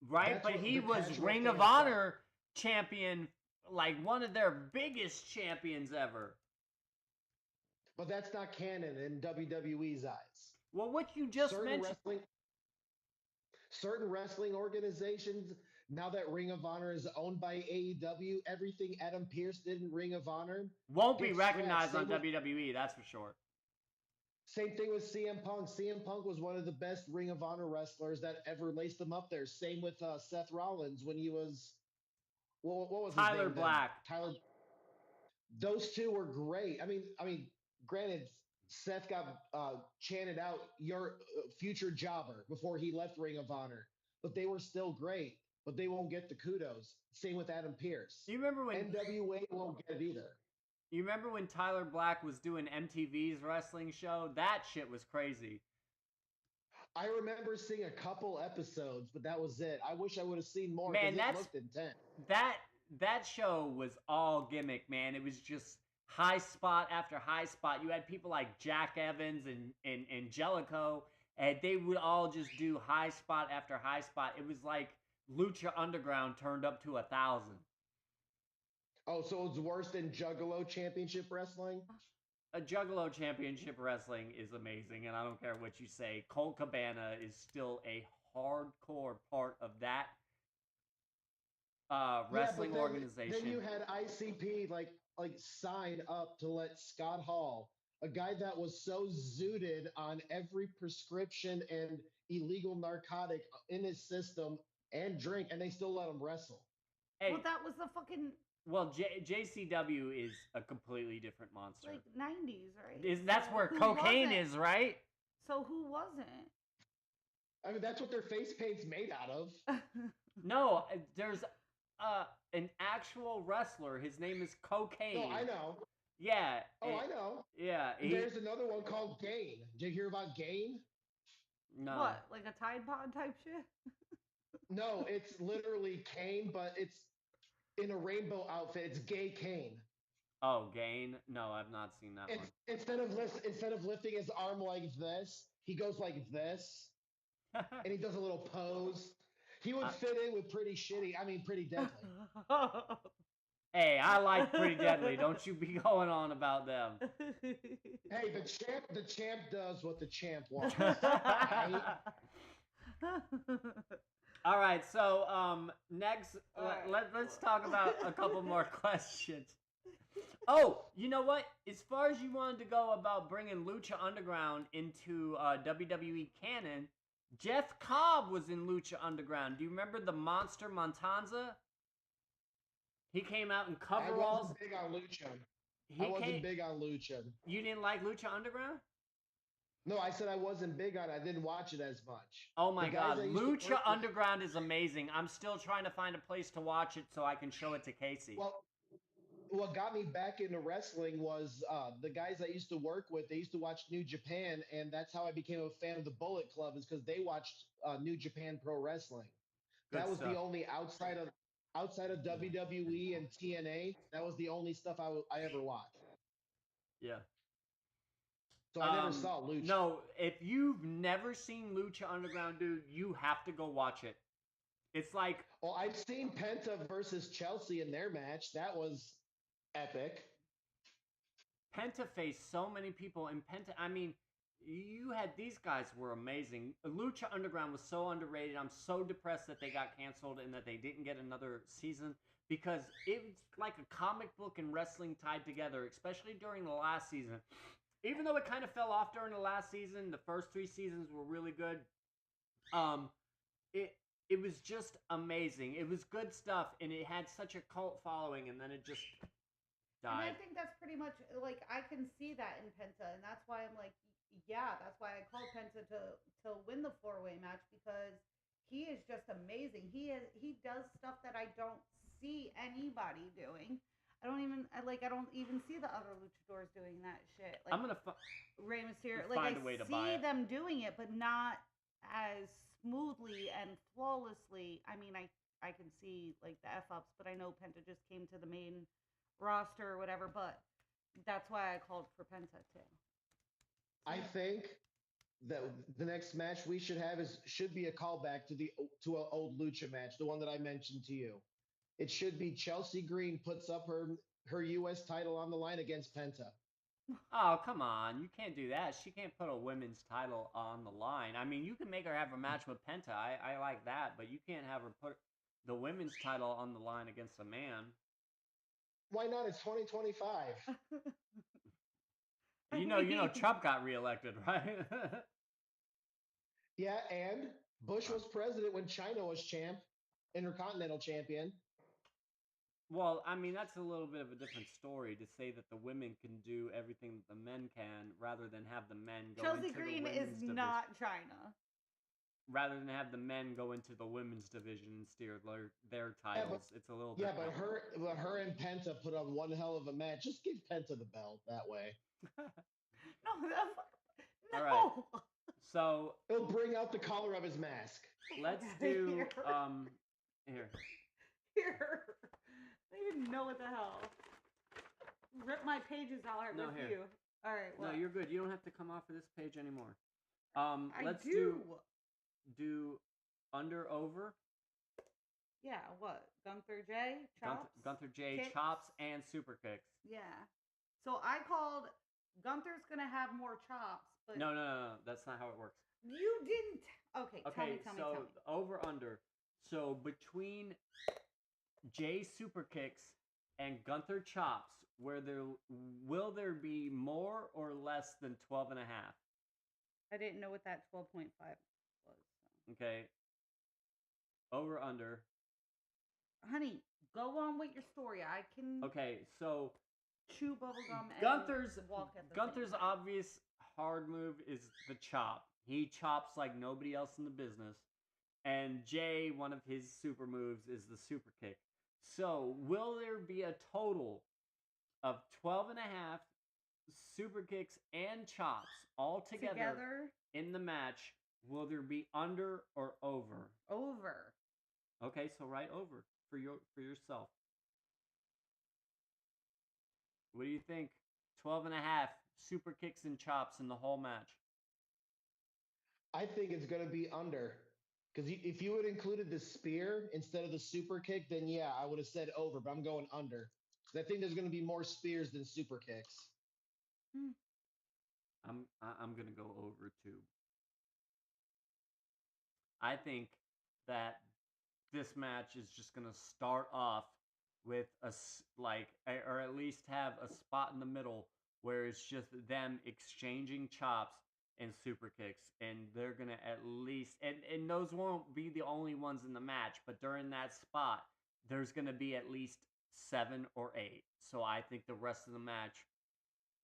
Speaker 1: Right,
Speaker 3: That's
Speaker 1: but
Speaker 3: what
Speaker 1: he
Speaker 3: the
Speaker 1: was
Speaker 3: casual
Speaker 1: Ring of
Speaker 3: fans thought.
Speaker 1: Honor champion, like one of their biggest champions ever.
Speaker 3: But that's not canon in WWE's eyes.
Speaker 1: Well, what you just mentioned.
Speaker 3: Certain wrestling organizations, now that Ring of Honor is owned by AEW, everything Adam Pearce did in Ring of Honor
Speaker 1: Won't be
Speaker 3: gets
Speaker 1: recognized
Speaker 3: scratched.
Speaker 1: on
Speaker 3: Same with-
Speaker 1: WWE, that's for sure.
Speaker 3: Same thing with CM Punk. CM Punk was one of the best Ring of Honor wrestlers that ever laced them up there. Same with Seth Rollins when he was, what was his
Speaker 1: Tyler
Speaker 3: name then?
Speaker 1: Black.
Speaker 3: Tyler. Those two were great. I mean, granted, Seth got chanted out your future jobber before he left Ring of Honor, but they were still great. But they won't get the kudos. Same with Adam Pearce.
Speaker 1: You remember when
Speaker 3: NWA won't get it either.
Speaker 1: You remember when Tyler Black was doing MTV's wrestling show? That shit was crazy.
Speaker 3: I remember seeing a couple episodes, but that was it. I wish I would have seen more.
Speaker 1: Man,
Speaker 3: 'cause
Speaker 1: that's-
Speaker 3: it looked intense.
Speaker 1: That show was all gimmick, man. It was just high spot after high spot. You had people like Jack Evans and Angelico, and they would all just do high spot after high spot. It was like Lucha Underground turned up to 1,000.
Speaker 3: Oh, so it's worse than Juggalo Championship Wrestling?
Speaker 1: A Juggalo Championship Wrestling is amazing, and I don't care what you say. Colt Cabana is still a hardcore part of that wrestling
Speaker 3: yeah, but
Speaker 1: organization.
Speaker 3: Then you had ICP like sign up to let Scott Hall, a guy that was so zooted on every prescription and illegal narcotic in his system and drink, and they still let him wrestle.
Speaker 1: Hey,
Speaker 2: Well, that was the fucking
Speaker 1: well, JCW is a completely different monster.
Speaker 2: like 90s, right?
Speaker 1: That's
Speaker 2: So
Speaker 1: where
Speaker 2: who
Speaker 1: cocaine
Speaker 2: wasn't?
Speaker 1: is, right?
Speaker 2: So who wasn't?
Speaker 3: I mean, that's what their face paint's made out of.
Speaker 1: No, there's an actual wrestler. His name is Cocaine.
Speaker 3: No, I know.
Speaker 1: Yeah.
Speaker 3: Oh, I know.
Speaker 1: Yeah.
Speaker 3: There's another one called Gain. Did you hear about Gain?
Speaker 1: No.
Speaker 2: What, like a Tide Pod type shit?
Speaker 3: No, it's literally Kane, but it's in a rainbow outfit. It's Gay Kane.
Speaker 1: Oh, Gain? No, I've not seen that one.
Speaker 3: Instead of lifting his arm like this, he goes like this, and he does a little pose. He would fit in with Pretty Deadly.
Speaker 1: Hey, I like Pretty Deadly. Don't you be going on about them.
Speaker 3: Hey, the champ does what the champ wants. Right?
Speaker 1: All right, so next,
Speaker 2: Alright.
Speaker 1: let's talk about a couple more questions. Oh, you know what? As far as you wanted to go about bringing Lucha Underground into WWE canon, Jeff Cobb was in Lucha Underground. Do you remember the Monster Montanza? He came out in
Speaker 3: I
Speaker 1: coveralls.
Speaker 3: wasn't big on Lucha.
Speaker 1: He
Speaker 3: I wasn't
Speaker 1: came-
Speaker 3: big on Lucha.
Speaker 1: You didn't like Lucha Underground?
Speaker 3: No, I said I wasn't big on it. I didn't watch it as much.
Speaker 1: Oh my
Speaker 3: The guys
Speaker 1: god,
Speaker 3: I used to
Speaker 1: Lucha
Speaker 3: work with-
Speaker 1: Underground is amazing. I'm still trying to find a place to watch it so I can show it to Casey.
Speaker 3: Well, what got me back into wrestling was the guys I used to work with. They used to watch New Japan, and that's how I became a fan of the Bullet Club. Is because they watched New Japan Pro Wrestling. That
Speaker 1: Good
Speaker 3: was
Speaker 1: stuff.
Speaker 3: the only outside of WWE and TNA. That was the only stuff I ever watched.
Speaker 1: Yeah.
Speaker 3: So I never saw Lucha.
Speaker 1: No, if you've never seen Lucha Underground, dude, you have to go watch it. It's like,
Speaker 3: Well, I've seen Penta versus Chelsea in their match. That was epic.
Speaker 1: Penta faced so many people, and Penta, I mean, you had these guys were amazing. Lucha Underground was so underrated. I'm so depressed that they got canceled and that they didn't get another season because it's like a comic book and wrestling tied together, especially during the last season. Even though it kind of fell off during the last season, the first 3 seasons were really good. Um, it was just amazing. It was good stuff, and it had such a cult following, and then it just
Speaker 2: And I
Speaker 1: died.
Speaker 2: think that's pretty much like I can see that in Penta, and that's why I'm like, yeah, that's why I called Penta to win the 4-way match because he is just amazing. He does stuff that I don't see anybody doing. I don't even see the other luchadors doing that shit. Like
Speaker 1: I'm gonna
Speaker 2: Rey Mysterio, like
Speaker 1: find
Speaker 2: I
Speaker 1: a way to buy
Speaker 2: see
Speaker 1: it.
Speaker 2: them doing it, but not as smoothly and flawlessly. I mean, I can see like the f ups, but I know Penta just came to the main roster or whatever. But that's why I called for Penta too.
Speaker 3: I think that the next match we should have should be a callback to an old lucha match, the one that I mentioned to you. It should be Chelsea Green puts up her U.S. title on the line against Penta.
Speaker 1: Oh, come on. You can't do that. She can't put a women's title on the line. I mean, you can make her have a match with Penta. I like that, but you can't have her put the women's title on the line against a man.
Speaker 3: Why not? It's 2025.
Speaker 1: You know, Trump got reelected, right?
Speaker 3: Yeah, and Bush was president when China was intercontinental champion.
Speaker 1: Well, I mean, that's a little bit of a different story to say that the women can do everything that the men can rather than have the men go
Speaker 2: Chelsea
Speaker 1: into
Speaker 2: Green
Speaker 1: the
Speaker 2: is
Speaker 1: women's division.
Speaker 2: not China.
Speaker 1: Rather than have the men go into the women's division and steer their
Speaker 3: Yeah,
Speaker 1: titles.
Speaker 3: but
Speaker 1: It's a little
Speaker 3: yeah,
Speaker 1: different.
Speaker 3: but her and Penta put on one hell of a match. Just give Penta the belt that way.
Speaker 2: No, no.
Speaker 1: All right. So
Speaker 3: It'll bring out the color of his mask.
Speaker 1: let's
Speaker 2: Get outta
Speaker 1: do
Speaker 2: here.
Speaker 1: here.
Speaker 2: Here. I don't even know what the hell. Rip my pages out
Speaker 1: No,
Speaker 2: with
Speaker 1: here.
Speaker 2: you. All right.
Speaker 1: No,
Speaker 2: What?
Speaker 1: you're good. You don't have to come off of this page anymore. Let's
Speaker 2: I do.
Speaker 1: do under over
Speaker 2: Yeah. What? Gunther J. Chops.
Speaker 1: Gunther J
Speaker 2: kicks?
Speaker 1: chops and super kicks.
Speaker 2: Yeah. So I called. Gunther's gonna have more chops, but
Speaker 1: No, that's not how it works.
Speaker 2: you didn't. Okay. Tell me.
Speaker 1: So over under. So between Jay super kicks and Gunther chops, will there be more or less than 12 and a half?
Speaker 2: I didn't know what that 12.5 was. So.
Speaker 1: Okay. Over under.
Speaker 2: Honey, go on with your story. I can
Speaker 1: Okay, so
Speaker 2: chew bubblegum and
Speaker 1: Gunther's
Speaker 2: walk at the
Speaker 1: Gunther's
Speaker 2: same time.
Speaker 1: obvious hard move is the chop. He chops like nobody else in the business. And Jay, one of his super moves is the super kick. So, will there be a total of 12 and a half super kicks and chops all together in the match? Will there be under or over?
Speaker 2: Over.
Speaker 1: Okay, so write over for yourself. What do you think? 12 and a half super kicks and chops in the whole match.
Speaker 3: I think it's going to be under. Because if you had included the spear instead of the super kick, then yeah, I would have said over, but I'm going under. Because I think there's going to be more spears than super kicks.
Speaker 1: I'm going to go over too. I think that this match is just going to start off with or at least have a spot in the middle where it's just them exchanging chops and super kicks, and they're going to at least and those won't be the only ones in the match, but during that spot there's going to be at least 7 or 8. So I think the rest of the match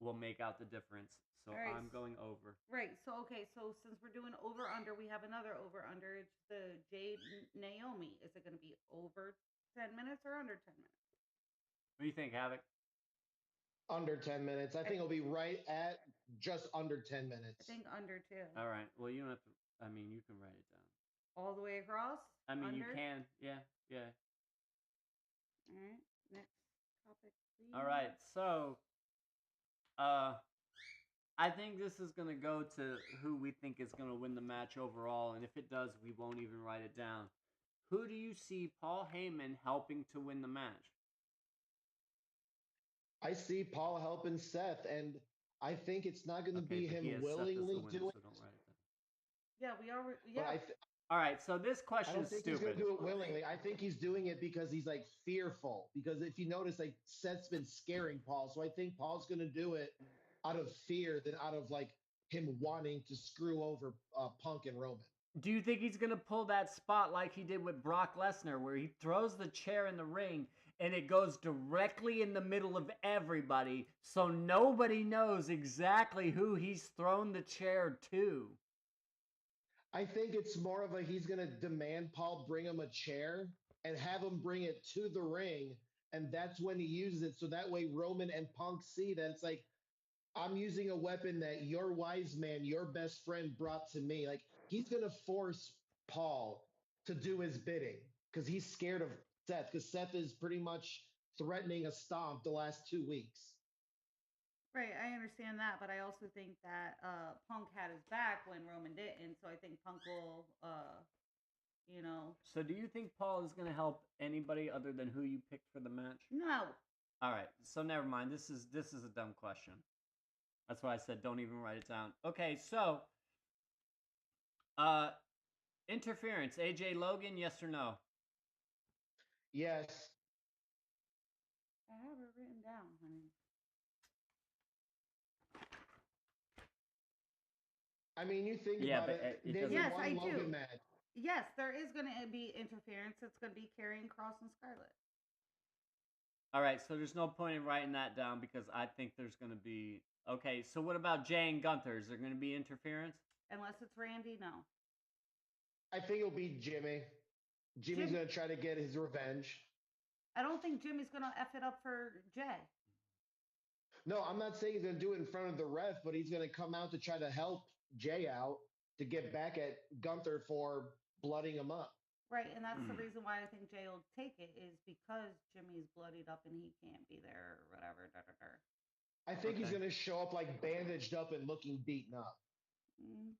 Speaker 1: will make out the difference. So
Speaker 2: All right.
Speaker 1: I'm going over.
Speaker 2: Right. So okay. So since we're doing over under, we have another over under. It's the Jade Naomi. Is it going to be over 10 minutes or under 10 minutes?
Speaker 1: What do you think, Havoc?
Speaker 3: Under 10 minutes. I think it'll be right at just under 10 minutes.
Speaker 2: I think under too.
Speaker 1: All right. Well, you don't have to. I mean, you can write it down.
Speaker 2: All the way across.
Speaker 1: I mean, you
Speaker 2: Under?
Speaker 1: can. Yeah.
Speaker 2: All right. Next topic, please.
Speaker 1: All right. So, I think this is going to go to who we think is going to win the match overall. And if it does, we won't even write it down. Who do you see Paul Heyman helping to win the match?
Speaker 3: I see Paul helping Seth, and I think it's not going to
Speaker 4: Okay,
Speaker 3: be
Speaker 4: but he
Speaker 3: him
Speaker 4: has Seth as the
Speaker 3: willingly
Speaker 4: winner,
Speaker 3: doing
Speaker 4: so don't write it down.
Speaker 2: Yeah, we are.
Speaker 3: but
Speaker 2: Yeah.
Speaker 1: All right, so this
Speaker 3: I
Speaker 1: question
Speaker 3: don't
Speaker 1: is
Speaker 3: think he's going
Speaker 1: stupid.
Speaker 3: to do it willingly. I think he's doing it because he's like fearful. Because if you notice, like Seth's been scaring Paul, so I think Paul's going to do it out of fear than out of like him wanting to screw over Punk and Roman.
Speaker 1: Do you think he's going to pull that spot like he did with Brock Lesnar, where he throws the chair in the ring and it goes directly in the middle of everybody, so nobody knows exactly who he's thrown the chair to?
Speaker 3: I think it's more of a he's going to demand Paul bring him a chair and have him bring it to the ring. And that's when he uses it. So that way Roman and Punk see that it's like, I'm using a weapon that your wise man, your best friend brought to me. Like he's going to force Paul to do his bidding because he's scared of Seth because Seth is pretty much threatening a stomp the last 2 weeks.
Speaker 2: Right, I understand that, but I also think that Punk had his back when Roman didn't, so I think Punk will, you know,
Speaker 1: So do you think Paul is going to help anybody other than who you picked for the match?
Speaker 2: no.
Speaker 1: All right, so never mind. This is a dumb question. That's why I said don't even write it down. Okay, so interference, AJ Logan, yes or no?
Speaker 3: Yes.
Speaker 2: I have it written down, honey.
Speaker 3: I mean, you think
Speaker 1: Yeah,
Speaker 3: about
Speaker 1: but
Speaker 3: it.
Speaker 1: it
Speaker 3: Name
Speaker 1: doesn't-
Speaker 3: me
Speaker 2: Yes,
Speaker 3: one
Speaker 2: I
Speaker 3: Logan
Speaker 2: do.
Speaker 3: match.
Speaker 2: Yes, there is going to be interference. It's going to be Karrion Cross and Scarlett.
Speaker 1: All right, so there's no point in writing that down because I think there's going to be... Okay, so what about Jay and Gunther? Is there going to be interference?
Speaker 2: Unless it's Randy, no.
Speaker 3: I think it'll be Jimmy. Jimmy's
Speaker 2: Jim-
Speaker 3: going to try to get his revenge.
Speaker 2: I don't think Jimmy's going to F it up for Jay.
Speaker 3: No, I'm not saying he's going to do it in front of the ref, but he's going to come out to try to help Jay out to get back at Gunther for blooding him up.
Speaker 2: Right, and that's the reason why I think Jay will take it is because Jimmy's bloodied up and he can't be there or whatever.
Speaker 3: I think he's
Speaker 1: Okay.
Speaker 3: going to show up like bandaged up and looking beaten up.
Speaker 2: Mm.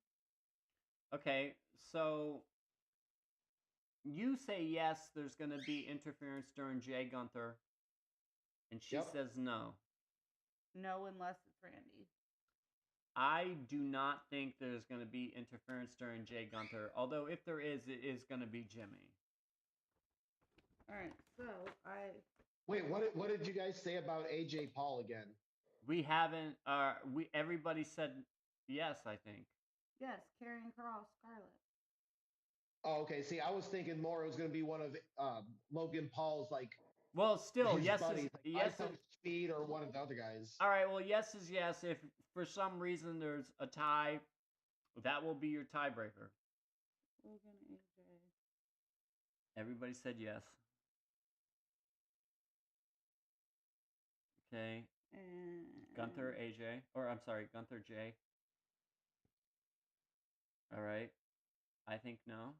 Speaker 1: Okay, so you say yes, there's going to be interference during Jay Gunther, and she
Speaker 3: Yep.
Speaker 1: says no.
Speaker 2: No, unless it's Randy.
Speaker 1: I do not think there's going to be interference during Jay Gunther, although if there is, it is going to be Jimmy.
Speaker 2: All right, so
Speaker 3: Wait, what did you guys say about AJ Paul again?
Speaker 1: We haven't, everybody said yes, I think.
Speaker 2: yes, Karrion Cross, Scarlett.
Speaker 3: Oh, okay. See, I was thinking more it was going to be one of Logan Paul's like
Speaker 1: Well, still,
Speaker 3: his
Speaker 1: yes
Speaker 3: buddies,
Speaker 1: is
Speaker 3: like
Speaker 1: yes.
Speaker 3: Ice Speed or one of the other guys.
Speaker 1: All right, well, yes is yes. If for some reason there's a tie, that will be your tiebreaker.
Speaker 2: Logan, AJ.
Speaker 1: Everybody said yes. Okay,
Speaker 2: And
Speaker 1: Gunther, AJ, or I'm sorry, Gunther, Jay. All right, I think no.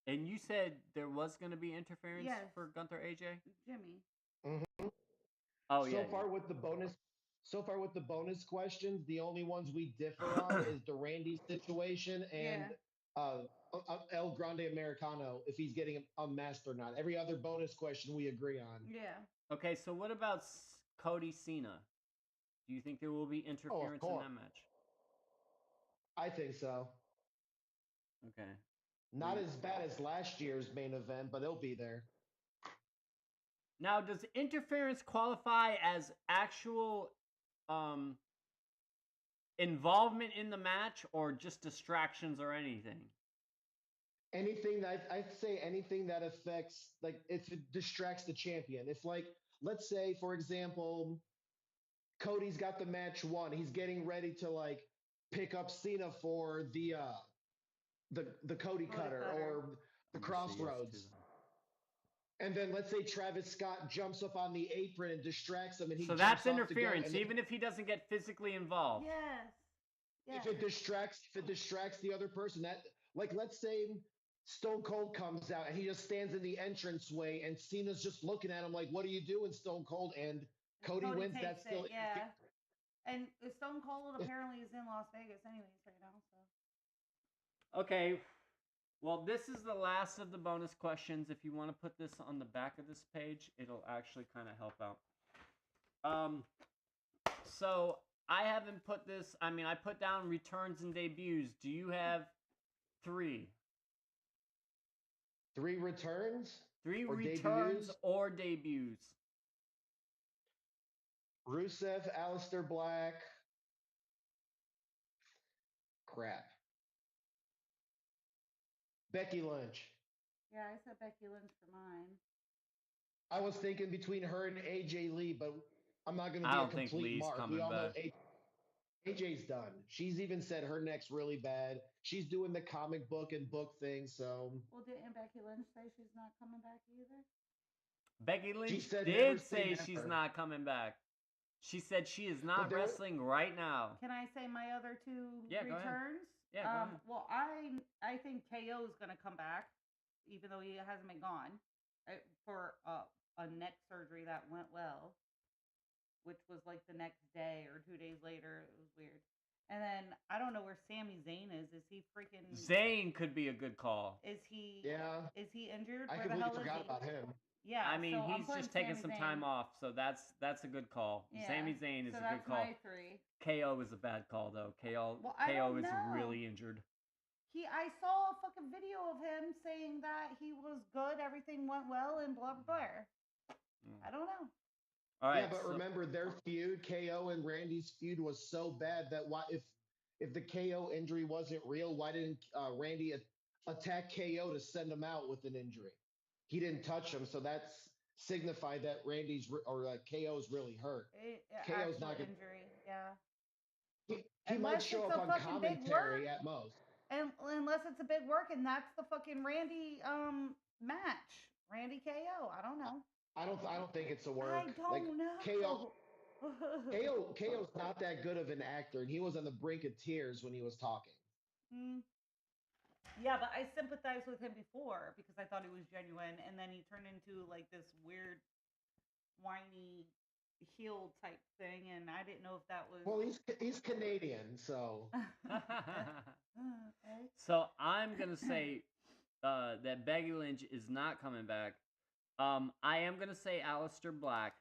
Speaker 1: And you said there was going to be interference
Speaker 2: Yes.
Speaker 1: for Gunther, AJ?
Speaker 2: Jimmy.
Speaker 1: Oh,
Speaker 3: so
Speaker 1: yeah.
Speaker 3: far with the bonus questions, the only ones we differ on is the Randy situation and El Grande Americano if he's getting unmasked or not. Every other bonus question we agree on.
Speaker 2: Yeah.
Speaker 1: Okay, so what about Cody Cena? Do you think there will be interference in
Speaker 3: course.
Speaker 1: that match?
Speaker 3: I think so.
Speaker 1: Okay.
Speaker 3: Not as bad as last year's main event, but it'll be there.
Speaker 1: Now, does interference qualify as actual involvement in the match or just distractions or anything?
Speaker 3: Anything that I'd say anything that affects, like if it distracts the champion. If like let's say for example Cody's got the match won, he's getting ready to like pick up Cena for the Cody Cutter or the
Speaker 1: I'm gonna say yes,
Speaker 3: Crossroads.
Speaker 1: too, then.
Speaker 3: And then let's say Travis Scott jumps up on the apron and distracts him, and he
Speaker 1: So
Speaker 3: jumps
Speaker 1: that's
Speaker 3: off to go,
Speaker 1: interference,
Speaker 3: and then
Speaker 1: even if he doesn't get physically involved.
Speaker 2: Yes. Yes.
Speaker 3: if it distracts the other person, that like let's say Stone Cold comes out and he just stands in the entranceway, and Cena's just looking at him like, "What are you doing, Stone Cold?" And Cody wins.
Speaker 2: takes
Speaker 3: That's still
Speaker 2: it, yeah. And Stone Cold apparently is in Las Vegas anyways right now, so.
Speaker 1: Okay. Well, this is the last of the bonus questions. If you want to put this on the back of this page, it'll actually kind of help out. So I haven't put this. I mean, I put down returns and debuts. Do you have 3?
Speaker 3: 3 returns?
Speaker 1: 3
Speaker 3: Or
Speaker 1: returns
Speaker 3: debuts?
Speaker 1: or debuts.
Speaker 3: Rusev, Aleister Black. Crap. Becky Lynch.
Speaker 2: Yeah, I said Becky Lynch for mine.
Speaker 3: I was thinking between her and AJ Lee, but I'm not going to
Speaker 1: I
Speaker 3: be a
Speaker 1: don't think
Speaker 3: complete
Speaker 1: Lee's
Speaker 3: mark.
Speaker 1: coming
Speaker 3: We all know
Speaker 1: back.
Speaker 3: AJ's done. She's even said her neck's really bad. She's doing the comic book and book thing, so
Speaker 2: Well, didn't Becky Lynch say she's not coming back either?
Speaker 1: Becky Lynch
Speaker 3: said never
Speaker 1: did
Speaker 3: say
Speaker 1: say she's
Speaker 3: never.
Speaker 1: not coming back. She said she is not
Speaker 3: there-
Speaker 1: wrestling right now.
Speaker 2: Can I say my other 2
Speaker 1: Yeah, go ahead.
Speaker 2: returns?
Speaker 1: Yeah, go ahead.
Speaker 2: Well, I think KO is gonna come back, even though he hasn't been gone, for a neck surgery that went well, which was like the next day or 2 days later. It was weird. And then I don't know where Sami Zayn is. Is he freaking?
Speaker 1: Zayn could be a good call.
Speaker 2: Is he?
Speaker 3: yeah,
Speaker 2: Is he injured?
Speaker 3: I
Speaker 2: Where the
Speaker 3: completely
Speaker 2: hell is
Speaker 3: forgot
Speaker 2: he?
Speaker 3: about him.
Speaker 2: Yeah.
Speaker 1: I mean,
Speaker 2: so I'm
Speaker 1: he's
Speaker 2: putting
Speaker 1: just taking
Speaker 2: Sami
Speaker 1: some
Speaker 2: Zayn.
Speaker 1: time off, so that's a good call.
Speaker 2: Yeah,
Speaker 1: Sami Zayn is
Speaker 2: so
Speaker 1: a
Speaker 2: that's
Speaker 1: good call.
Speaker 2: my 3.
Speaker 1: KO is a bad call though. KO
Speaker 2: Well, I
Speaker 1: KO
Speaker 2: don't
Speaker 1: is
Speaker 2: know.
Speaker 1: really injured.
Speaker 2: I saw a fucking video of him saying that he was good, everything went well, and blah blah blah.
Speaker 1: Mm.
Speaker 2: I don't know.
Speaker 1: All right.
Speaker 3: Yeah, but
Speaker 1: so-
Speaker 3: remember their feud, KO and Randy's feud was so bad that why if the KO injury wasn't real, why didn't Randy attack KO to send him out with an injury? He didn't touch him, so that's signified that Randy's KO's really hurt. KO's not
Speaker 2: Actual
Speaker 3: gonna-
Speaker 2: injury, yeah.
Speaker 3: He might
Speaker 2: Unless
Speaker 3: show
Speaker 2: it's
Speaker 3: up
Speaker 2: a
Speaker 3: on
Speaker 2: fucking big
Speaker 3: commentary
Speaker 2: work.
Speaker 3: at most.
Speaker 2: And unless it's a big work, and that's the fucking Randy match, Randy KO. I don't know.
Speaker 3: I don't think it's a work.
Speaker 2: I don't
Speaker 3: Like,
Speaker 2: know.
Speaker 3: KO's not that good of an actor, and he was on the brink of tears when he was talking.
Speaker 2: Mm. Yeah, but I sympathized with him before because I thought he was genuine, and then he turned into like this weird, whiny heel type thing, and I didn't know if that was.
Speaker 3: Well, he's Canadian, so
Speaker 2: Okay.
Speaker 1: So I'm gonna say that Becky Lynch is not coming back. I am gonna say Aleister Black.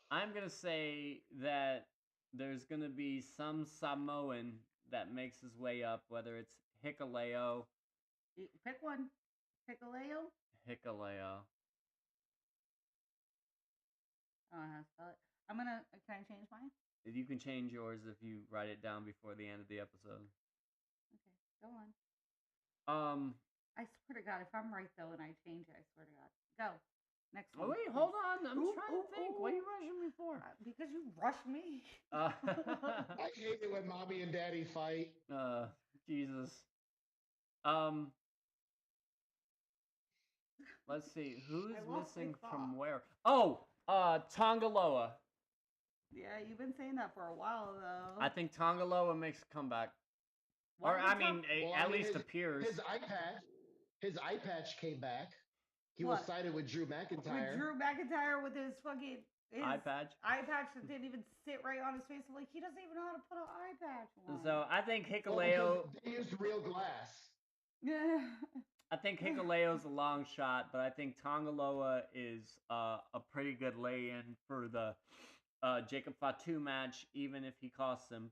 Speaker 1: I'm gonna say that there's gonna be some Samoan that makes his way up, whether it's Hikuleo.
Speaker 2: Pick one. Hikuleo.
Speaker 1: Hikuleo.
Speaker 2: I don't know how to spell it. I'm gonna. Can I change mine?
Speaker 1: You can change yours if you write it down before the end of the episode.
Speaker 2: Okay, go on.
Speaker 1: Um.
Speaker 2: I swear to God, if I'm right though and I change it, I swear to God. Go. Next
Speaker 1: Oh
Speaker 2: one.
Speaker 1: wait,
Speaker 2: please.
Speaker 1: hold on. I'm
Speaker 2: Ooh,
Speaker 1: trying to
Speaker 2: ooh,
Speaker 1: think.
Speaker 2: ooh,
Speaker 1: What are
Speaker 2: ooh.
Speaker 1: you rushing me for?
Speaker 2: Because you rushed me.
Speaker 3: I hate it when mommy and daddy fight.
Speaker 1: Jesus. Let's see. Who's
Speaker 2: I lost my
Speaker 1: missing from
Speaker 2: thought.
Speaker 1: where? Oh, Tongaloa.
Speaker 2: Yeah, you've been saying that for a while though.
Speaker 1: I think Tongaloa makes a comeback.
Speaker 2: Why
Speaker 1: Or,
Speaker 2: did
Speaker 1: I
Speaker 2: Tom-
Speaker 1: mean,
Speaker 3: Well,
Speaker 1: at
Speaker 3: I mean,
Speaker 1: least appears.
Speaker 3: His eye patch came back. He
Speaker 2: What?
Speaker 3: was sided with Drew McIntyre.
Speaker 2: with Drew McIntyre with his fucking
Speaker 1: Eye patch.
Speaker 2: eye patch that didn't even sit right on his face. I'm like, he doesn't even know how to put an eye patch on.
Speaker 1: So I think
Speaker 3: Well,
Speaker 1: Hikuleo.
Speaker 3: because they used real glass.
Speaker 2: Yeah.
Speaker 1: I think Hikuleo's a long shot, but I think Tongaloa is a pretty good lay-in for the Jacob Fatu match, even if he costs him.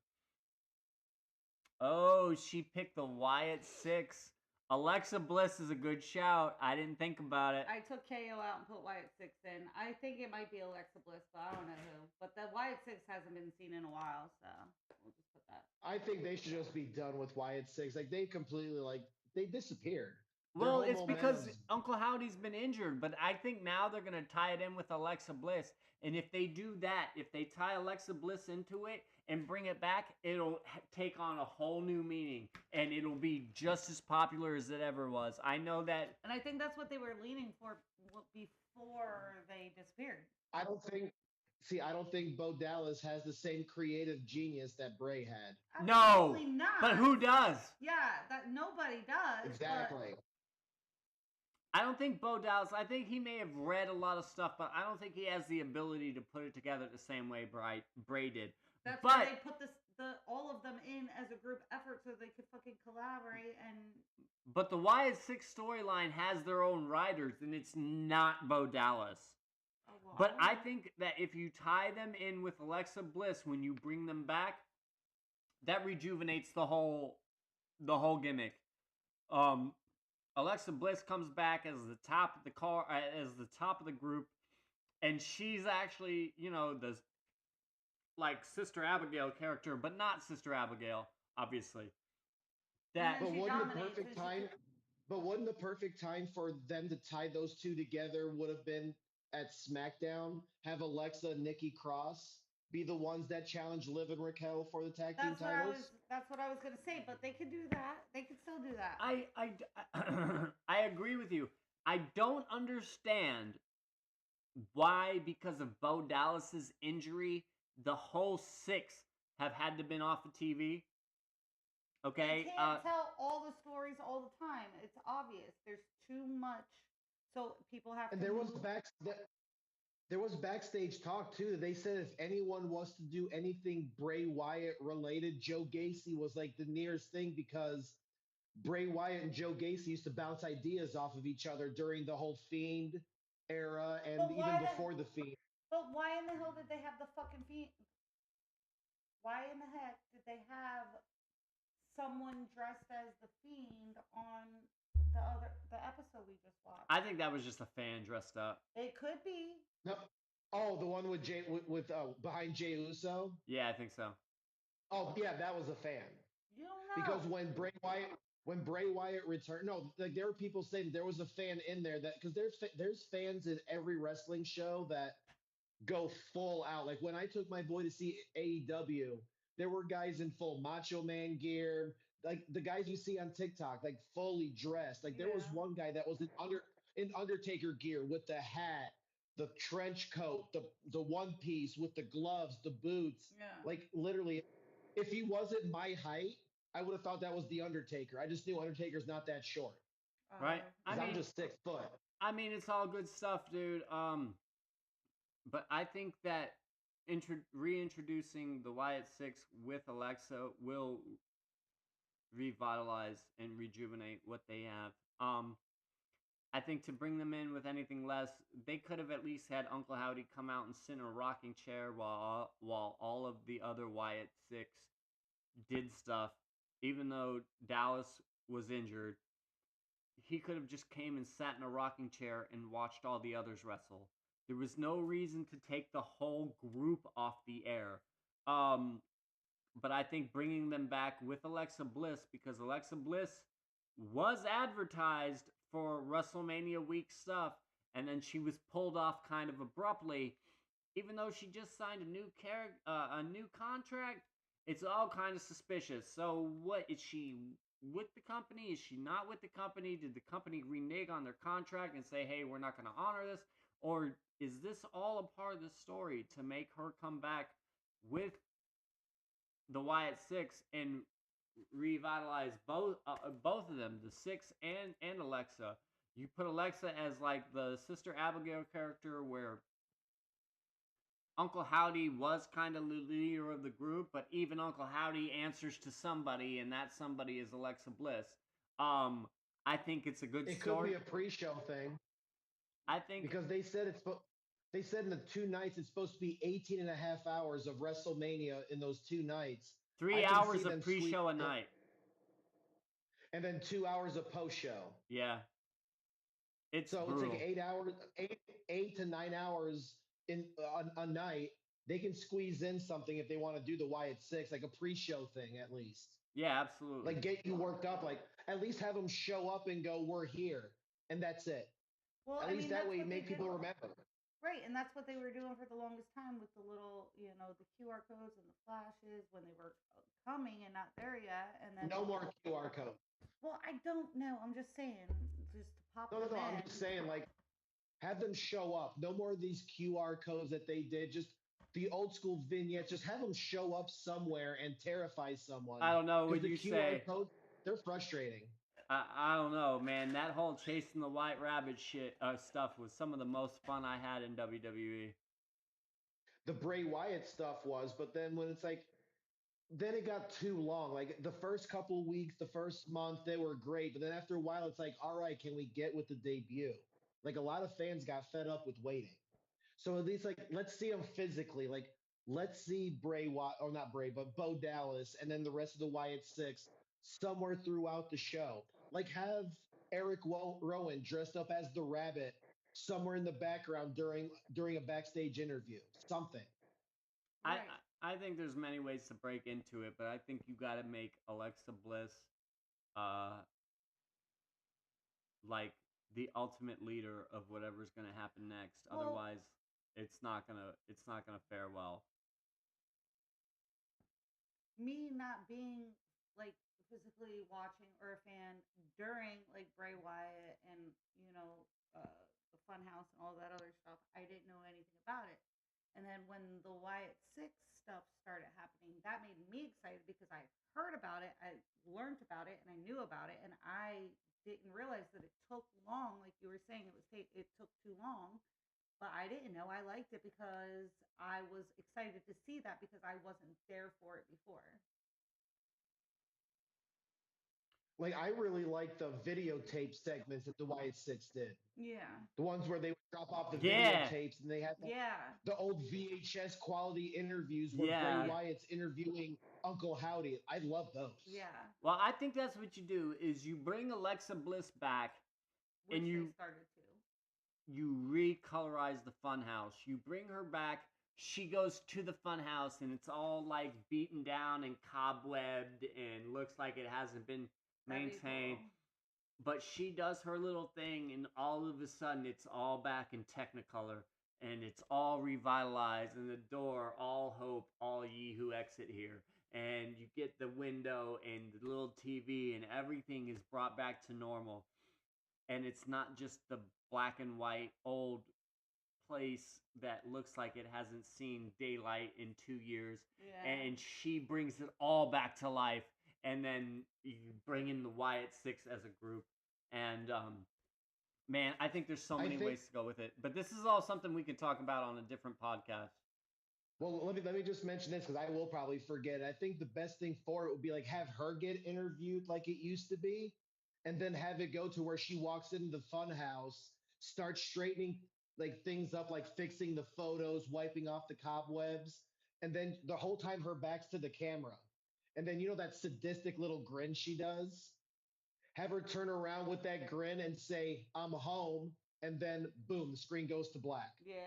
Speaker 1: Oh, she picked the Wyatt 6. Alexa Bliss is a good shout. I didn't think about it.
Speaker 2: I took KO out and put Wyatt 6 in. I think it might be Alexa Bliss, but I don't know who. But the Wyatt 6 hasn't been seen in a while, so we'll just put that.
Speaker 3: I think they should just be done with Wyatt 6. Like they completely they disappeared. Their
Speaker 1: Well,
Speaker 3: whole
Speaker 1: it's because
Speaker 3: momentum's-
Speaker 1: Uncle Howdy's been injured, but I think now they're going to tie it in with Alexa Bliss. And if they do that, if they tie Alexa Bliss into it and bring it back, it'll take on a whole new meaning. And it'll be just as popular as it ever was. I know that.
Speaker 2: And I think that's what they were leaning for before they disappeared.
Speaker 3: I don't think Bo Dallas has the same creative genius that Bray had.
Speaker 1: No,
Speaker 2: Absolutely not.
Speaker 1: But who does?
Speaker 2: Yeah, that nobody does. but-
Speaker 3: Exactly.
Speaker 1: I don't think Bo Dallas. I think he may have read a lot of stuff, but I don't think he has the ability to put it together the same way Bray did.
Speaker 2: That's
Speaker 1: But-
Speaker 2: why they put this. all of them in as a group effort so they could fucking collaborate and.
Speaker 1: But the Wyatt Six storyline has their own writers, and it's not Bo Dallas.
Speaker 2: Oh, well,
Speaker 1: But I
Speaker 2: don't know.
Speaker 1: think that if you tie them in with Alexa Bliss when you bring them back, that rejuvenates the whole gimmick. Alexa Bliss comes back as the top of the car, as the top of the group, and she's actually, the like Sister Abigail character, but not Sister Abigail, obviously. That
Speaker 2: And
Speaker 3: But
Speaker 2: she
Speaker 3: wouldn't the
Speaker 2: dominates,
Speaker 3: perfect
Speaker 2: and she
Speaker 3: time? But wouldn't the perfect time for them to tie those two together would have been at SmackDown? Have Alexa and Nikki Cross be the ones that challenge Liv and Raquel for the tag team titles?
Speaker 2: That's what I was gonna say. But they could do that. They could still do that.
Speaker 1: I agree with you. I don't understand why, because of Bo Dallas's injury, the whole six have had to been off the TV. Okay,
Speaker 2: They can't tell all the stories all the time. It's obvious. There's too much, so people have
Speaker 3: And
Speaker 2: to
Speaker 3: there was
Speaker 2: move.
Speaker 3: there was backstage talk too. They said if anyone was to do anything Bray Wyatt related, Joe Gacy was like the nearest thing because Bray Wyatt and Joe Gacy used to bounce ideas off of each other during the whole Fiend era and
Speaker 2: But
Speaker 3: even before the Fiend.
Speaker 2: But why in the hell did they have the fucking feet? Why in the heck did they have someone dressed as the Fiend on the episode we just watched?
Speaker 1: I think that was just a fan dressed up.
Speaker 2: It could be.
Speaker 3: No, oh, the one with Jay with behind Jay Uso.
Speaker 1: Yeah, I think so.
Speaker 3: Oh yeah, that was a fan.
Speaker 2: You don't know.
Speaker 3: Because when Bray Wyatt returned, no, like there were people saying there was a fan in there that because there's fans in every wrestling show that go full out. Like when I took my boy to see AEW, there were guys in full Macho Man gear, like the guys you see on TikTok, like fully dressed. Like there was
Speaker 2: Yeah.
Speaker 3: one guy that was in Undertaker gear with the hat, the trench coat, the one piece with the gloves, the boots.
Speaker 2: Yeah.
Speaker 3: Like literally, if he wasn't my height, I would have thought that was the Undertaker. I just knew Undertaker's not that short.
Speaker 1: Right. I
Speaker 3: 'Cause I'm
Speaker 1: mean,
Speaker 3: just 6 foot.
Speaker 1: I mean, it's all good stuff, dude. But I think that reintroducing the Wyatt Six with Alexa will revitalize and rejuvenate what they have. I think to bring them in with anything less, they could have at least had Uncle Howdy come out and sit in a rocking chair while all of the other Wyatt Six did stuff. Even though Dallas was injured, he could have just came and sat in a rocking chair and watched all the others wrestle. There was no reason to take the whole group off the air. But I think bringing them back with Alexa Bliss, because Alexa Bliss was advertised for WrestleMania week stuff, and then she was pulled off kind of abruptly, even though she just signed a new contract. It's all kind of suspicious. So what is she with the company? Is she not with the company? Did the company renege on their contract and say, hey, we're not going to honor this? Or is this all a part of the story to make her come back with the Wyatt Six and revitalize both of them, the Six and Alexa? You put Alexa as like the Sister Abigail character where Uncle Howdy was kind of the leader of the group, but even Uncle Howdy answers to somebody, and that somebody is Alexa Bliss. I think it's a good
Speaker 3: It
Speaker 1: story.
Speaker 3: could be a pre-show thing.
Speaker 1: I think
Speaker 3: Because they said in the 2 nights it's supposed to be 18 and a half hours of WrestleMania in those 2 nights.
Speaker 1: 3
Speaker 3: I can
Speaker 1: hours
Speaker 3: see
Speaker 1: of
Speaker 3: them
Speaker 1: pre-show a
Speaker 3: squeeze-
Speaker 1: night.
Speaker 3: And then 2 hours of post-show.
Speaker 1: Yeah, it's
Speaker 3: So
Speaker 1: brutal.
Speaker 3: it's like 8 hours, 8 to 9 hours in a night. They can squeeze in something if they want to do the Wyatt Six, like a pre-show thing at least.
Speaker 1: Yeah, absolutely.
Speaker 3: Like get you worked up. Like at least have them show up and go, "We're here," and that's it.
Speaker 2: Well,
Speaker 3: At
Speaker 2: I
Speaker 3: least
Speaker 2: mean,
Speaker 3: that
Speaker 2: that's
Speaker 3: way you
Speaker 2: what
Speaker 3: make
Speaker 2: they
Speaker 3: people
Speaker 2: did.
Speaker 3: remember.
Speaker 2: Right, and that's what they were doing for the longest time with the little, the QR codes and the flashes when they were coming and not there yet, and then
Speaker 3: No more QR code.
Speaker 2: Well, I don't know. I'm just saying, just to pop
Speaker 3: No,
Speaker 2: them in.
Speaker 3: I'm just saying, like, have them show up. No more of these QR codes that they did. Just the old school vignettes. Just have them show up somewhere and terrify someone.
Speaker 1: I don't know
Speaker 3: 'Cause
Speaker 1: what
Speaker 3: the
Speaker 1: you
Speaker 3: QR
Speaker 1: say.
Speaker 3: codes, they're frustrating.
Speaker 1: I don't know, man. That whole chasing the white rabbit shit stuff was some of the most fun I had in WWE.
Speaker 3: The Bray Wyatt stuff was, but then when it's like, then it got too long. Like the first couple weeks, the first month, they were great, but then after a while, it's like, all right, can we get with the debut? Like a lot of fans got fed up with waiting. So at least like let's see them physically. Like let's see Bray Wyatt, or not Bray, but Bo Dallas, and then the rest of the Wyatt Six somewhere throughout the show. Like have Eric Rowan dressed up as the Rabbit somewhere in the background during a backstage interview. Something.
Speaker 1: I
Speaker 2: Right.
Speaker 1: I think there's many ways to break into it, but I think you got to make Alexa Bliss uh like the ultimate leader of whatever's going to happen next.
Speaker 2: Well,
Speaker 1: Otherwise, it's not going to fare well.
Speaker 2: me not being like physically watching or a fan during like Bray Wyatt and the Funhouse and all that other stuff, I didn't know anything about it. And then when the Wyatt Six stuff started happening, that made me excited because I heard about it, I learned about it, and I knew about it, and I didn't realize that it took long. Like you were saying, it took too long, but I didn't know. I liked it because I was excited to see that because I wasn't there for it before.
Speaker 3: Like I really like the videotape segments that the Wyatt Six did.
Speaker 2: Yeah.
Speaker 3: The ones where they would drop off the
Speaker 1: Yeah.
Speaker 3: videotapes and they had
Speaker 2: Yeah.
Speaker 3: the old VHS quality interviews where
Speaker 1: Yeah.
Speaker 3: Bray Wyatt's interviewing Uncle Howdy. I love those.
Speaker 2: Yeah.
Speaker 1: Well, I think that's what you do is you bring Alexa Bliss back
Speaker 2: Which
Speaker 1: and
Speaker 2: they
Speaker 1: you
Speaker 2: started to.
Speaker 1: you recolorize the funhouse. You bring her back. She goes to the funhouse and it's all like beaten down and cobwebbed and looks like it hasn't been
Speaker 2: That'd be
Speaker 1: maintained.
Speaker 2: cool.
Speaker 1: But she does her little thing and all of a sudden it's all back in Technicolor and it's all revitalized and the door, all hope, all ye who exit here. And you get the window and the little TV and everything is brought back to normal. And it's not just the black and white old place that looks like it hasn't seen daylight in 2 years.
Speaker 2: Yeah.
Speaker 1: And she brings it all back to life. And then you bring in the Wyatt Six as a group. And man, I think there's so
Speaker 3: I
Speaker 1: many
Speaker 3: think-
Speaker 1: ways to go with it. But this is all something we can talk about on a different podcast.
Speaker 3: Well, let me just mention this because I will probably forget. I think the best thing for it would be like have her get interviewed like it used to be, and then have it go to where she walks into the fun house, starts straightening like things up, like fixing the photos, wiping off the cobwebs, and then the whole time her back's to the camera. And then you know that sadistic little grin she does? Have her turn around with that grin and say, I'm home, and then boom, the screen goes to black.
Speaker 2: Yeah.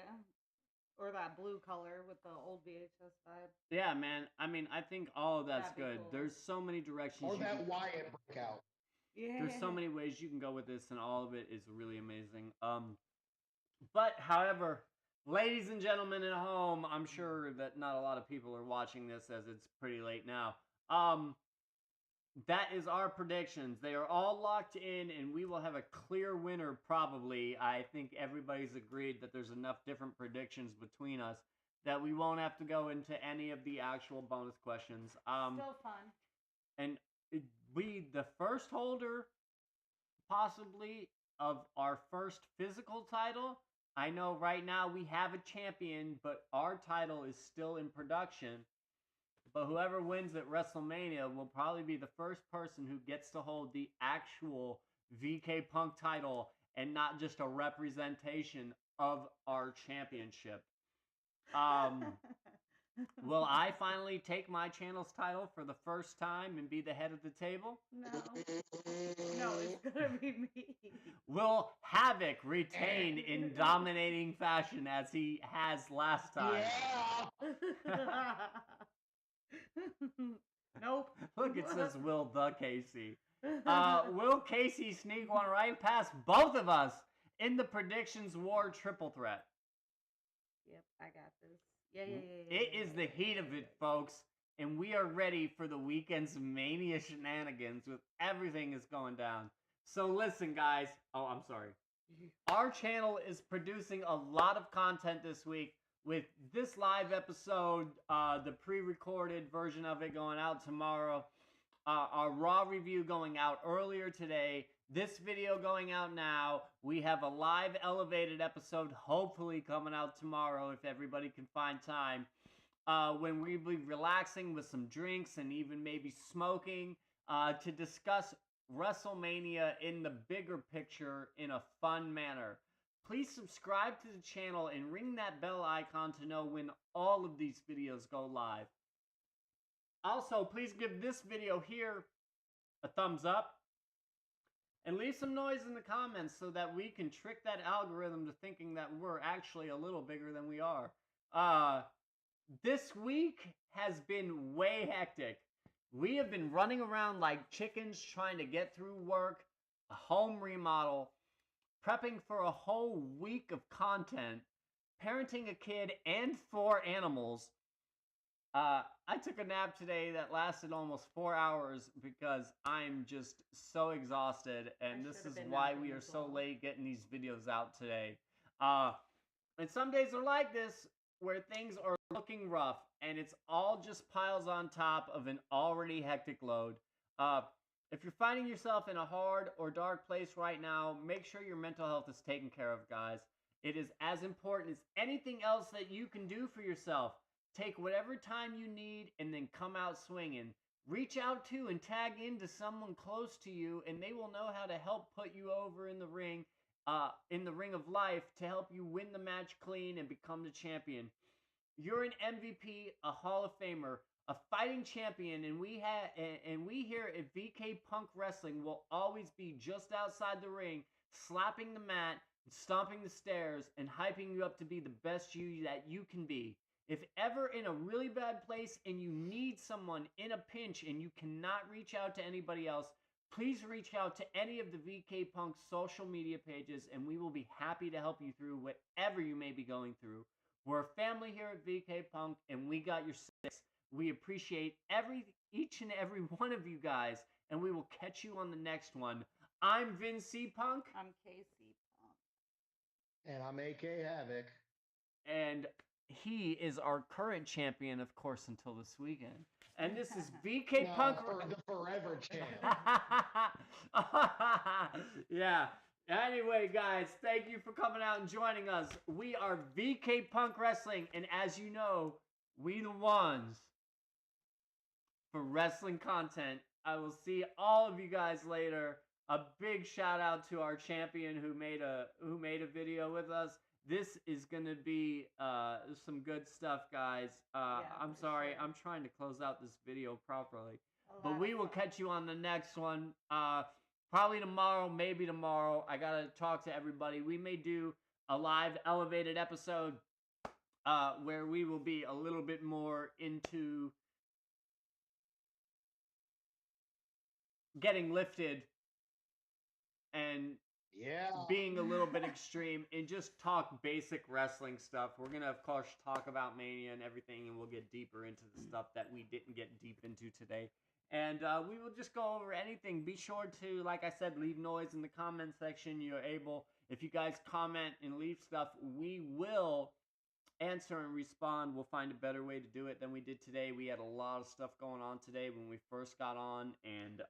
Speaker 2: Or that blue color with the old VHS vibe.
Speaker 1: Yeah, man. I mean, I think all of that's
Speaker 2: That'd be
Speaker 1: good.
Speaker 2: cool.
Speaker 1: There's so many directions.
Speaker 3: Or
Speaker 1: you
Speaker 3: that
Speaker 1: can-
Speaker 3: Wyatt breakout.
Speaker 2: Yeah.
Speaker 1: There's so many ways you can go with this, and all of it is really amazing. But however, ladies and gentlemen at home, I'm sure that not a lot of people are watching this as it's pretty late now. That is our predictions. They are all locked in, and we will have a clear winner probably. I think everybody's agreed that there's enough different predictions between us that we won't have to go into any of the actual bonus questions.
Speaker 2: Still fun.
Speaker 1: And we, the first holder, possibly, of our first physical title. I know right now we have a champion, but our title is still in production. But whoever wins at WrestleMania will probably be the first person who gets to hold the actual VK Punk title and not just a representation of our championship. Will I finally take my channel's title for the first time and be the head of the table?
Speaker 2: No. No, it's gonna be me.
Speaker 1: Will Havoc retain in dominating fashion as he has last time?
Speaker 3: Yeah.
Speaker 2: Nope.
Speaker 1: Look, it says Will the Casey. Will Casey sneak one right past both of us in the predictions war triple threat?
Speaker 2: Yep, I got this. Yeah.
Speaker 1: It is the heat of it, folks, and we are ready for the weekend's Mania shenanigans with everything that's going down. So listen, guys. Oh, I'm sorry. Our channel is producing a lot of content this week with this live episode, the pre-recorded version of it going out tomorrow, our Raw review going out earlier today, this video going out now. We have a live elevated episode hopefully coming out tomorrow if everybody can find time. when we'll be relaxing with some drinks and even maybe smoking to discuss WrestleMania in the bigger picture in a fun manner. Please subscribe to the channel and ring that bell icon to know when all of these videos go live. Also, please give this video here a thumbs up and leave some noise in the comments so that we can trick that algorithm to thinking that we're actually a little bigger than we are. This week has been way hectic. We have been running around like chickens trying to get through work, a home remodel, prepping for a whole week of content, parenting a kid and 4 animals. I took a nap today that lasted almost 4 hours because I'm just so exhausted, and this is why we are so late getting these videos out today. And some days are like this, where things are looking rough, and it's all just piles on top of an already hectic load. If you're finding yourself in a hard or dark place right now, make sure your mental health is taken care of, guys. It is as important as anything else that you can do for yourself. Take whatever time you need and then come out swinging. Reach out to and tag into someone close to you, and they will know how to help put you over in the ring of life to help you win the match clean and become the champion. You're an MVP, a Hall of Famer, a fighting champion, and we here at VK Punk Wrestling will always be just outside the ring, slapping the mat, stomping the stairs, and hyping you up to be the best you that you can be. If ever in a really bad place and you need someone in a pinch and you cannot reach out to anybody else, please reach out to any of the VK Punk social media pages, and we will be happy to help you through whatever you may be going through. We're a family here at VK Punk, and we got your 6. We appreciate each and every one of you guys, and we will catch you on the next one. I'm Vince C. Punk.
Speaker 2: I'm KC Punk.
Speaker 3: And I'm AK Havoc.
Speaker 1: And he is our current champion, of course, until this weekend. And this is VK Punk.
Speaker 3: The forever champ.
Speaker 1: Yeah. Anyway, guys, thank you for coming out and joining us. We are VK Punk Wrestling, and as you know, we the ones for wrestling content. I will see all of you guys later. A big shout out to our champion who made a video with us. This is gonna be some good stuff, guys. I'm sorry, sure. I'm trying to close out this video properly, but we will catch you on the next one. Probably tomorrow, maybe tomorrow. I gotta talk to everybody. We may do a live elevated episode where we will be a little bit more into getting lifted and being a little bit extreme and just talk basic wrestling stuff. We're gonna, of course, talk about Mania and everything, and we'll get deeper into the stuff that we didn't get deep into today. And we will just go over anything. Be sure to, like I said, leave noise in the comment section. You're able, if you guys comment and leave stuff, we will answer and respond. We'll find a better way to do it than we did today. We had a lot of stuff going on today when we first got on, and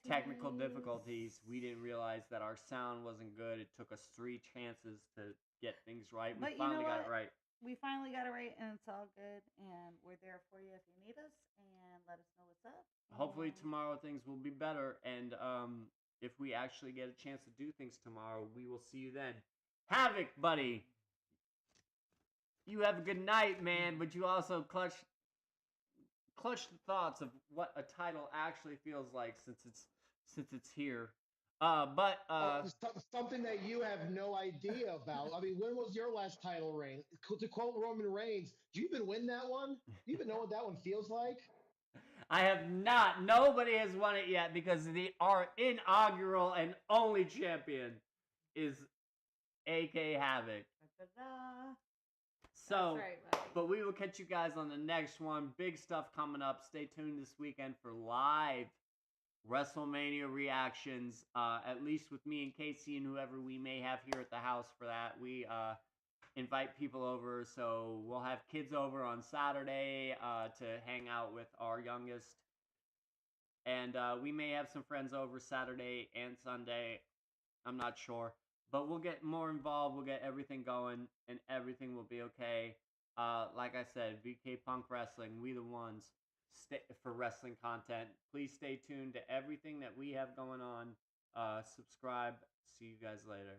Speaker 1: technical difficulties. We didn't realize that our sound wasn't good. It took us 3 chances to get things right. We finally got it right.
Speaker 2: We finally got it right, and it's all good, and we're there for you if you need us, and let us know what's up.
Speaker 1: Hopefully tomorrow things will be better, and if we actually get a chance to do things tomorrow, we will see you then. Havoc, buddy! You have a good night, man, but you also clutch the thoughts of what a title actually feels like since it's here.
Speaker 3: Something that you have no idea about. I mean, when was your last title reign? To quote Roman Reigns, do you even win that one? Do you even know what that one feels like?
Speaker 1: I have not. Nobody has won it yet because our inaugural and only champion is AK Havoc.
Speaker 2: Ta-da.
Speaker 1: So,
Speaker 2: right,
Speaker 1: but we will catch you guys on the next one. Big stuff coming up. Stay tuned this weekend for live WrestleMania reactions, at least with me and Casey and whoever we may have here at the house for that. We invite people over, so we'll have kids over on Saturday to hang out with our youngest. And we may have some friends over Saturday and Sunday. I'm not sure. But we'll get more involved. We'll get everything going, and everything will be okay. Like I said, VK Punk Wrestling, we the ones for wrestling content. Please stay tuned to everything that we have going on. Subscribe. See you guys later.